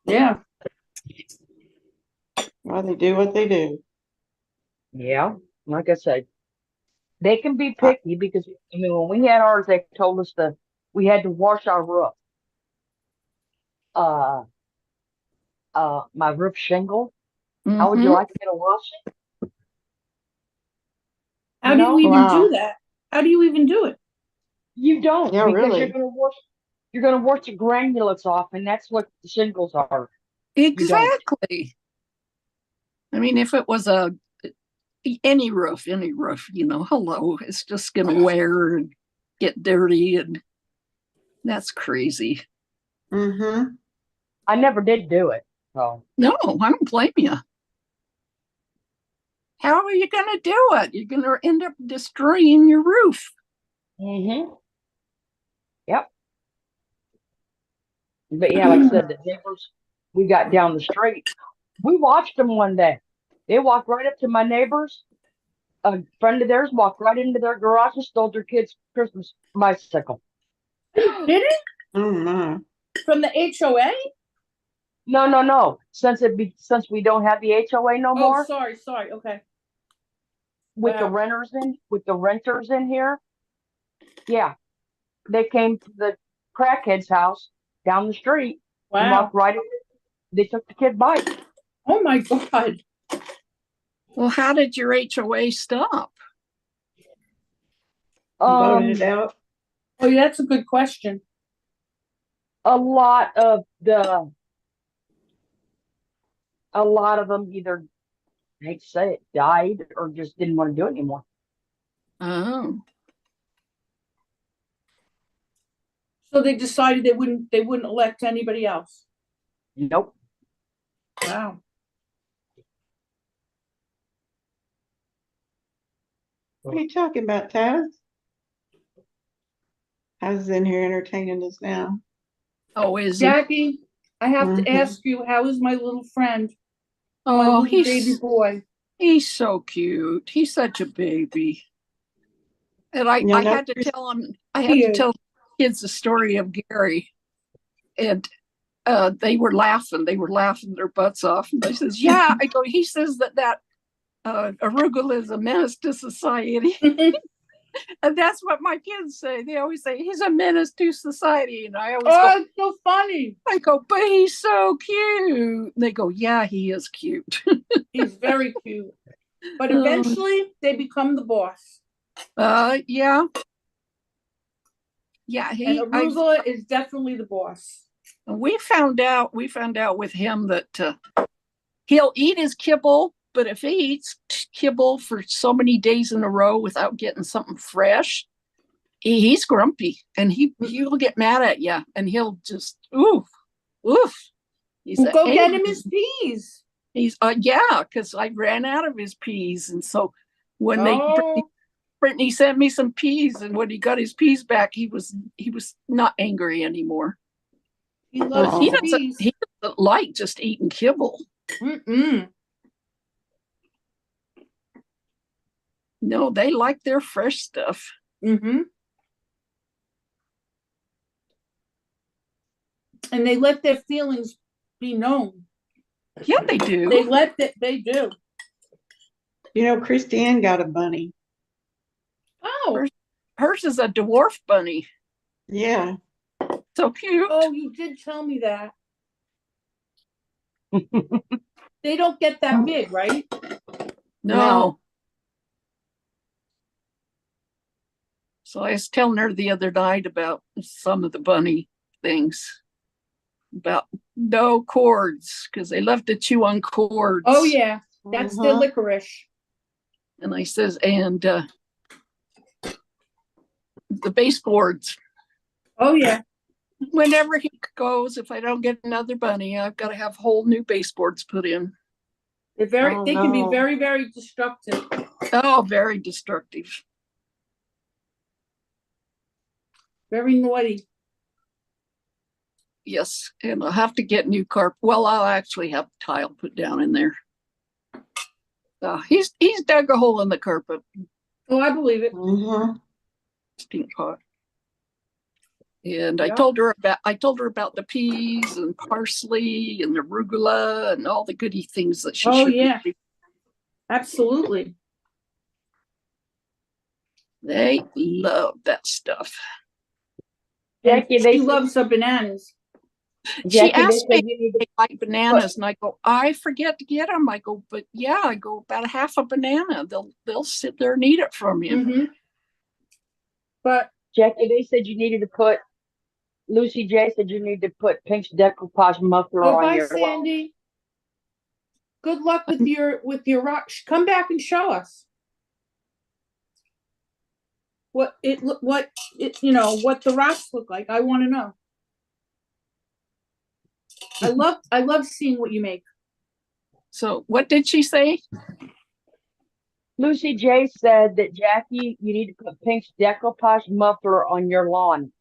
Yeah. Why they do what they do. Yeah, like I said, they can be picky because I mean when we had ours, they told us we had to wash our roof. Uh, my roof shingle. How would you Mhm. like me to wash it? How do you know? even do Wow. that? How do you even do it? You don't Yeah, because really. you're gonna wash the granulates off, and that's what the shingles are. You don't. Exactly. I mean, if it was any roof, hello, it's just gonna wear and get dirty, and that's crazy. Mm-hmm. I never did do it. So No, I don't blame you. How are you gonna do it? You're gonna end up destroying your roof. mm-hmm. Yep. But yeah, like I said, the neighbors we got down the street, we watched them one day. They walked right up to my neighbors. A friend of theirs walked right into their garage and stole their kid's Christmas bicycle. Did it? Oh my. From the HOA? No. Since we don't have the HOA no Oh, more, sorry. Okay. with Wow. the renters in here, yeah, they came to the crackhead's house down the street and Wow. walked right in. They took the kid bike. Oh my God. Well, how did your HOA stop? Voted it out. Oh, yeah, that's a good question. A lot of them either, I hate to say it, died or just didn't want to do it anymore. Oh, So they decided they wouldn't elect anybody else. Nope. Wow. What are you talking about, Taz? Taz in here entertaining us now. oh, is he? Jackie, I have to Mhm. ask you, how is my little friend? My Oh, little baby boy. he's so cute. He's such a baby. And I Yeah, had to that's tell him, I had to tell kids the story of Gary. And they were laughing their butts off. And I says, yeah, I go, he says that arugula is a menace to society. And that's what my kids say. They always say he's a menace to society. And I always go, it's so funny. I go, but he's so cute. They go, yeah, he is cute. He's very cute. But eventually they become the boss. Yeah. And arugula is definitely the boss. We found out with him that he'll eat his kibble, but if he eats kibble for so many days in a row without getting something fresh, he's grumpy and he'll get mad at you and he'll just oof. He's Go get him his peas. He's yeah, because I ran out of his peas, and so when Brittany sent me some peas, and when he got his peas back, he was not angry anymore. He loves He peas. doesn't like just eating kibble. Mm-mm. No, they like their fresh stuff. Mm-hmm. And they let their feelings be known. Yeah, they do. They do. You know, Christiane got a bunny. Oh. Hers is a dwarf bunny. Yeah. So cute. Oh, you did tell me that. They don't get that big, right? No. So I was telling her the other night about some of the bunny things. About no cords, because they love to chew on cords. Oh, yeah. That's their licorice. And I says, and the baseboards, Oh, yeah. whenever he goes, if I don't get another bunny, I've got to have whole new baseboards put in. Oh, They can be no. very, very destructive. Oh, very destructive. Very naughty. Yes, and I'll have to get new carpet. Well, I'll actually have tile put down in there. He's dug a hole in the carpet. Oh, I believe it. Mhm. Stink pot. And I Yeah. told her about the peas and parsley and arugula and all the goody things that she Oh, should yeah. be. Absolutely. They love that stuff. And Jackie, they she said, loves the bananas. She Jackie, they asked me said you need if they like bananas, and I go, I forget to get them. I go, but yeah, I go about a half a banana. They'll sit there and eat it from you. Mm-hmm. But Jackie, they said you needed to put, Lucy J said you need to put Pink's decoupage muffler oh, on bye, your lawn. Sandy. Good luck with your rock. Come back and show us what it what the rocks look like. I want to know. I love seeing what you make. So what did she say? Lucy J said that Jackie, you need to put Pink's decoupage muffler on your lawn.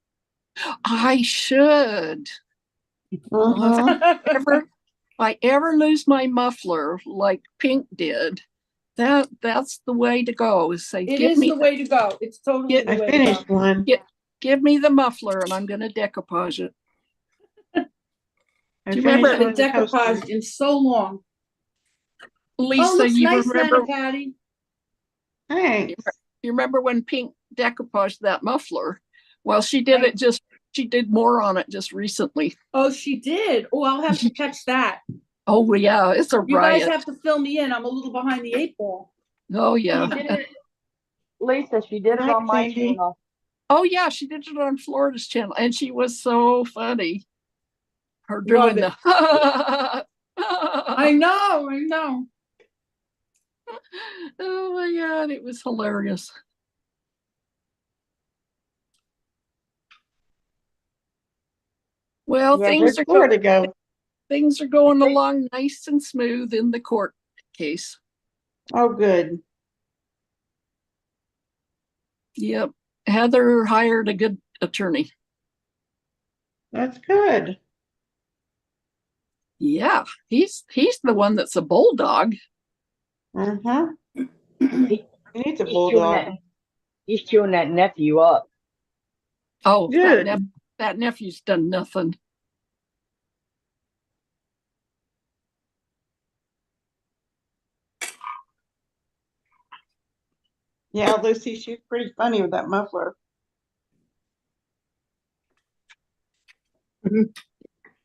I should. Mhm. If I ever lose my muffler like Pink did, that's the way to go. Is say, It is the way to go. It's totally Yeah, the I way to finished go. one. give me the muffler and I'm going to decoupage it. I Do you finished remember It's one been of the coasters. decoupaged in so long. Lisa, Looks you nice, remember? Manny Patty. Thanks. You remember when Pink decoupaged that muffler? Well, she did more on it just recently. Oh, she did. Oh, I'll have to catch that. Oh yeah, it's a You guys riot. have to fill me in. I'm a little behind the 8 ball. Oh She yeah. did it, Lisa, she did it Hi, on my Sandy. channel. Oh yeah, she did it on Florida's channel, and she was so funny. Her Love doing it. the. I know. Oh my god, it was hilarious. Well, Yeah, Where'd Florida go? things are going along nice and smooth in the court case. Oh, good. Yep, Heather hired a good attorney. That's good. Yeah, he's the one that's a bulldog. Uh-huh. He- He needs a He's chewing bulldog. he's chewing that nephew up. Oh, Good. that nephew's done nothing. Yeah, Lucy, she's pretty funny with that muffler.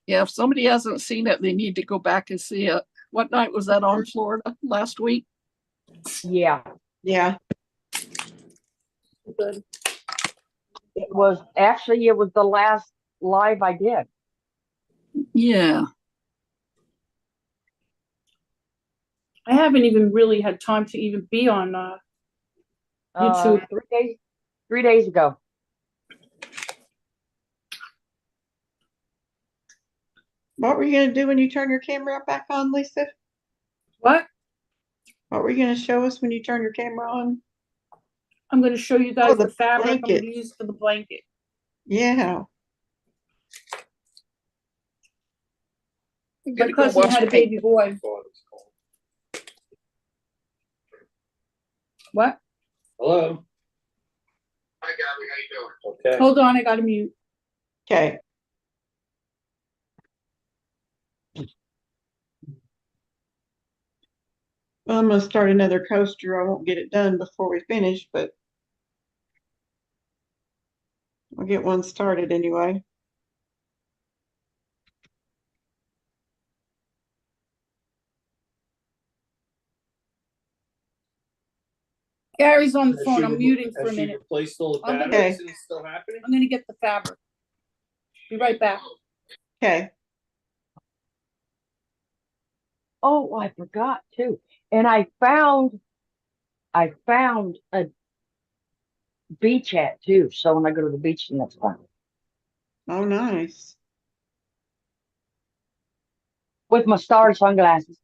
Yeah, if somebody hasn't seen it, they need to go back and see it. What night was that on Florida last week? Yeah, Yeah. Good. it was the last live I did. Yeah. I haven't even really had time to even be on YouTube. 3 days ago. What were you gonna do when you turn your camera back on, Lisa? What? What were you gonna show us when you turn your camera on? I'm going to show you guys the the fabric I'm going blanket. to use for the blanket. Yeah. I'm My gonna go cousin wash had a paint. baby boy. What? Hello? Hi, Gabby, how you doing? Okay. Hold on, I got to mute. Okay. Well, I'm gonna start another coaster. I won't get it done before we finish, but I'll get one started anyway. Gary's on the Has phone. she I'm remo- muting for a has she minute. replaced all the I'm gonna- batteries and it's still happening? I'm going to get the fabric. Be right back. Okay. Oh, I forgot too. And I found I found a beach hat too. So when I go to the beach the next time, Oh, nice. with my star sunglasses.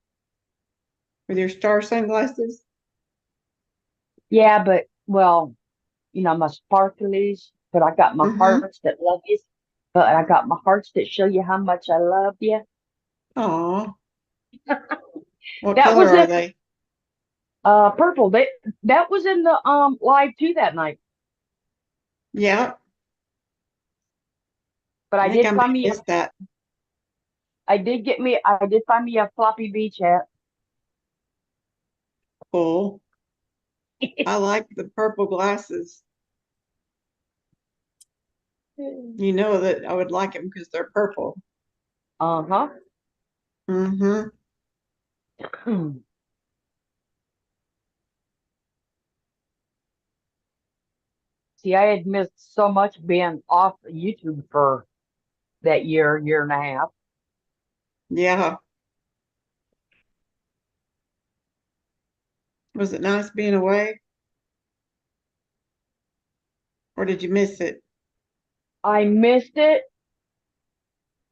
With your star sunglasses? Yeah, but well, you know, my sparklies, but I got my Mm-hmm. hearts that love you. But I got my hearts that show you how much I love you. Oh, what That color was are it. they? Purple. That was in the live too that night. Yeah, But I I think did I may find have me missed that. I did find me a floppy beach hat. Cool. I like the purple glasses. You know that I would like them because they're purple. Uh-huh. Mm-hmm. See, I had missed so much being off YouTube for that year and a half. Yeah. Was it nice being away? Or did you miss it? I missed it,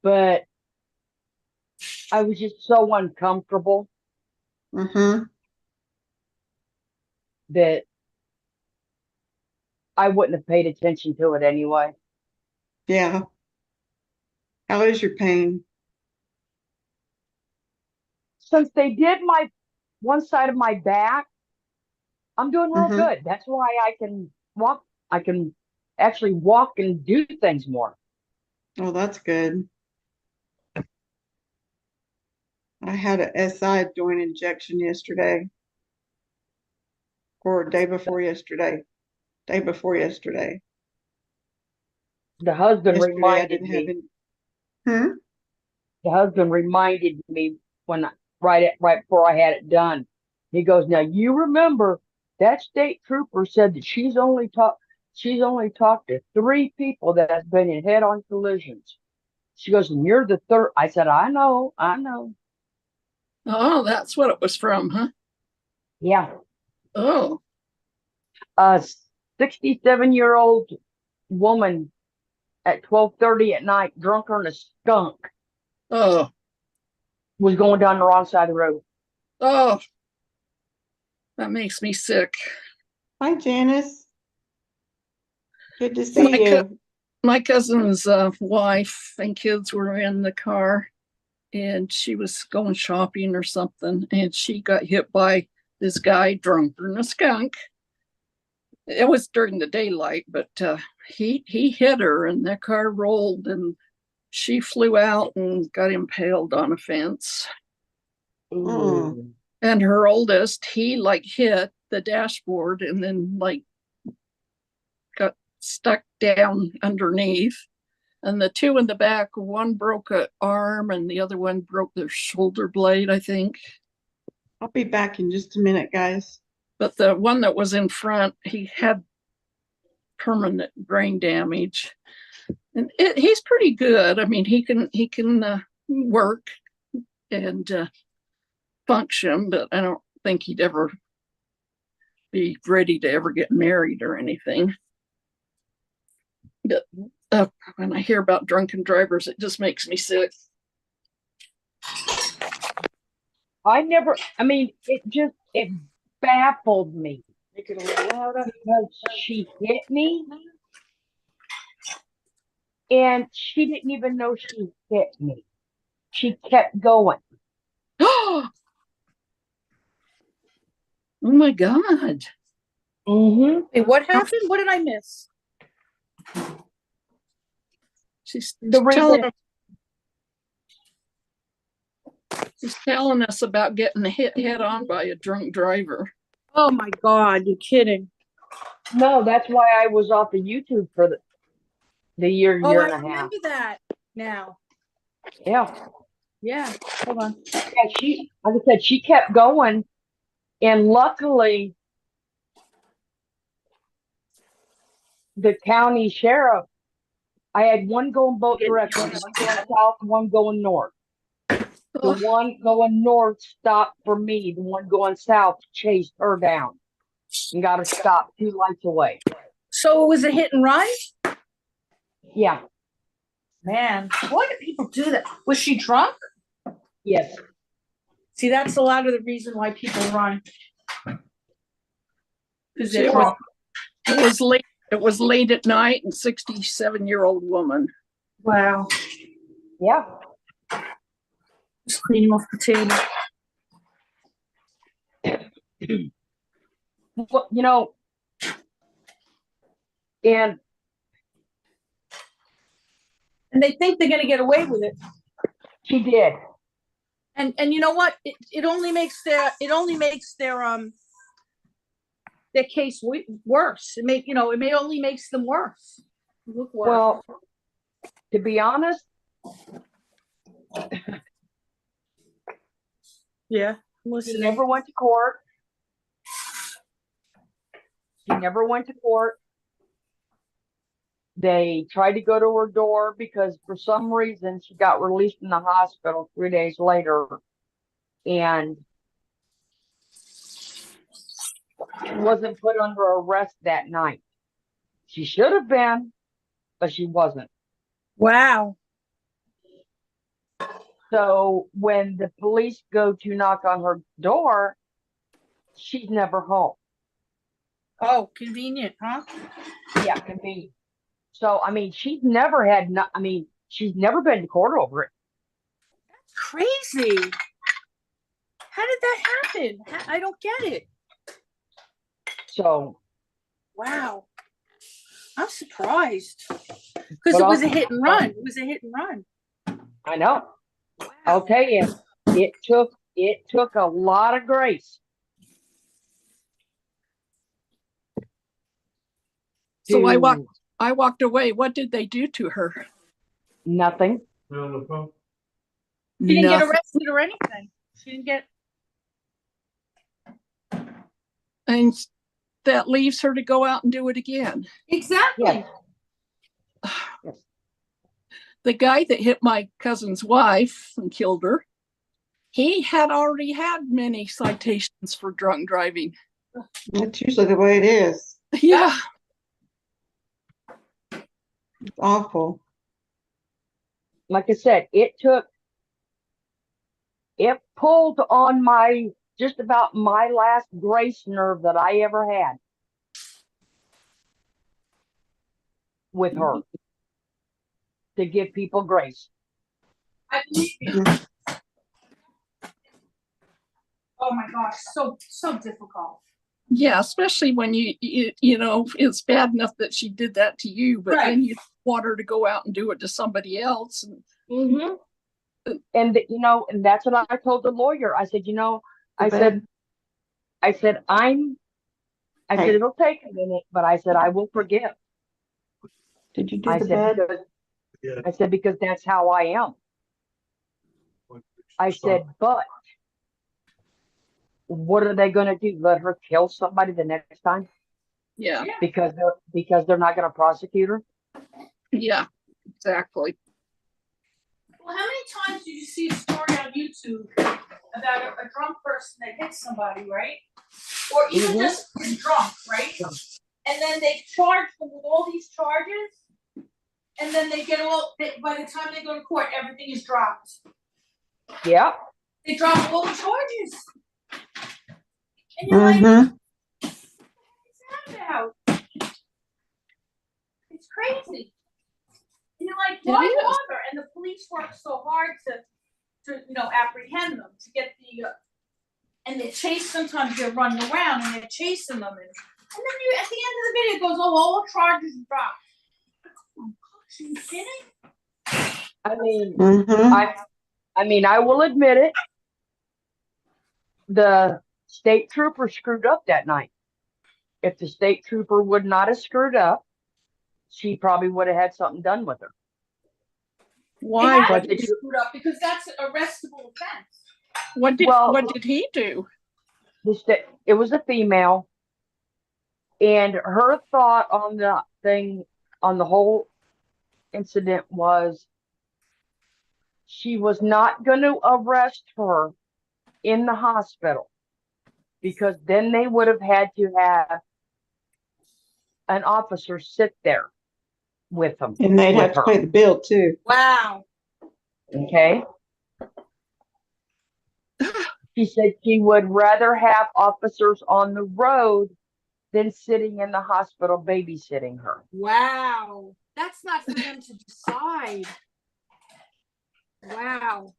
but I was just so uncomfortable Mm-hmm. that I wouldn't have paid attention to it anyway. Yeah. How is your pain? Since they did my one side of my back, I'm doing real Mm-hmm. good. That's why I can walk. I can actually walk and do things more. Oh, that's good. I had a SI joint injection yesterday, or day before yesterday. Day before yesterday. The husband Yesterday I reminded didn't have me. any. Hmm? The husband reminded me right before I had it done. He goes, "Now you remember that state trooper said that she's only talked to 3 people that has been in head-on collisions." She goes, "And you're the third." I said, I know. Oh, that's what it was from, huh? Yeah. Oh, A 67-year-old woman at 12:30 at night, drunk on a skunk, oh, was going down the wrong side of the road. oh, that makes me sick. Hi, Janice. Good to My, see co- you. my cousin's wife and kids were in the car and she was going shopping or something and she got hit by this guy drunk in a skunk. It was during the daylight, but he hit her and the car rolled and she flew out and got impaled on a fence. Mm. And her oldest, he like hit the dashboard and then like got stuck down underneath. And the two in the back, one broke an arm and the other one broke their shoulder blade, I think. I'll be back in just a minute, guys. But the one that was in front, he had permanent brain damage. And he's pretty good. I mean, he can work and function, but I don't think he'd ever be ready to ever get married or anything. But when I hear about drunken drivers, it just makes me sick. It baffled me Make it a little louder. because she hit me and she didn't even know she hit me. She kept going. Oh my God. Mm-hmm. Hey, what happened? What did I miss? She's The reason telling us about getting hit head on by a drunk driver. Oh my God, you're kidding. No, that's why I was off of YouTube for the year Oh, I and a half. remember that now. Yeah. Yeah, hold on. Yeah, like I said, she kept going, and luckily the county sheriff, I had one going both directions, one going south, one going north. The one going north stopped for me. The one going south chased her down. and got her stopped 2 lights away. So it was a hit and run? Yeah, Man, why do people do that? Was she drunk? yes. See, that's a lot of the reason why people run. Because It was, it was late. It was late at night, and 67-year-old woman. wow, Yeah. just cleaning off the table. Well, you know, and And they think they're gonna get away with it. she did. And you know what? It only makes their case worse. It may only makes them worse. Look worse. Well, to be honest, Yeah. she Listen. never went to court. She never went to court. They tried to go to her door because for some reason she got released from the hospital 3 days later, and she wasn't put under arrest that night. She should have been, but she wasn't. Wow. So when the police go to knock on her door, she's never home. Oh, convenient, huh? Yeah, can be. So I mean, she's never had. She's never been to court over it. Crazy. How did that happen? I don't get it. So Wow. I'm surprised. Because But it was a also- hit and run. It was a hit and run. I know. I'll tell you, it took a lot of grace. So to I walked away. What did they do to her? nothing. On the phone. She didn't get Nothing. arrested or anything. She didn't get. And that leaves her to go out and do it again. Exactly. Yes. The guy that hit my cousin's wife and killed her, he had already had many citations for drunk driving. That's usually the way it is. Yeah. It's awful. Like I said, it pulled on just about my last grace nerve that I ever had with her to give people grace. I believe you. Oh my gosh, so difficult. Yeah, especially when you know, it's bad enough that she did that to you, but Right. then you want her to go out and do it to somebody else. And Mm-hmm. And and that's what I told the lawyer. I said, I said, I said Hey. it'll take a minute, but I said I will forgive. Did you do I the said bed? because Yeah. I said because that's how I am. I said, but what are they going to do? Let her kill somebody the next time yeah, because they're not going to prosecute her? yeah, exactly. Well, how many times did you see a story on YouTube about a drunk person that hits somebody, right? Or even Mhm. just is drunk, right? And then they charge them with all these charges, and then by the time they go to court, everything is dropped. Yeah. They drop all the charges. And you're like, Mm-hmm. what's that about? It's crazy. And you're like, why It is. bother? And the police work so hard to apprehend them, to get and they chase, sometimes they're running around and they're chasing them. And then at the end of the video, it goes, oh, all charges dropped. Oh my gosh, are you kidding? I mean, Mm-hmm. I will admit it. The state trooper screwed up that night. If the state trooper would not have screwed up, she probably would have had something done with her. Why? They But had to be screwed up because that's an arrestable offense. What did he do? It was a female, and her thought on the whole incident was she was not going to arrest her in the hospital because then they would have had to have an officer sit there with them. And they'd have to pay the bill too. Wow. Okay. She said she would rather have officers on the road than sitting in the hospital babysitting her. Wow. That's not for them to decide. Wow.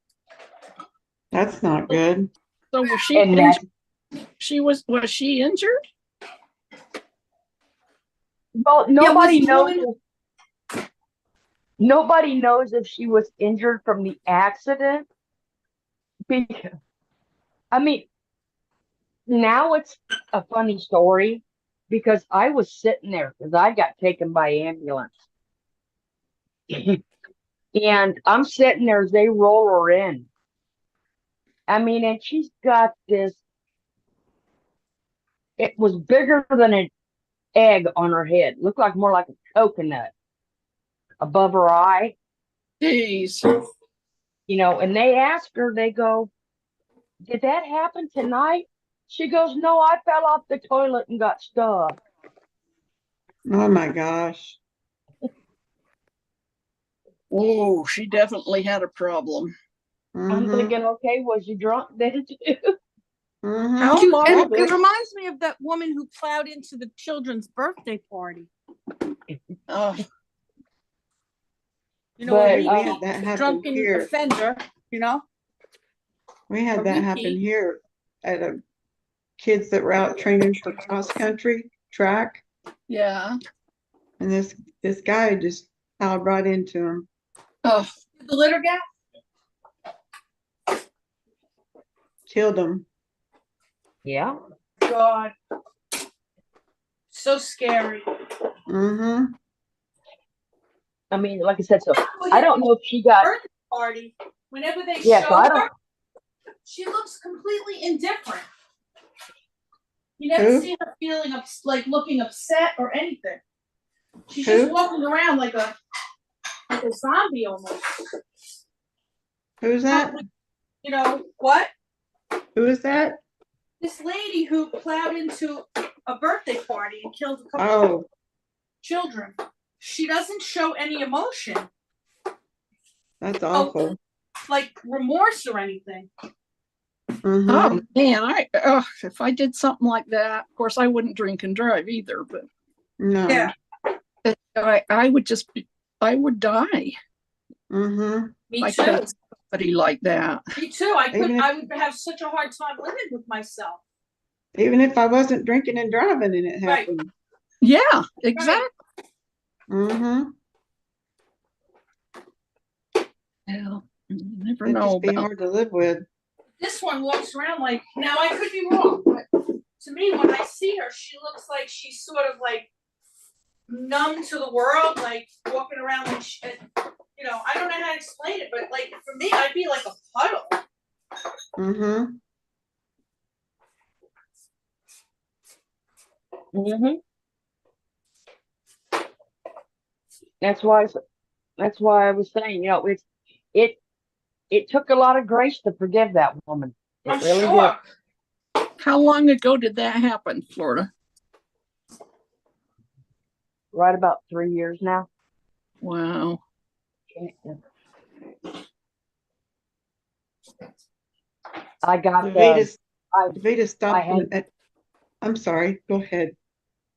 That's not good. So was she And that, injured? Was she injured? well, nobody this knows. woman- Nobody knows if she was injured from the accident. I mean, now it's a funny story because I was sitting there because I got taken by ambulance. And I'm sitting there as they roll her in. I mean, and she's got this, it was bigger than an egg on her head. Looked like more like a coconut above her eye. Jeez. You know, and they ask her, they go, did that happen tonight? She goes, no, I fell off the toilet and got stuck. Oh my gosh. Oh, she definitely had a problem. I'm Mhm, thinking, okay, was you drunk then too? mhm. How Dude, long? and it reminds me of that woman who plowed into the children's birthday party. Oh, You know, But, a We uh, had that happen drunken here. offender, you know? We had a that happen repeat. here at a kids that were out training for cross country track, yeah. and this guy just plowed right into him. Oh, The litter gas? Killed him. Yeah. God. So scary. Mm-hmm. I mean, like I said, so I don't know if she got, Birthday party, whenever they yeah, show so I don't, her, she looks completely indifferent. You never Who? see her feeling like looking upset or anything. She's Who? just walking around like a zombie almost. Who's that? You know what? Who is that? This lady who plowed into a birthday party and killed a couple of Oh, children. She doesn't show any emotion, that's awful. like remorse or anything. Mm-hmm. oh man, if I did something like that, of course I wouldn't drink and drive either, but No. Yeah. I would die. Mm-hmm. Me I too. killed somebody like that. Me too. Even if- I would have such a hard time living with myself. Even if I wasn't drinking and driving and it Right. happened. Yeah, exactly. Mm-hmm. Well, you never It'd know just be about. hard to live with. This one walks around like, now I could be wrong, but to me, when I see her, she looks like she's sort of like numb to the world, like walking around like, you know, I don't know how to explain it, but like for me, I'd be like a puddle. Mm-hmm. mm-hmm. That's why I was saying, you know, it took a lot of grace to forgive that woman. It I'm really sure. did. How long ago did that happen, Florida? Right about 3 years now. Wow. I got Davita I stopped had- at, I'm sorry, go ahead.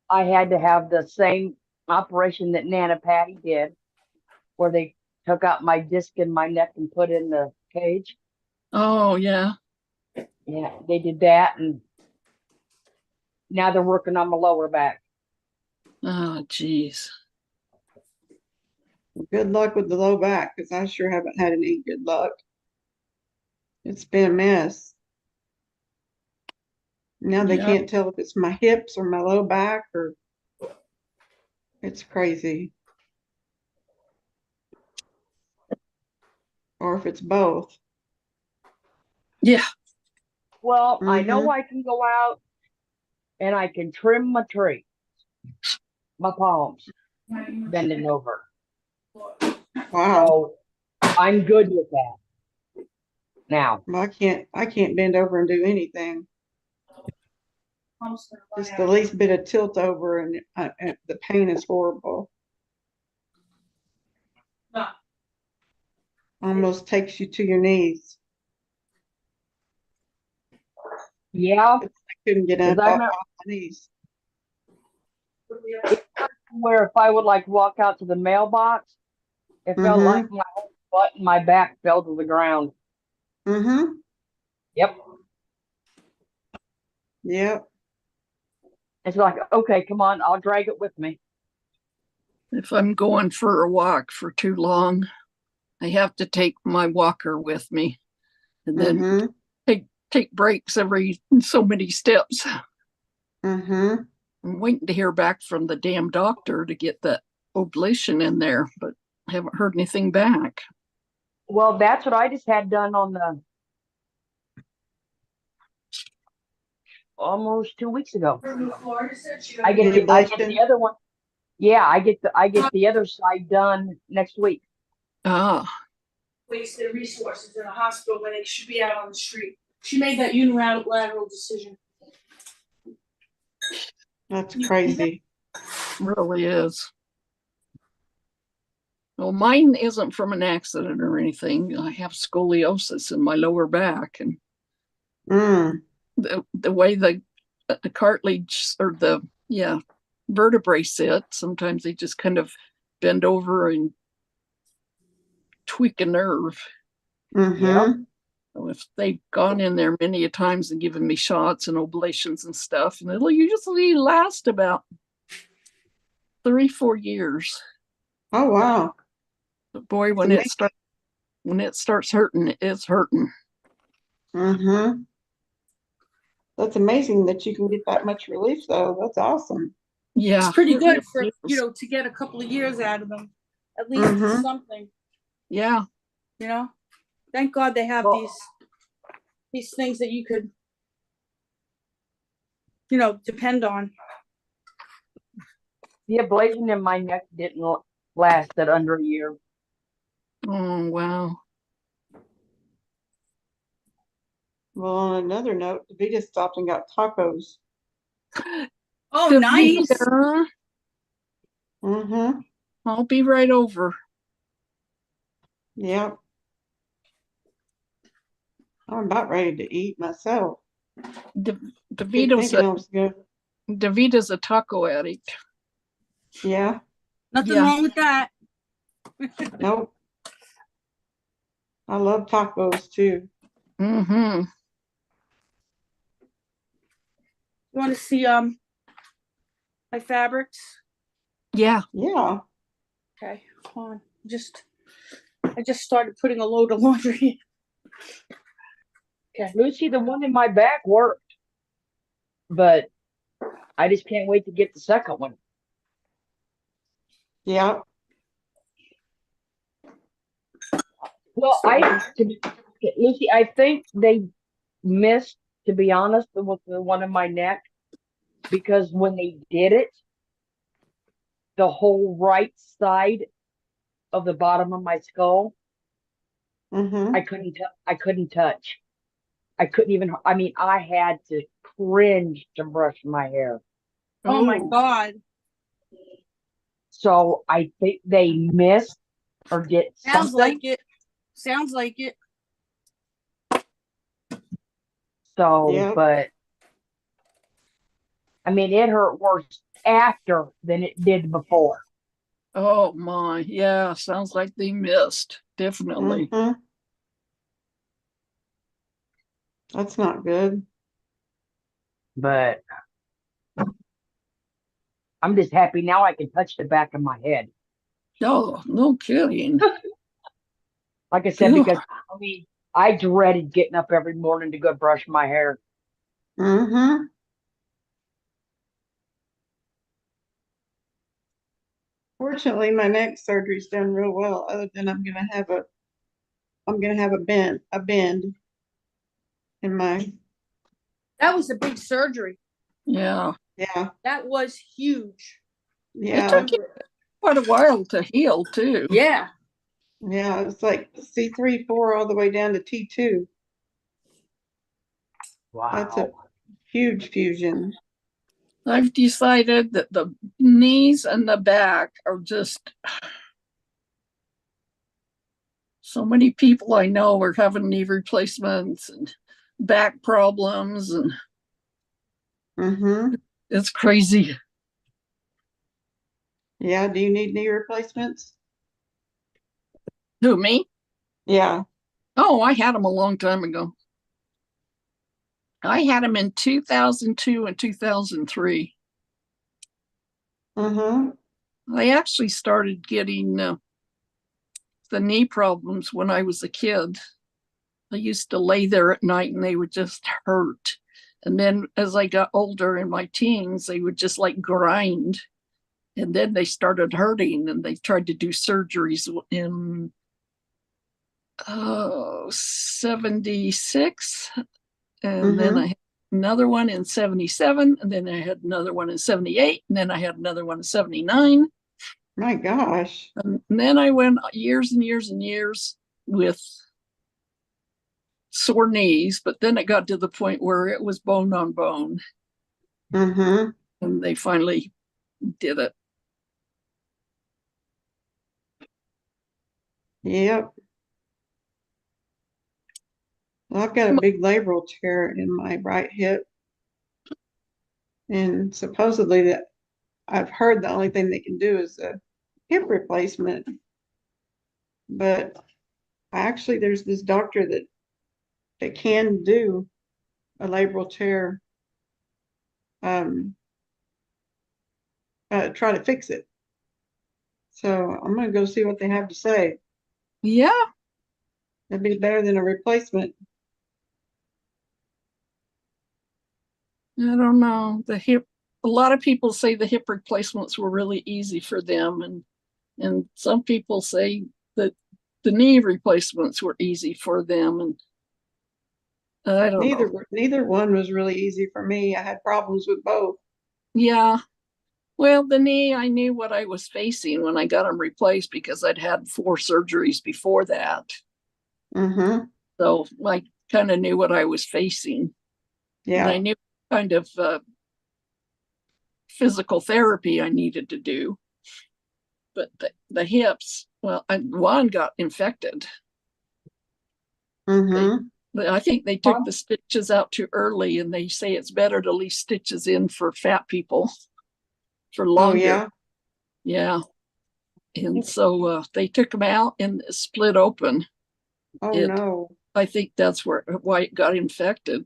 I had to have the same operation that Nana Patty did, where they took out my disc in my neck and put in the cage. Oh yeah. Yeah, they did that, and now they're working on my lower back. Oh geez. Good luck with the low back, because I sure haven't had any good luck. It's been a mess. Now they Yeah. can't tell if it's my hips or my low back or it's crazy. Or if it's both. Yeah. Well, I know Mhm. I can go out and I can trim my tree, my palms, bending over. Wow. So I'm good with that. Now, Well, I can't bend over and do anything. pump's gonna run Just out the of least bit of tilt over and the pain is horrible. No. Almost takes you to your knees. Yeah, I couldn't get because up I off remember my knees. where if I would like walk out to the mailbox, it felt like Mm-hmm. my whole butt and my back fell to the ground. Mm-hmm. Yep. Yep. It's like, okay, come on, I'll drag it with me. If I'm going for a walk for too long, I have to take my walker with me and then Mm-hmm. take breaks every so many steps. Mm-hmm. I'm waiting to hear back from the damn doctor to get the oblation in there, but I haven't heard anything back. Well, that's what I just had done on the almost 2 weeks ago. her new Florida said she I got get The I get ablation. the other one. Yeah, I get the other side done next week. Ah, wasted resources in a hospital when they should be out on the street. She made that unilateral decision. That's crazy. really is. Well, mine isn't from an accident or anything. I have scoliosis in my lower back, and Mm. the way the cartilage or the vertebrae sit, sometimes they just kind of bend over and tweak a nerve. Mm-hmm. So if they've gone in there many a times and given me shots and oblations and stuff, and it'll usually last about 3-4 years. Oh wow. But boy, It's amazing. when it starts hurting, it's hurting. Mm-hmm. That's amazing that you can get that much relief though. That's awesome. Yeah, It's pretty it good for, really is. to get a couple of years out of them. At least Mhm. something, Yeah, Thank God they have Well- these things that you could, depend on. The ablation in my neck didn't last at under a year. oh wow. Well, on another note, Davita stopped and got tacos. Oh, nice. Davida, Mm-hmm. I'll be right over. Yep. I'm about ready to eat myself. Keep Davita's thinking I was good. Davita's a taco addict. Yeah. Nothing Yeah. wrong with that. Nope. I love tacos too. Mm-hmm. You want to see my fabrics? Yeah. Yeah. Okay, hold on. I just started putting a load of laundry in. Lucy, the one in my back worked, but I just can't wait to get the second one. Yeah. Well, Lucy, I think they missed, to be honest, with the one in my neck, because when they did it, the whole right side of the bottom of my skull, Mm-hmm. I couldn't touch. I couldn't even. I mean, I had to cringe to brush my hair. Oh my Ooh. God. So I think they missed or did Sounds something. like it. Sounds like it. So, Yeah. but I mean, it hurt worse after than it did before. Oh my. Yeah. Sounds like they missed. Definitely. Mm-hmm. That's not good. But I'm just happy now I can touch the back of my head. Oh, no kidding. Like I said, Ugh. because I mean, I dreaded getting up every morning to go brush my hair. Mm-hmm. Fortunately, my neck surgery's done real well, other than I'm gonna have a bend in my, That was a big surgery. Yeah. yeah, That was huge. yeah, took you quite a while to heal too. Yeah. yeah, it's like C3, 4 all the way down to T2. Wow. That's a huge fusion. I've decided that the knees and the back are just so many people I know are having knee replacements and back problems, and Mm-hmm. it's crazy. Yeah, do you need knee replacements? Who, me? Yeah. Oh, I had them a long time ago. I had them in 2002 and 2003. Mm-hmm. I actually started getting the knee problems when I was a kid. I used to lay there at night and they would just hurt. And then as I got older in my teens, they would just like grind. And then they started hurting and they tried to do surgeries in 76. And then I had another one in 77. And then I had another one in 78. And then I had another one in 79. My gosh. And then I went years and years and years with sore knees, but then it got to the point where it was bone on bone. Mm-hmm. And they finally did it. Yep. Well, I've got a big labral tear in my right hip. And supposedly that I've heard the only thing they can do is a hip replacement. But actually there's this doctor that can do a labral tear, try to fix it. So I'm gonna go see what they have to say. Yeah. It'd be better than a replacement. I don't know. A lot of people say the hip replacements were really easy for them. And some people say that the knee replacements were easy for them. And I don't know. Neither one was really easy for me. I had problems with both. Yeah. Well, the knee, I knew what I was facing when I got them replaced because I'd had 4 surgeries before that. Mm-hmm. So I kind of knew what I was facing. Yeah. And I knew kind of physical therapy I needed to do. But the hips, well, one got infected. Mm-hmm. I think they took the stitches out too early, and they say it's better to leave stitches in for fat people for longer. Oh, yeah. Yeah. And so they took them out and split open. Oh, no. I think that's why it got infected.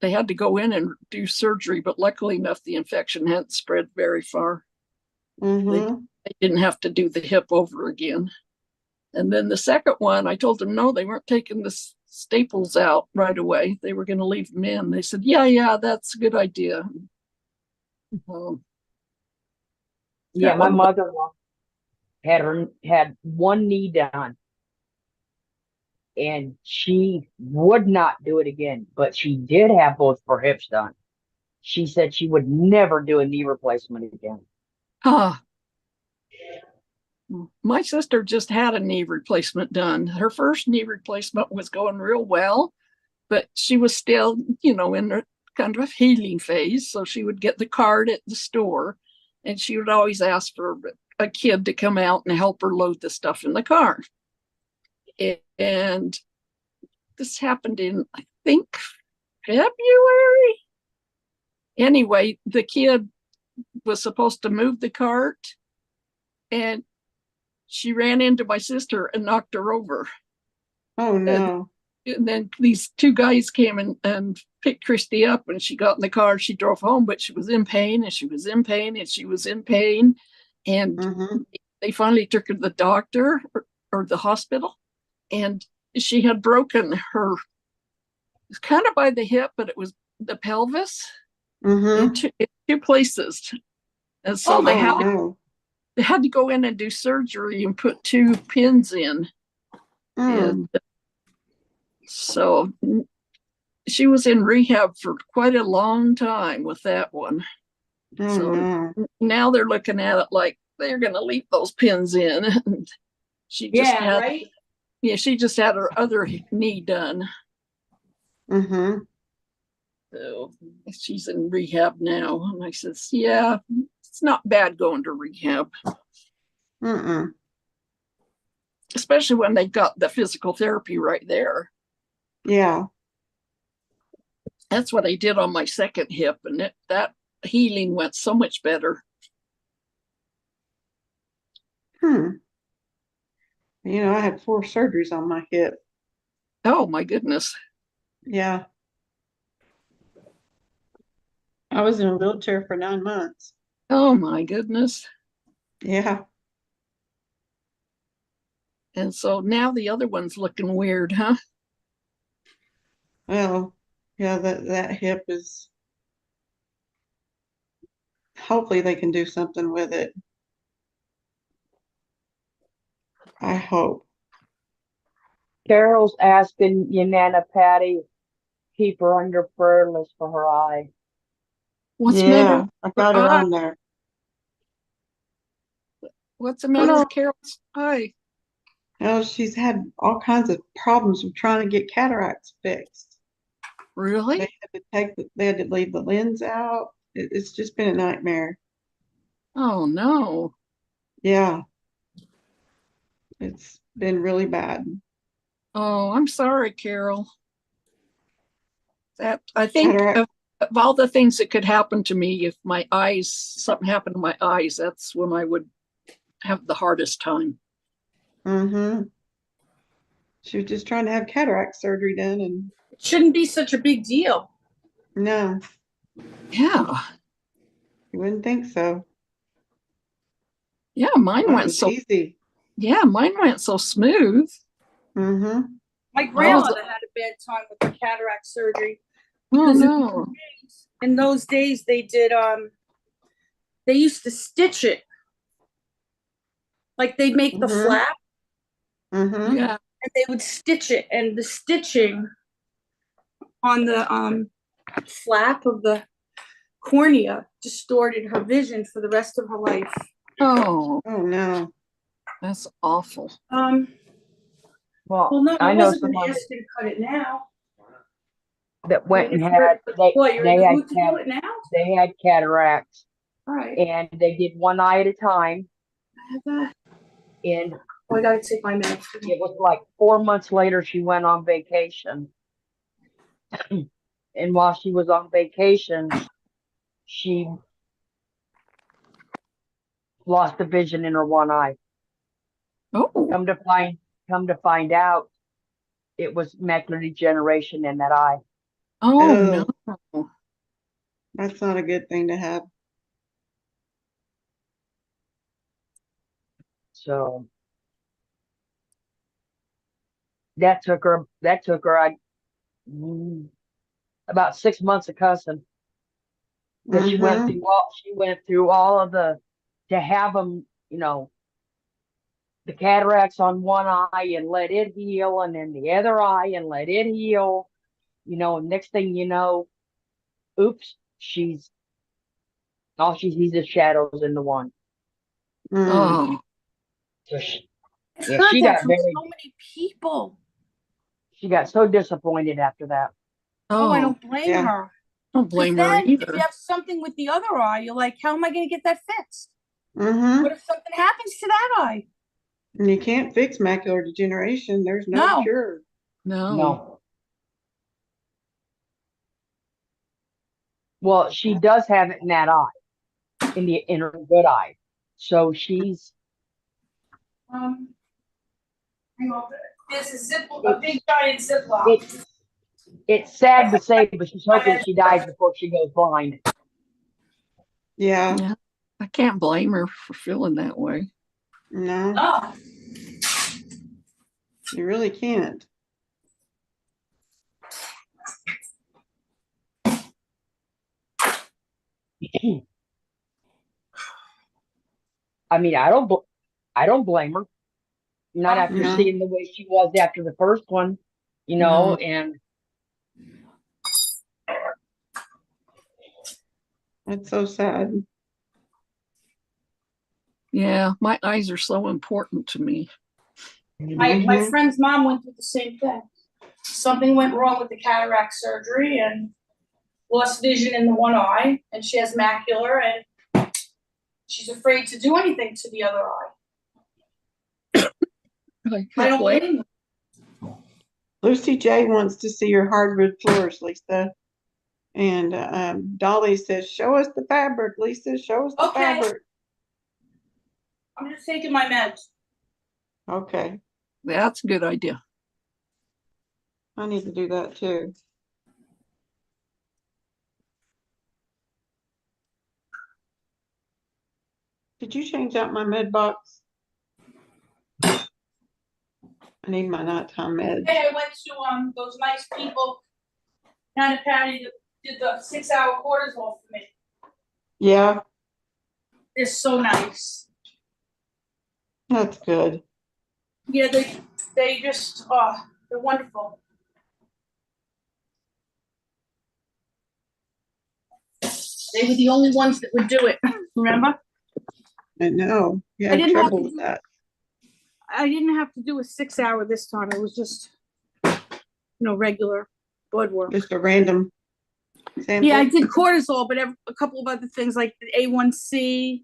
They had to go in and do surgery, but luckily enough, the infection hadn't spread very far. Mm-hmm. They didn't have to do the hip over again. And then the second one, I told them, no, they weren't taking the staples out right away. They were going to leave them in. They said, yeah, that's a good idea. Yeah, my mother-in-law had one knee done, and she would not do it again, but she did have both her hips done. She said she would never do a knee replacement again. My sister just had a knee replacement done. Her first knee replacement was going real well, but she was still, in a kind of healing phase. So she would get the card at the store, and she would always ask for a kid to come out and help her load the stuff in the car. And this happened in, I think, February. Anyway, the kid was supposed to move the cart, and she ran into my sister and knocked her over. Oh, no. And then these 2 guys came and picked Christy up, and she got in the car. She drove home, but she was in pain, and she was in pain, and she was in pain. And they finally took her to the doctor or the hospital, and she had broken her, it's kind of by the hip, but it was the pelvis in 2 places. And so they had to go in and do surgery and put 2 pins in. And so she was in rehab for quite a long time with that one. So now they're looking at it like they're going to leave those pins in. And she just she just had her other knee done. So she's in rehab now. And I says, yeah, it's not bad going to rehab, Mm-mm. especially when they got the physical therapy right there. Yeah. That's what I did on my second hip, and that healing went so much better. You know, I had 4 surgeries on my hip. Oh my goodness. Yeah. I was in a wheelchair for 9 months. Oh my goodness. Yeah. And so now the other one's looking weird, huh? Well, yeah, that hip is, hopefully they can do something with it. I hope. Carol's asking your Nana Patty, keep her on your prayer list for her eye. What's the Yeah, matter? I got her on there. What's the matter with Carol's eye? Oh, she's had all kinds of problems with trying to get cataracts fixed. Really? They had to leave the lens out. It's just been a nightmare. Oh no. Yeah. It's been really bad. Oh, I'm sorry, Carol. That I think Cataract. of all the things that could happen to me, if my eyes, something happened to my eyes, that's when I would have the hardest time. Mm-hmm. She was just trying to have cataract surgery done, and It shouldn't be such a big deal. no, Yeah. you wouldn't think so. Yeah, mine That went was so easy. mine went so smooth. Mm-hmm. My grandmother had a bad time with her cataract surgery. Oh Because no. in those days they did they used to stitch it. Like they'd make the Mhm. flap Mm-hmm. Yeah. and they would stitch it, and the stitching on the flap of the cornea distorted her vision for the rest of her life. Oh, Oh no. that's awful. Well, No, I I know wasn't gonna someone ask you to cut it now. that went and If you're- had What, you're in the mood to do cat- it now? they had cataracts, All right. and they did one eye at a time, I have that. and Oh, I gotta take my meds. it was like 4 months later she went on vacation. And while she was on vacation, she lost the vision in her one eye. Oh, Come to find out, it was macular degeneration in that eye. oh no. That's not a good thing to have. So that took her about 6 months of cussing. That she went through all of to have them, the cataracts on one eye and let it heal, and then the other eye and let it heal. And next thing you know, oops, all she sees is shadows in the one. Oh, So I've Yeah, heard she that got from very- so many people. she got so disappointed after that. Oh, I oh, don't blame yeah. her. don't blame her Then, if either. you have something with the other eye, you're like, how am I going to get that fixed? Mm-hmm. What if something happens to that eye? And you can't fix macular degeneration. There's no No. cure. No. Well, she does have it in that eye, in her good eye. So she's Hang on. There's a big giant Ziploc. it's sad to say, but she's hoping she dies before she goes blind. Yeah. Yeah. I can't blame her for feeling that way. No, Oh, you really can't. I mean, I don't blame her. Not after No. seeing the way she was after the first one, No. and That's so sad. Yeah, my eyes are so important to me. my Mhm. friend's mom went through the same thing. Something went wrong with the cataract surgery, and lost vision in the one eye, and she has macular, and she's afraid to do anything to the other eye. I I don't wait. blame them. Lucy J wants to see your hardwood floors, Lisa. And Dolly says, show us the fabric, Lisa, show us the Okay. fabric. I'm just taking my meds. Okay, That's a good idea. I need to do that too. Did you change out my med box? I need my nighttime meds. Hey, I went to those nice people down at Patty that did the 6-hour cortisol for me. Yeah, They're so nice. that's good. Yeah, they just they're wonderful. They were the only ones that would do it. Remember? I know. You I had didn't have trouble to with do- that. I didn't have to do a 6-hour this time. It was just, regular blood work. Just a random sample. Yeah, I did cortisol, but a couple of other things like the A1C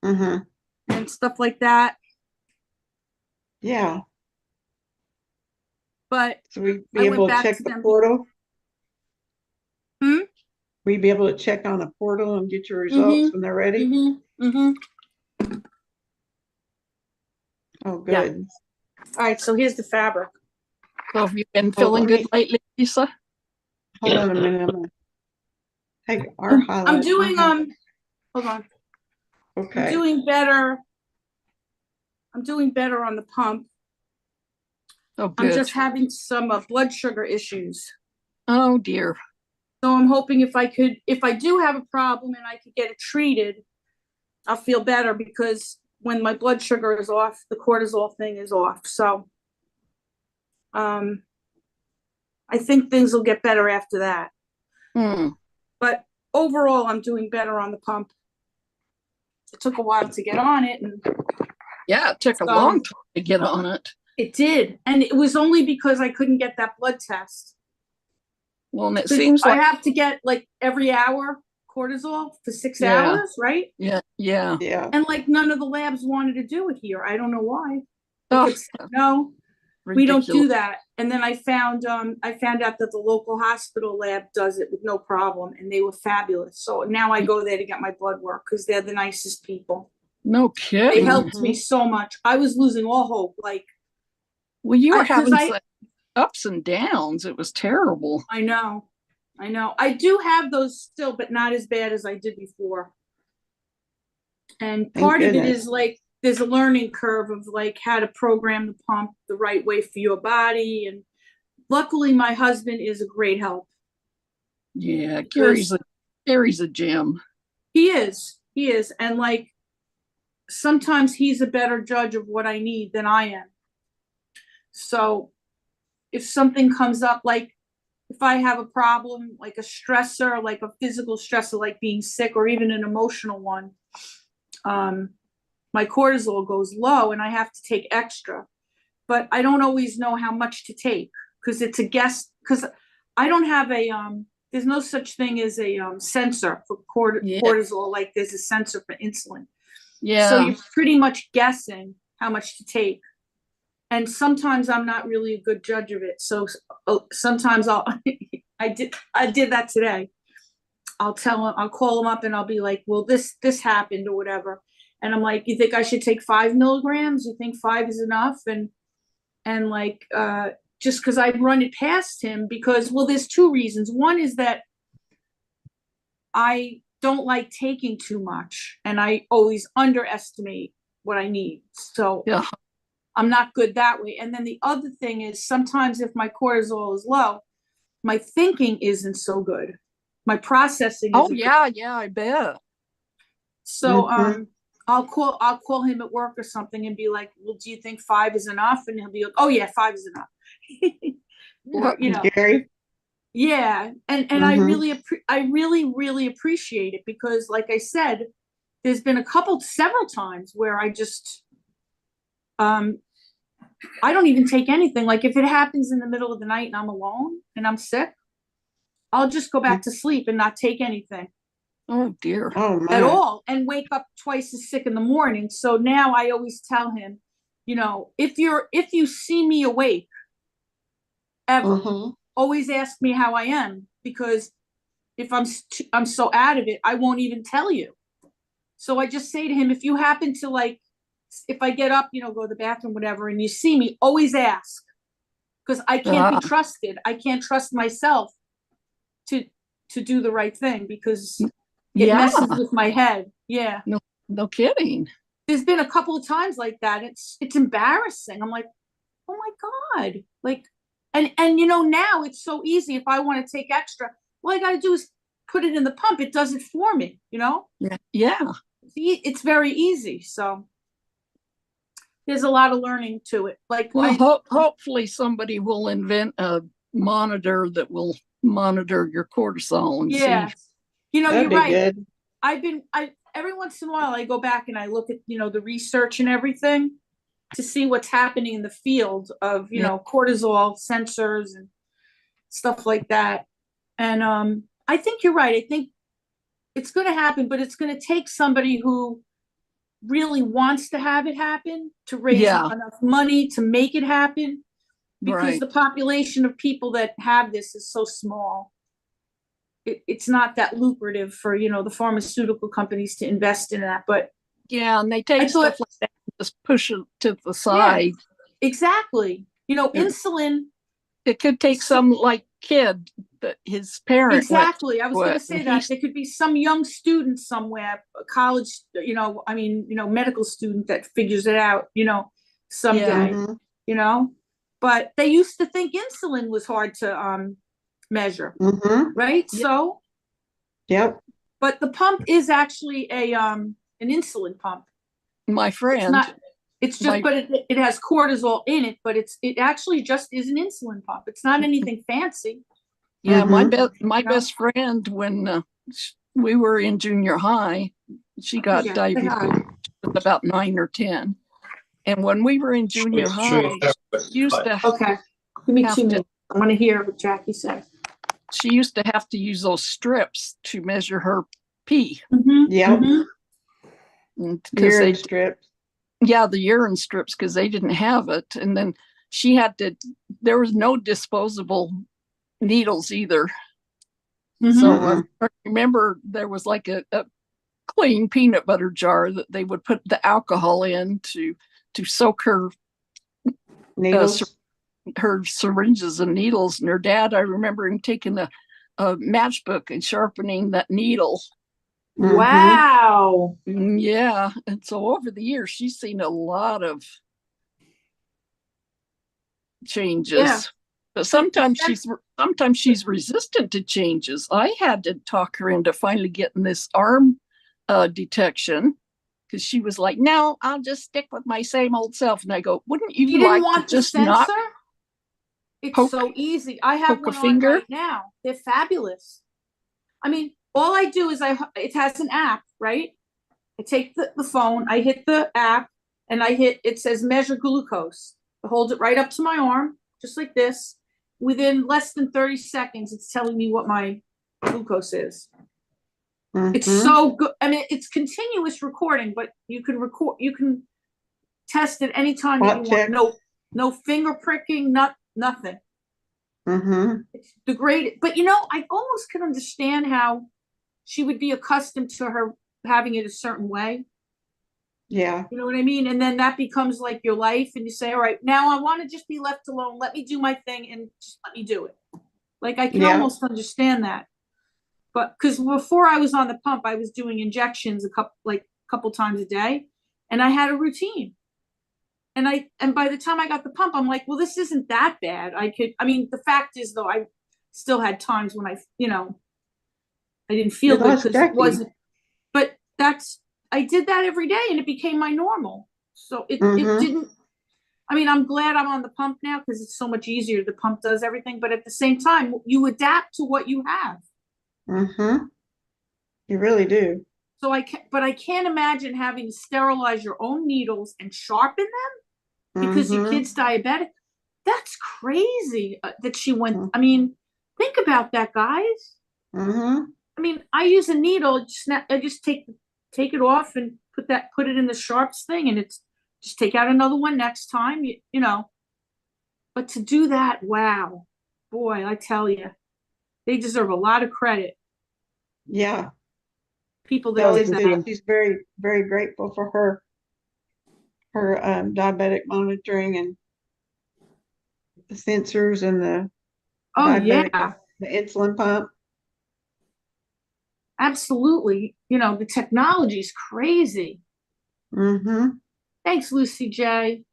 Mm-hmm. and stuff like that. Yeah, But so we I be went able to back check to the them. portal? Hmm? We be able to check on a portal and get your results when they're ready? Mm-hmm. Oh, Yeah. good. All right, so here's the fabric. So have you been feeling good lately, Lisa? Hold on a minute. I'm gonna take our highlight. I'm doing hold on. Okay. I'm doing better. I'm doing better on the pump. Oh, I'm good. just having some blood sugar issues. Oh, dear. So I'm hoping if I do have a problem and I could get it treated, I'll feel better, because when my blood sugar is off, the cortisol thing is off. So I think things will get better after that. But overall, I'm doing better on the pump. It took a while to get on it, and Yeah, it took a long time to get on it. it did. And it was only because I couldn't get that blood test. Well, and it seems I like, have to get like every hour cortisol for 6 Yeah. hours, right? yeah. Yeah. And like none of the labs wanted to do it here. I don't know why. Oh, Like, no, we don't do ridiculous. that. And then I found out that the local hospital lab does it with no problem, and they were fabulous. So now I go there to get my blood work because they're the nicest people. No They kidding. helped me so much. I was losing all hope. Like, Well, you were 'cause having I- some ups and downs. It was terrible. I know. I do have those still, but not as bad as I did before. And Thank part of it goodness. is like, there's a learning curve of like how to program the pump the right way for your body. And luckily my husband is a great help. Yeah, Because- Gary's a gem. He is. And like, sometimes he's a better judge of what I need than I am. So if something comes up, like if I have a problem, like a stressor, like a physical stressor, like being sick, or even an emotional one, my cortisol goes low and I have to take extra. But I don't always know how much to take, because it's a guess, because I don't have there's no such thing as a sensor for Yeah. cortisol, like there's a sensor for insulin. Yeah. So you're pretty much guessing how much to take. And sometimes I'm not really a good judge of it. So sometimes I did that today. I'll call them up and I'll be like, well, this happened or whatever. And I'm like, you think I should take 5 milligrams? You think 5 is enough? And like, just because I run it past him, because, well, there's 2 reasons. One is that I don't like taking too much, and I always underestimate what I need. So Yeah. I'm not good that way. And then the other thing is, sometimes if my cortisol is low, my thinking isn't so good. My processing Oh, isn't yeah, I bet. so Mhm. I'll call him at work or something and be like, well, do you think 5 is enough? And he'll be like, oh yeah, 5 is enough. Or, Gary? yeah. And I Mhm. really appreciate it, because like I said, there's been several times where I just I don't even take anything. Like if it happens in the middle of the night and I'm alone and I'm sick, I'll just go back to sleep and not take anything Oh dear. Oh, at my. all and wake up twice as sick in the morning. So now I always tell him, you know, if you see me awake ever, Mhm. always ask me how I am, because if I'm so out of it, I won't even tell you. So I just say to him, if you happen to like, if I get up, you know, go to the bathroom, whatever, and you see me, always ask, because I can't be Ah. trusted. I can't trust myself to do the right thing, because it Yeah, messes with my head. Yeah. no kidding. There's been a couple of times like that. It's embarrassing. I'm like, oh my God. Like, and you know, now it's so easy. If I want to take extra, all I got to do is put it in the pump. It does it for me, you know? Yeah. It's very easy. So there's a lot of learning to it. Like, Well, hopefully somebody will invent a monitor that will monitor your cortisol and yeah, see. you know, That'd you're be right. good. Every once in a while I go back and I look at, you know, the research and everything to see what's happening in the field of, you Yeah. know, cortisol sensors and stuff like that. And I think you're right. I think it's going to happen, but it's going to take somebody who really wants to have it happen, to raise Yeah. enough money to make it happen, because Right. the population of people that have this is so small. It's not that lucrative for, you know, the pharmaceutical companies to invest in that. But Yeah, and they I take thought, stuff like that and just push it to the side. exactly, you know, Yeah. insulin. It could take some like kid that his parent Exactly. I was went going to through it, say and that there could be some young student somewhere, a college, you know, I mean, you know, medical student that figures it out, you know, someday, Yeah. Mhm. you know. But they used to think insulin was hard to measure, Mhm. right? Yeah. So, Yep. but the pump is actually an insulin pump. My It's friend, not. It's just, my but it has cortisol in it, but it actually just is an insulin pump. It's not anything fancy. yeah, my Mhm. my You know? best friend when we were in junior high, she got Yeah, say diabetes hi. with about 9 or 10. And when we were in junior high, she used to Okay, give me have 2 to minutes. I want to hear what Jackie said. she used to have to use those strips to measure her pee Yep. because Urine strips. yeah, the urine strips, because they didn't have it. And then she had to, there was no disposable needles either. So Mhm. I remember there was like a clean peanut butter jar that they would put the alcohol in to soak her Needles. her syringes and needles. And her dad, I remember him taking a matchbook and sharpening that needle. Mhm. Wow. Yeah. And so over the years, she's seen a lot of changes. Yeah. But sometimes she's resistant to changes. I had to talk her into finally getting this arm detection, because she was like, no, I'll just stick with my same old self. And I go, wouldn't You you didn't like to want the just not sensor? It's poke so easy. I have poke a one on finger? right now. They're fabulous. I mean, all I do is it has an app, right? I take the phone, I hit the app, and it says measure glucose. I hold it right up to my arm, just like this. Within less than 30 seconds, it's telling me what my glucose is. It's Mhm. so good. I mean, it's continuous recording, but you can test it anytime that you Spot check. want. No finger pricking, nothing. Mhm. It's the great, but you know, I almost can understand how she would be accustomed to her having it a certain way. Yeah. You know what I mean? And then that becomes like your life, and you say, all right, now I want to just be left alone. Let me do my thing and just let me do it. Like, I can Yeah. almost understand that. But because before I was on the pump, I was doing injections a couple times a day, and I had a routine. And by the time I got the pump, I'm like, well, this isn't that bad. I mean, the fact is though, I still had times when I didn't feel You good lost because it Jackie. wasn't, but I did that every day and it became my normal. So it Mhm. didn't, I mean, I'm glad I'm on the pump now because it's so much easier. The pump does everything, but at the same time, you adapt to what you have. Mhm. You really do. So but I can't imagine having to sterilize your own needles and sharpen them because your Mhm. kid's diabetic. That's crazy that she went. Mhm. I mean, Think about that, guys. Mm-hmm. I mean, I use a needle, I just take it off and put it in the sharps thing, and it's just take out another one next time, you know. But to do that, wow, boy, I tell you, they deserve a lot of credit. Yeah. People So that did that. she's very, very grateful for her diabetic monitoring and the sensors and the Oh diabetic, yeah, the insulin pump. absolutely. You know, the technology is crazy. Mm-hmm. Thanks, Lucy J.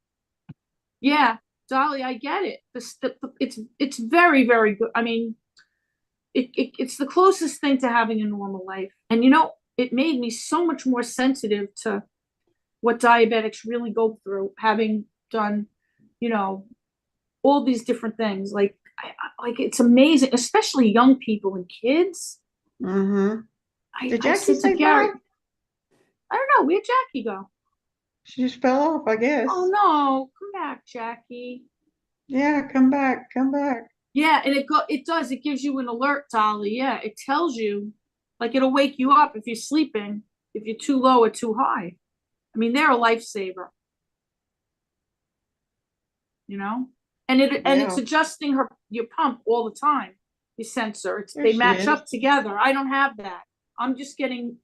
Yeah, Dolly, I get it. It's very, very good. I mean, it's the closest thing to having a normal life. And you know, it made me so much more sensitive to what diabetics really go through, having done, you know, all these different things. Like, like it's amazing, especially young people and kids. Mm-hmm. Did I Jackie said to say Gary, bye? I don't know, where'd Jackie go? She just fell off, I guess. Oh no, come back, Jackie. Yeah, come back, come back. Yeah, and it gives you an alert, Dolly. Yeah, it tells you, like it'll wake you up if you're sleeping, if you're too low or too high. I mean, they're a lifesaver. You know? And it's Yeah. adjusting your pump all the time, your sensor. There They she match is. up together. I don't have that. I'm just getting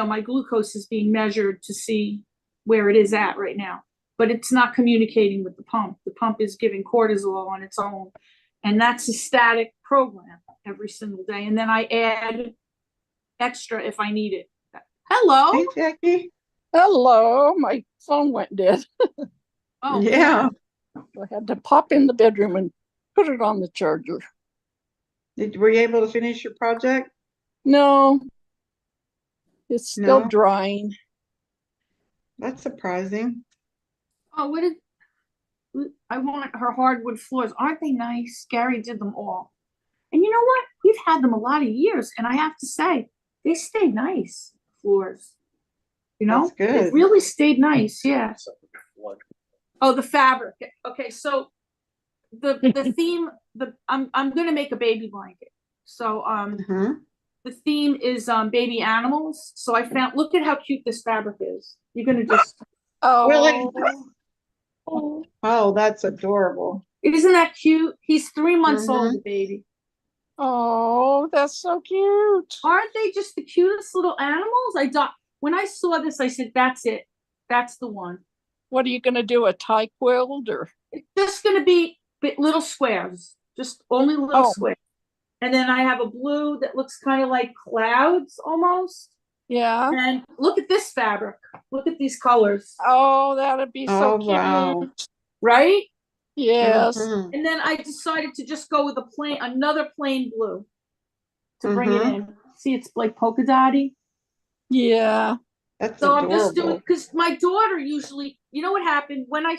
my glucose is being measured to see where it is at right now. But it's not communicating with the pump. The pump is giving cortisol on its own. And that's a static program every single day. And then I add extra if I need it. Hello. Hey, Jackie. Hello, my phone went dead. Oh, Yeah. I had to pop in the bedroom and put it on the charger. Were you able to finish your project? No, it's still No. drying. That's surprising. Oh, I want her hardwood floors. Aren't they nice? Gary did them all. And you know what? We've had them a lot of years, and I have to say, they stay nice, floors. You know? That's good. They've really stayed nice, yeah. Oh, the fabric. Okay, so the theme, I'm gonna make a baby blanket. So Mm-hmm. the theme is baby animals. So I found, look at how cute this fabric is. You're gonna just Oh, Oh, that's adorable. isn't that cute? He's 3 months Mhm. old, the baby. oh, that's so cute. Aren't they just the cutest little animals? When I saw this, I said, that's it. That's the one. What are you going to do? A tie quilt or? It's just gonna be little squares, just only little Oh. squares. And then I have a blue that looks kind of like clouds almost. Yeah. And look at this fabric. Look at these colors. Oh, that'd be so Oh, cute. wow. Right? Yes. Mhm. And then I decided to just go with another plain blue to bring it Mhm. in. See, it's like polka dotty. Yeah. That's So I'm just doing, adorable. because my daughter usually, you know what happened when I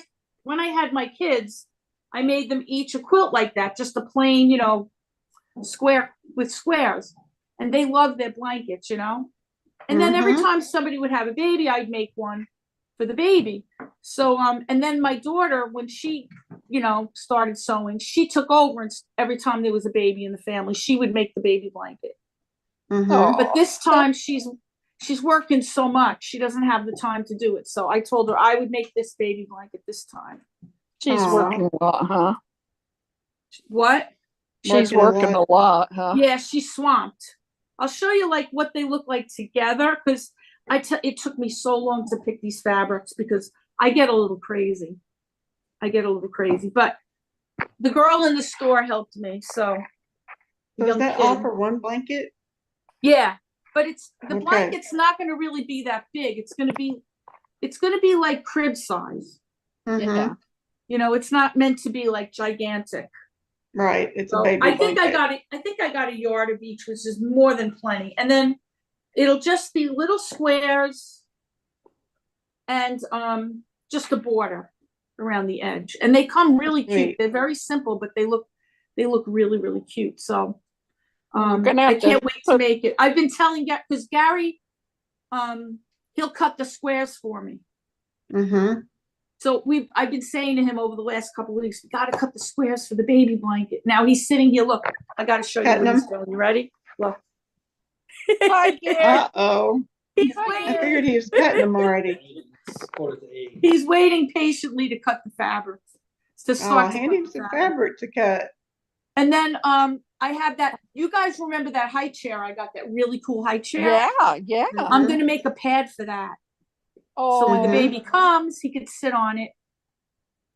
had my kids, I made them each a quilt like that, just a plain, square with squares, and they love their blankets, And then every Mhm. time somebody would have a baby, I'd make one for the baby. So and then my daughter, when she, started sewing, she took over, and every time there was a baby in the family, she would make the baby blanket. Mhm. But this time she's working so much, she doesn't have the time to do it. So I told her I would make this baby blanket this time. She's Aw. working a lot, huh? What? She's Working working a lot, huh? Yeah, she's swamped. I'll show you like what they look like together, because it took me so long to pick these fabrics because I get a little crazy. But the girl in the store helped me. So So is young that kid. all for one blanket? Yeah, but the Okay. blanket's not going to really be that big. It's going to be like crib size. Mhm. Yeah. It's not meant to be like gigantic. Right. It's a So baby I think blanket. I think I got a yard of each, which is more than plenty. And then it'll just be little squares and just a border around the edge. And they come really cute. Sweet. They're very simple, but they look really, really cute. So You're gonna I have to can't wait to make it. I've been telling because Gary he'll cut the squares for me. Mhm. So I've been saying to him over the last couple of weeks, we gotta cut the squares for the baby blanket. Now he's sitting here, look, I gotta show you Cutting what he's them? doing. You ready? Look. Hi, Gary. Uh-oh. He's I waiting. figured he was cutting them already. He's waiting patiently to cut the fabric. To Oh, start to hand cut him the some fabric. fabric to cut. And then I have that. You guys remember that high chair? I got that really cool high chair. Yeah, yeah. I'm gonna make a pad for that. So when the Mhm. baby comes, he could sit on it.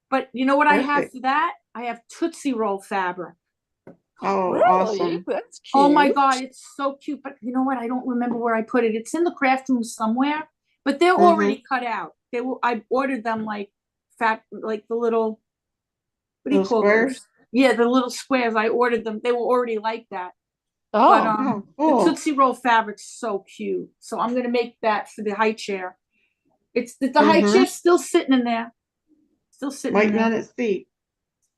But you know what I have Perfect. for that? I have Tootsie Roll fabric. Oh, Really? awesome. That's cute. Oh my God, it's so cute. But you know what? I don't remember where I put it. It's in the craft room somewhere, but they're already cut out. I ordered them like like the little, what do you Little call squares? those? Yeah, the little squares. I ordered them. They were already like that. Oh, But Oh, the cool. Tootsie Roll fabric's so cute. So I'm gonna make that for the high chair. It's the high chair's still sitting in there. Still sitting in Waiting there. on its feet.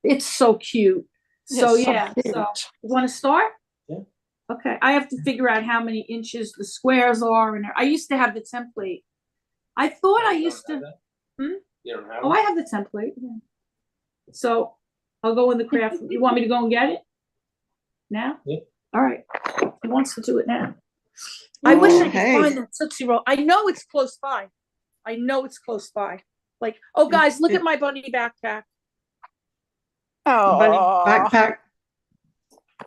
It's so cute. So it's so yeah, cute. so you want to start? Yeah. Okay, I have to figure out how many inches the squares are, and I used to have the template. I thought I used to. You don't have Oh, I have the template. Yeah. So I'll go in the craft. You want me to go and get it now? Yeah. All right. He wants to do it now. I wish I could hey. find that Tootsie Roll. I know it's close by. I know it's close by. Like, oh, guys, look at my bunny backpack. Bunny Oh, backpack.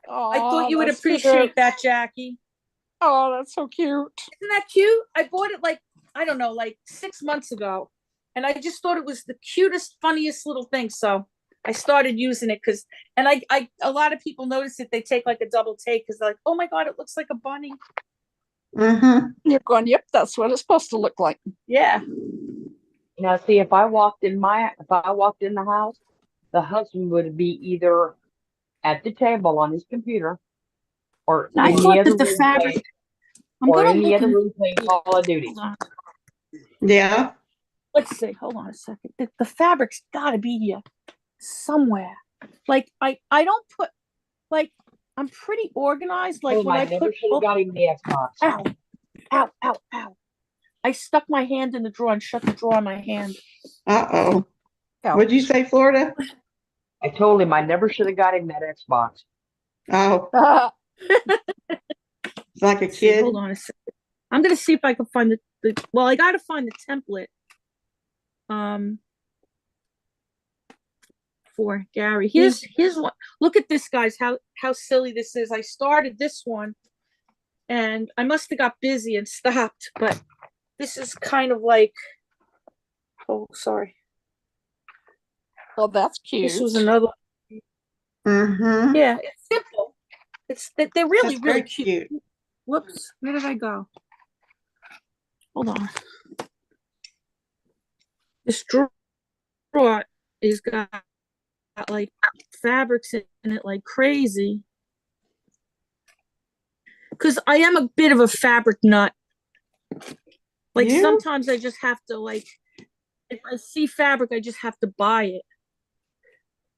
I thought you would that's appreciate cute. that, Jackie. Oh, that's so cute. Isn't that cute? I bought it like, I don't know, like 6 months ago. And I just thought it was the cutest, funniest little thing. So I started using it because, and I a lot of people notice it. They take like a double take because they're like, oh my God, it looks like a bunny. Mm-hmm. You're going, yep, that's what it's supposed to look like. Yeah. Now, see, if I walked in the house, the husband would be either at the table on his computer, or I in the thought other that the room fabric, playing, I'm or gonna in the look other and, room playing Call of Duty. hold on. Yeah. Let's see, hold on a second. The fabric's gotta be here somewhere. Like I don't put, like, I'm pretty organized. Like Oh, when I I never put, should have got him the Xbox. ow, ow, ow, ow. I stuck my hand in the drawer and shut the drawer on my hand. Uh-oh. Yeah. What'd you say, Florida? I told him I never should have got him that Xbox. Oh, it's like a Let's see, kid. hold on a second. I'm gonna see if I can find well, I gotta find the template. For Gary. Here's one. Look at this, guys, how silly this is. I started this one and I must have got busy and stopped, but this is kind of like, oh, sorry. Oh, that's cute. This was another. Mm-hmm. Yeah, it's simple. They're really, That's really very cute. cute. Whoops, where did I go? Hold on. This drawer is got like fabrics in it like crazy. Because I am a bit of a fabric nut. Like You? sometimes I just have to, like, if I see fabric, I just have to buy it.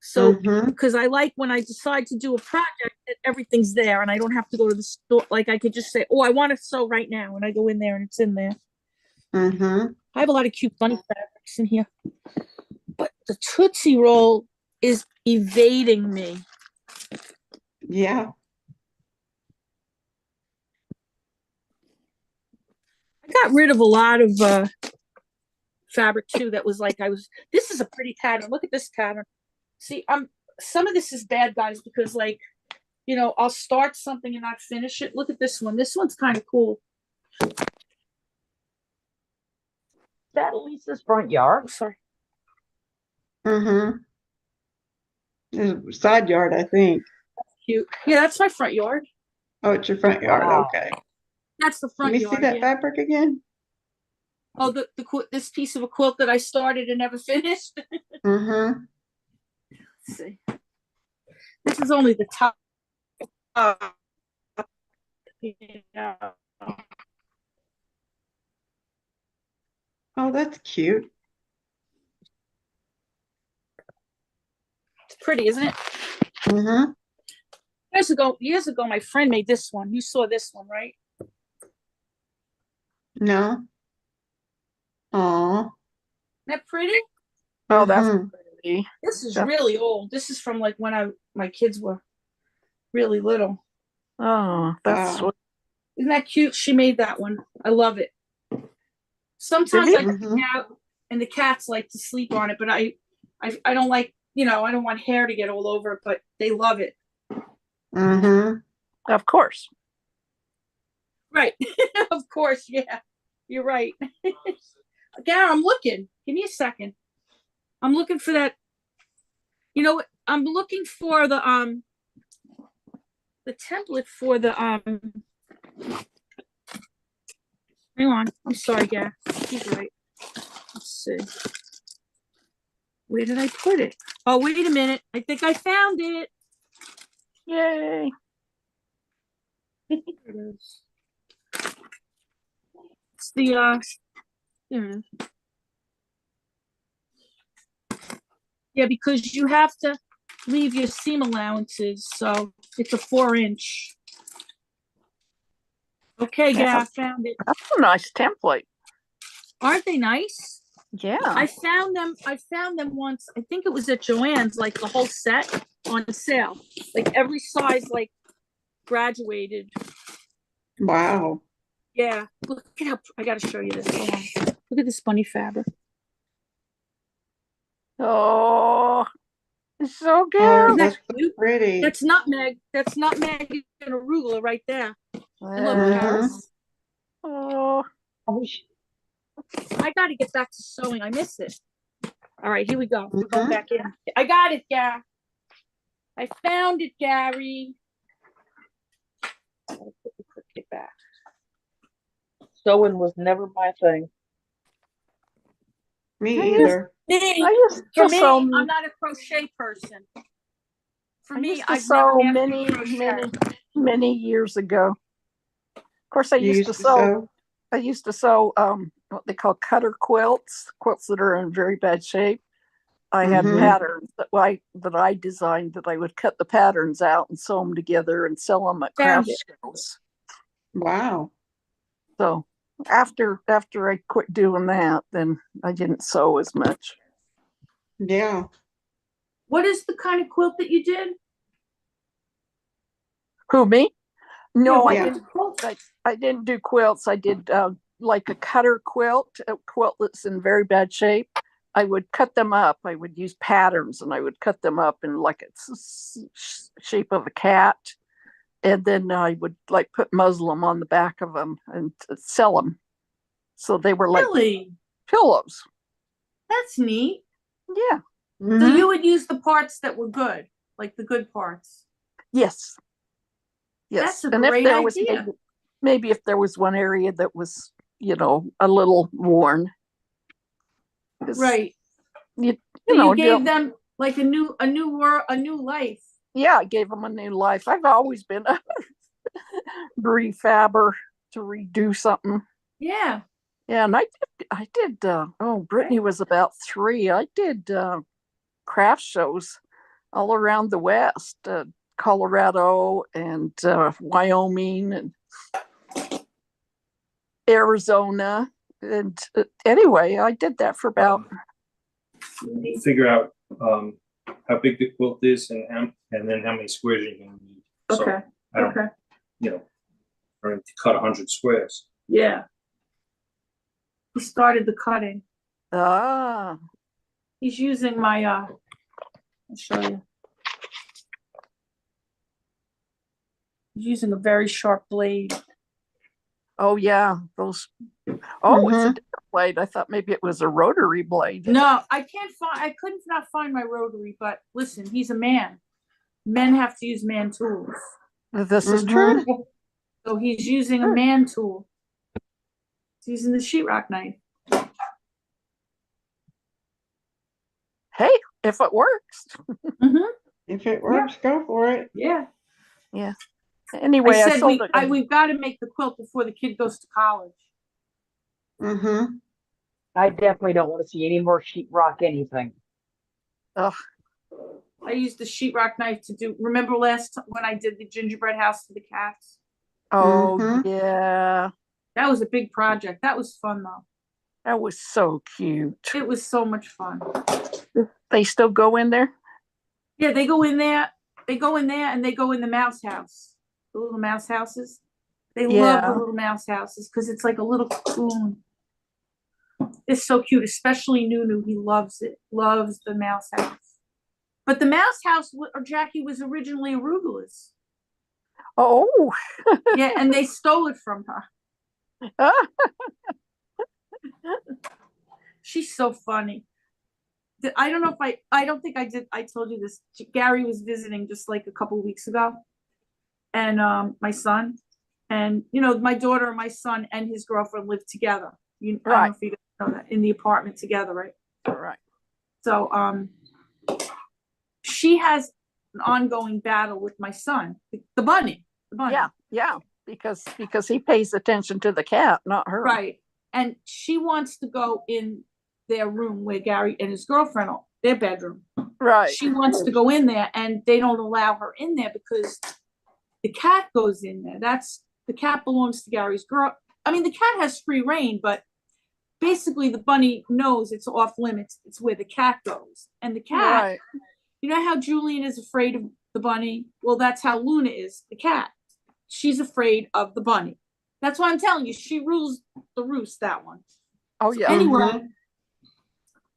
So Mhm. because I like when I decide to do a project that everything's there and I don't have to go to the store. Like I could just say, oh, I want to sew right now, and I go in there and it's in there. Mm-hmm. I have a lot of cute bunny fabrics in here. But the Tootsie Roll is evading me. Yeah. I got rid of a lot of fabric too that was like, this is a pretty pattern. Look at this pattern. See, some of this is bad, guys, because like, you know, I'll start something and not finish it. Look at this one. This one's kind of cool. Is that Lisa's front yard? Oh, sorry. Mm-hmm. There's a side yard, I think. Cute. Yeah, that's my front yard. Oh, it's your front yard. Wow. Okay. That's the Let front me yard. see that yeah. fabric again. Oh, this piece of a quilt that I started and never finished. Mm-hmm. Let's see. This is only the top. Yeah. Oh, that's cute. It's pretty, isn't it? Mm-hmm. Years ago, my friend made this one. You saw this one, right? No. Aw. Isn't that pretty? Oh, that's Mhm. pretty. This is Def- really old. This is from like when my kids were really little. Oh, that's Wow. Isn't that cute? She made that one. I love it. Sometimes you- I take Mhm. it out and the cats like to sleep on it, but I don't like, I don't want hair to get all over it, but they love it. Mhm. of course. Right. Of course, yeah. You're right. Gar, I'm looking. Give me a second. I'm looking for that. You know what? I'm looking for the template for the hang on. I'm sorry, Gar. He's right. Let's see. Where did I put it? Oh, wait a minute. I think I found it. Yay. Here it is. It's the here it is. Yeah, because you have to leave your seam allowances, so it's a 4-inch. Okay, Yeah. I found it. That's a nice template. Aren't they nice? Yeah. I found them once. I think it was at Joann's, like the whole set on sale. Like every size like graduated. Wow. Yeah. Look at how I gotta show you this. Hold on. Look at this bunny fabric. Oh, it's so Oh, good. Isn't that that's so cute? pretty. That's nutmeg. That's nutmeg and arugula right there. And look, Mhm. carrots. Oh, Oh, sh- I got to get back to sewing. I miss it. All right, here we go. We're going Mhm. back in. I got it, Gar. I found it, Gary. I'll put the Cricut back. Sewing was never my thing. Me I used- either. Me, I used for to me, sew. I'm not a crochet person. For I me, used to I've sew never many, mastered crochet. many years ago. Of course, I You used to sew. I used to sew what they call cutter quilts that are in very bad shape. I had Mhm. patterns that I designed that I would cut the patterns out and sew them together and sell them at Found craft it. shows. Wow. So after I quit doing that, then I didn't sew as much. Yeah. What is the kind of quilt that you did? Who, me? No, what I Yeah. kind didn't. of quilt? I didn't do quilts. I did like a cutter quilt, a quilt that's in very bad shape. I would cut them up. I would use patterns and I would cut them up in like shape of a cat. And then I would like put muslin on the back of them and sell them. So they were like Really? pillows. That's neat. Yeah. So Mhm. you would use the parts that were good, like the good parts. Yes. Yes. That's a And if great there was idea. maybe if there was one area that was, a little worn. 'Cause, Right. You So know, you gave them like a new world, a new life. yeah, I gave them a new life. I've always been a refabber to redo something. Yeah. Yeah, and I did, Brittany was about 3. I did craft shows all around the West, Colorado and Wyoming and Arizona. And anyway, I did that for about, Figure out how big the quilt is and then how many squares you're gonna need. So Okay. I don't, Okay. or to cut 100 squares. Yeah. He started the cutting. He's using my I'll show you. He's using a very sharp blade. oh yeah, those, oh, it's a Mhm. different blade. I thought maybe it was a rotary blade. No, I couldn't not find my rotary, but listen, he's a man. Men have to use man tools. This is Mhm. true. So he's using a man tool. He's using the sheetrock knife. Hey, if it works. Mm-hmm. If it works, go for it. Yeah. Anyway, I I said sold it. we've got to make the quilt before the kid goes to college. Mhm. I definitely don't want to see any more sheetrock anything. Ugh. I used the sheetrock knife to do. Remember last time when I did the gingerbread house for the cats? Oh Mhm. yeah, That was a big project. That was fun though. that was so cute. It was so much fun. They still go in there? Yeah, they go in there. They go in there and they go in the mouse house, the little mouse houses. They love the Yeah. little mouse houses because it's like a little cocoon. It's so cute, especially Nunu. He loves it. Loves the mouse house. But the mouse house, or Jackie, was originally arugula's. Oh, Yeah, and they stole it from her. She's so funny. I don't know if I don't think I did. I told you this. Gary was visiting just like a couple weeks ago. And my son, and my daughter and my son and his girlfriend live together. I don't know if you know that, in the apartment together, right? right. So she has an ongoing battle with my son, the bunny. The bunny. Yeah, because he pays attention to the cat, not her. Right. And she wants to go in their room where Gary and his girlfriend are, their bedroom. Right. She wants to go in there and they don't allow her in there because the cat goes in there. The cat belongs to Gary's girl. I mean, the cat has free reign, but basically the bunny knows it's off limits. It's where the cat goes. And the cat, Right. you know how Julian is afraid of the bunny? Well, that's how Luna is, the cat. She's afraid of the bunny. That's why I'm telling you, she rules the roost, that one. Oh, yeah. Anyway,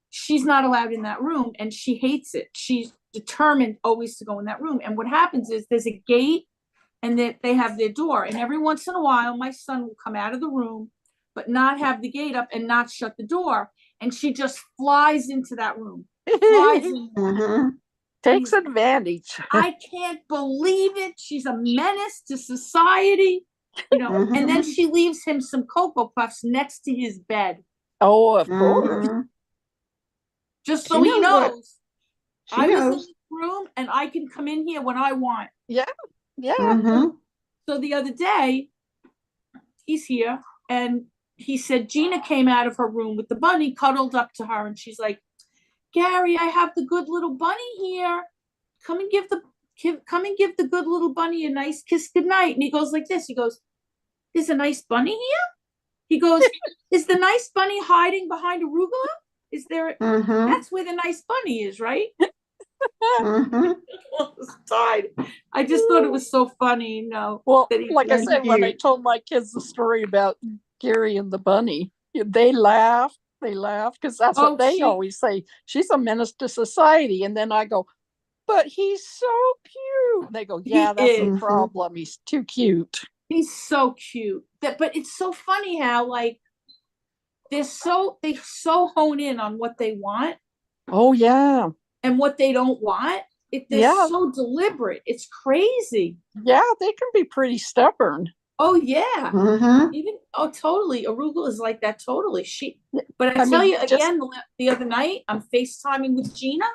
she's not allowed in that room and she hates it. She's determined always to go in that room. And what happens is there's a gate and they have their door. And every once in a while, my son will come out of the room, but not have the gate up and not shut the door. And she just flies into that room. Flies in. Mhm. Takes advantage. I can't believe it. She's a menace to society. And then she leaves him some Cocoa Puffs next to his bed. Oh, of course. Mhm. Just She so he knows what- knows. She I was in knows. this room and I can come in here when I want. Yeah. Mhm. So the other day, he's here and he said Gina came out of her room with the bunny cuddled up to her and she's like, Gary, I have the good little bunny here. Come and give the good little bunny a nice kiss goodnight. And he goes like this. He goes, there's a nice bunny here? He goes, is the nice bunny hiding behind arugula? Is there Mhm. that's where the nice bunny is, right? Mhm. Died. I just thought it was so funny, Well, that he- like I that's said, when I cute. told my kids the story about Gary and the bunny, they laughed. They laughed because that's Oh, what they she- always say. She's a menace to society. And then I go, but he's so cute. They go, yeah, that's the is. problem. He's too cute. He's so cute. But it's so funny how like they so hone in on what they want Oh, yeah. and what they don't want. They're Yeah. so deliberate. It's crazy. Yeah, they can be pretty stubborn. Oh yeah. Mhm. Totally. Arugula is like that. Totally. But I I tell mean, you just- again, the other night I'm FaceTiming with Gina.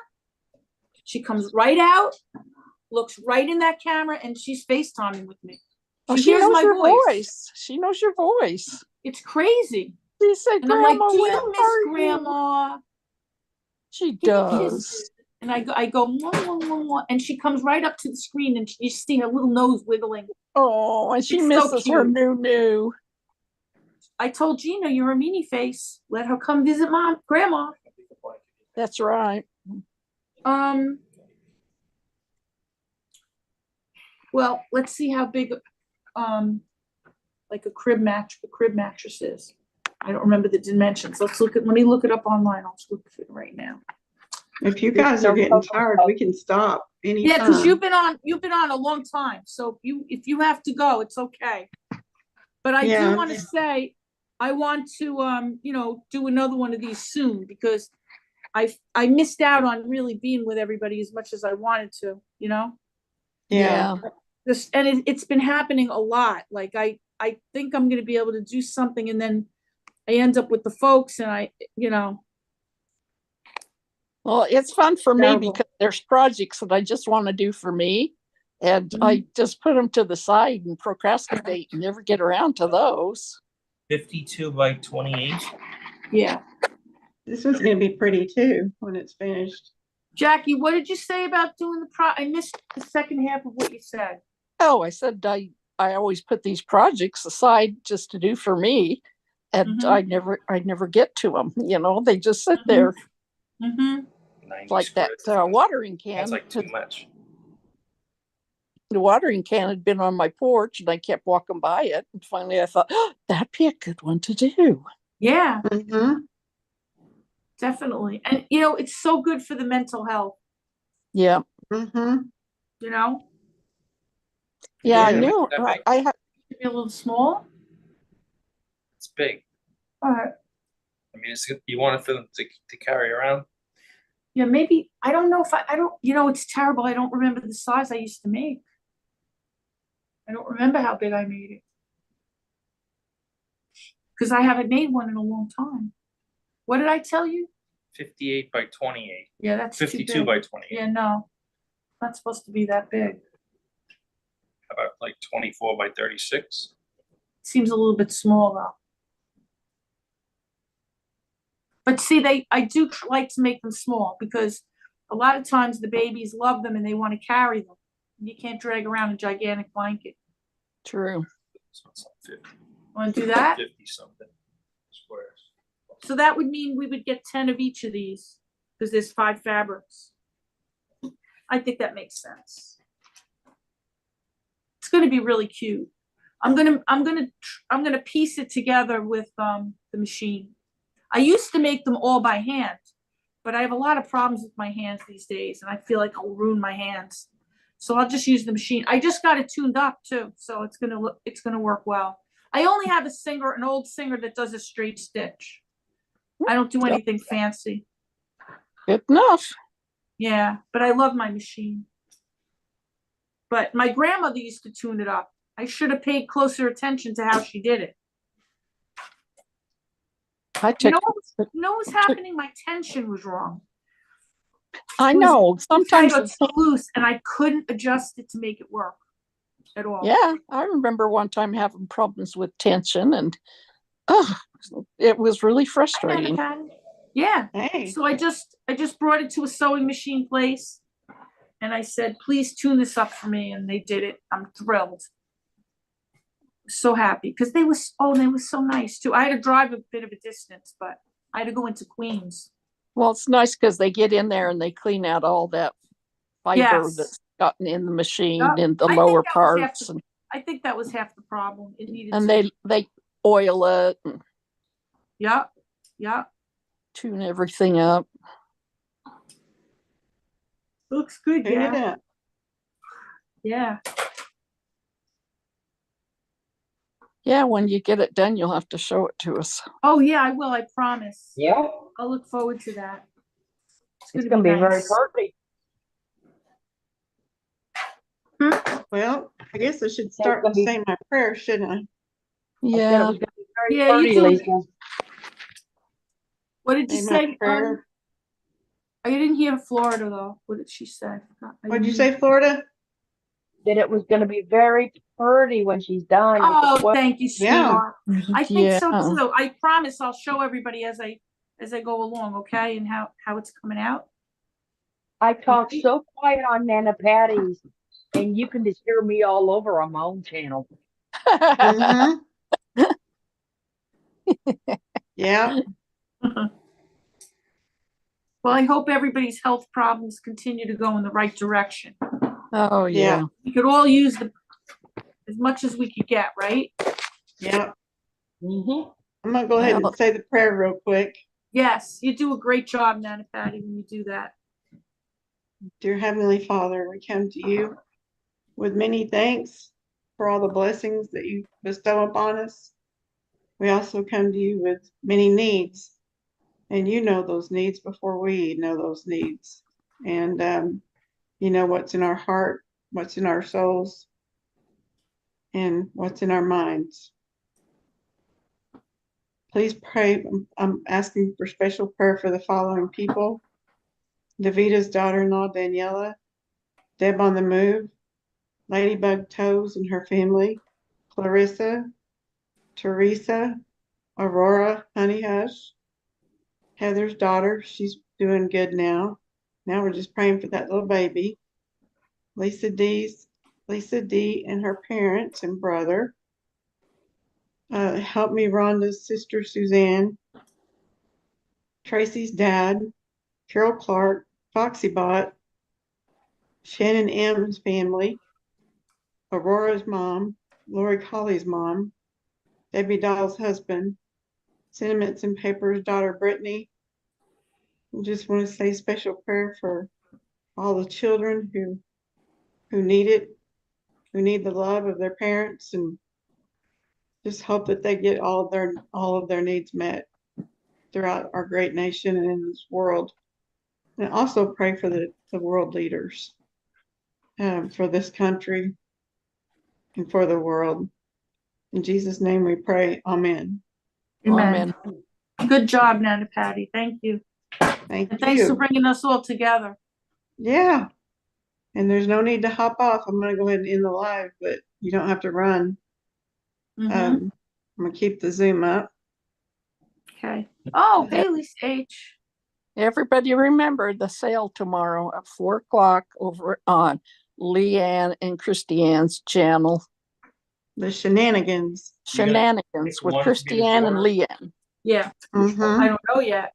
She comes right out, looks right in that camera, and she's FaceTiming with me. Oh, She she hears knows my your voice. voice. She knows your voice. It's crazy. She said, And I'm like, Grandma, do where you miss are you?" Grandma? She Give me does. kisses. And I go, mwah, mwah, mwah, mwah. And she comes right up to the screen and you see her little nose wiggling. Oh, and she It's so misses her cute. new. I told Gina, you're a meanie face. Let her come visit Grandma. That's right. Well, let's see how big, like a crib mattress is. I don't remember the dimensions. Let me look it up online. I'll just look at it right now. If you guys are getting tired, we can stop anytime. Yeah, because you've been on a long time. So if you have to go, it's okay. But I Yeah. do want to say, I want to do another one of these soon because I missed out on really being with everybody as much as I wanted to, Yeah. it's been happening a lot. Like I think I'm gonna be able to do something and then I end up with the folks and Well, it's fun for me Terrible. because there's projects that I just want to do for me. And I just put them to the side and procrastinate and never get around to those. 52 by 28. yeah. This one's gonna be pretty too when it's finished. Jackie, what did you say about doing I missed the second half of what you said. Oh, I said I always put these projects aside just to do for me. And Mhm. I never get to them. They just sit there. Mm-hmm. 90 like that square feet. watering can. That's like too much. The watering can had been on my porch and I kept walking by it. And finally I thought, oh, that'd be a good one to do. Yeah, Mm-hmm. definitely. And you know, it's so good for the mental health, Yeah. Mm-hmm. you know? Yeah, I Yeah. knew. That big. I had. Maybe a little small. It's big. All right. I mean, you want it for them to carry around. Yeah, maybe I don't know if I don't, you know, it's terrible. I don't remember the size I used to make. I don't remember how big I made it. Because I haven't made one in a long time. What did I tell you? 58 by 28. Yeah, that's too 52 big. by 28. Yeah, no. Not supposed to be that big. How about like 24 by 36? Seems a little bit small though. But see, I do like to make them small because a lot of times the babies love them and they want to carry them. You can't drag around a gigantic blanket. True. So it's like 50, Want to do that? 50 something squares. So that would mean we would get 10 of each of these because there's 5 fabrics. I think that makes sense. It's going to be really cute. I'm gonna piece it together with the machine. I used to make them all by hand, but I have a lot of problems with my hands these days, and I feel like I'll ruin my hands. So I'll just use the machine. I just got it tuned up too, so it's gonna work well. I only have an old Singer that does a straight stitch. I don't do anything fancy. Good enough. Yeah, but I love my machine. But my grandmother used to tune it up. I should have paid closer attention to how she did it. I You took. know what's happening? My tension was wrong. I It was know. Sometimes kind of it's loose, and I couldn't adjust it to make it work at all. yeah. I remember one time having problems with tension, and it was really frustrating. Yeah. Hey. So I just brought it to a sewing machine place, and I said, "Please tune this up for me," and they did it. I'm thrilled. So happy because they were so nice too. I had to drive a bit of a distance, but I had to go into Queens. Well, it's nice because they get in there and they clean out all that fiber Yes. that's gotten in the machine Yep. and the I think lower that was half parts, the- I think that was half the problem. It needed and to. they oil it and Yeah. tune everything up. Looks good. Tune it Yeah. up. Yeah. Yeah, when you get it done, you'll have to show it to us. Oh yeah, I will. I promise. Yeah, I'll look forward to that. it's gonna be very nice. pretty. Well, I guess I should start gonna be- saying my prayer, shouldn't I? I said Yeah, it was gonna be very Yeah, you pretty, do. Lisa. What did you Say say? my prayer. I didn't hear Florida though. What did she say? What'd you say, Florida? That it was gonna be very pretty when she's done. with the Oh, quilt. thank you, Yeah. sweetheart. I think so Yeah. too. I promise I'll show everybody as I go along, okay? And how it's coming out. I talk so quiet on Nana Patty's, and you can just hear me all over on my own channel. Mm-hmm. Yeah. Well, I hope everybody's health problems continue to go in the right direction. Oh yeah. We could all use as much as we could get, right? Yeah. Mm-hmm. I'm gonna go ahead Well- and say the prayer real quick. Yes, you do a great job, Nana Patty, when you do that. Dear Heavenly Father, we come to you with many thanks for all the blessings that you bestow upon us. We also come to you with many needs, and you know those needs before we know those needs. And you know what's in our heart, what's in our souls, and what's in our minds. Please pray. I'm asking for special prayer for the following people: Davita's daughter-in-law, Daniela, Deb on the Move, Ladybug Toes and her family, Clarissa, Teresa, Aurora Honey Hush, Heather's daughter. She's doing good now. Now we're just praying for that little baby. Lisa D and her parents and brother. Help Me Rhonda's sister Suzanne, Tracy's dad, Carol Clark, Foxy Bot, Shannon M's family, Aurora's mom, Lori Colley's mom, Debbie Dahl's husband, Sentiments and Papers' daughter Brittany. I just want to say special prayer for all the children who need it, who need the love of their parents, and just hope that they get all of their needs met throughout our great nation and in this world. And also pray for the world leaders, for this country and for the world. In Jesus' name we pray. Amen. Amen. Good job, Nana Patty. Thank you. Thank And thanks for you. bringing us all together. Yeah. And there's no need to hop off. I'm going to go ahead and end the live, but you don't have to run. Mhm. I'm going to keep the Zoom up. Okay. Oh, Haley's H. Everybody remember the sale tomorrow at 4 o'clock over on Leanne and Christiane's channel. The shenanigans. Shenanigans with Christiane and Leanne. Yeah, Mhm. I don't know yet.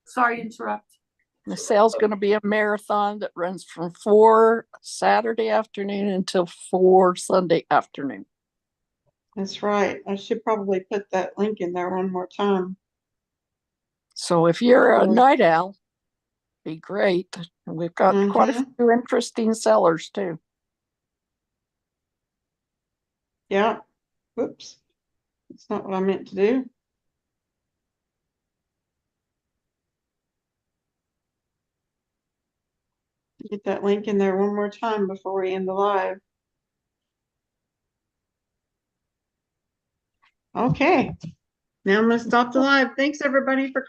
Sorry to interrupt. The sale's going to be a marathon that runs from 4 Saturday afternoon until 4 Sunday afternoon. That's right. I should probably put that link in there one more time. So if you're a Cool. night owl, be great. And we've got quite a Mhm. few interesting sellers too. Yeah. Whoops. That's not what I meant to do. Get that link in there one more time before we end the live. Okay. Now I'm going to stop the live. Thanks everybody for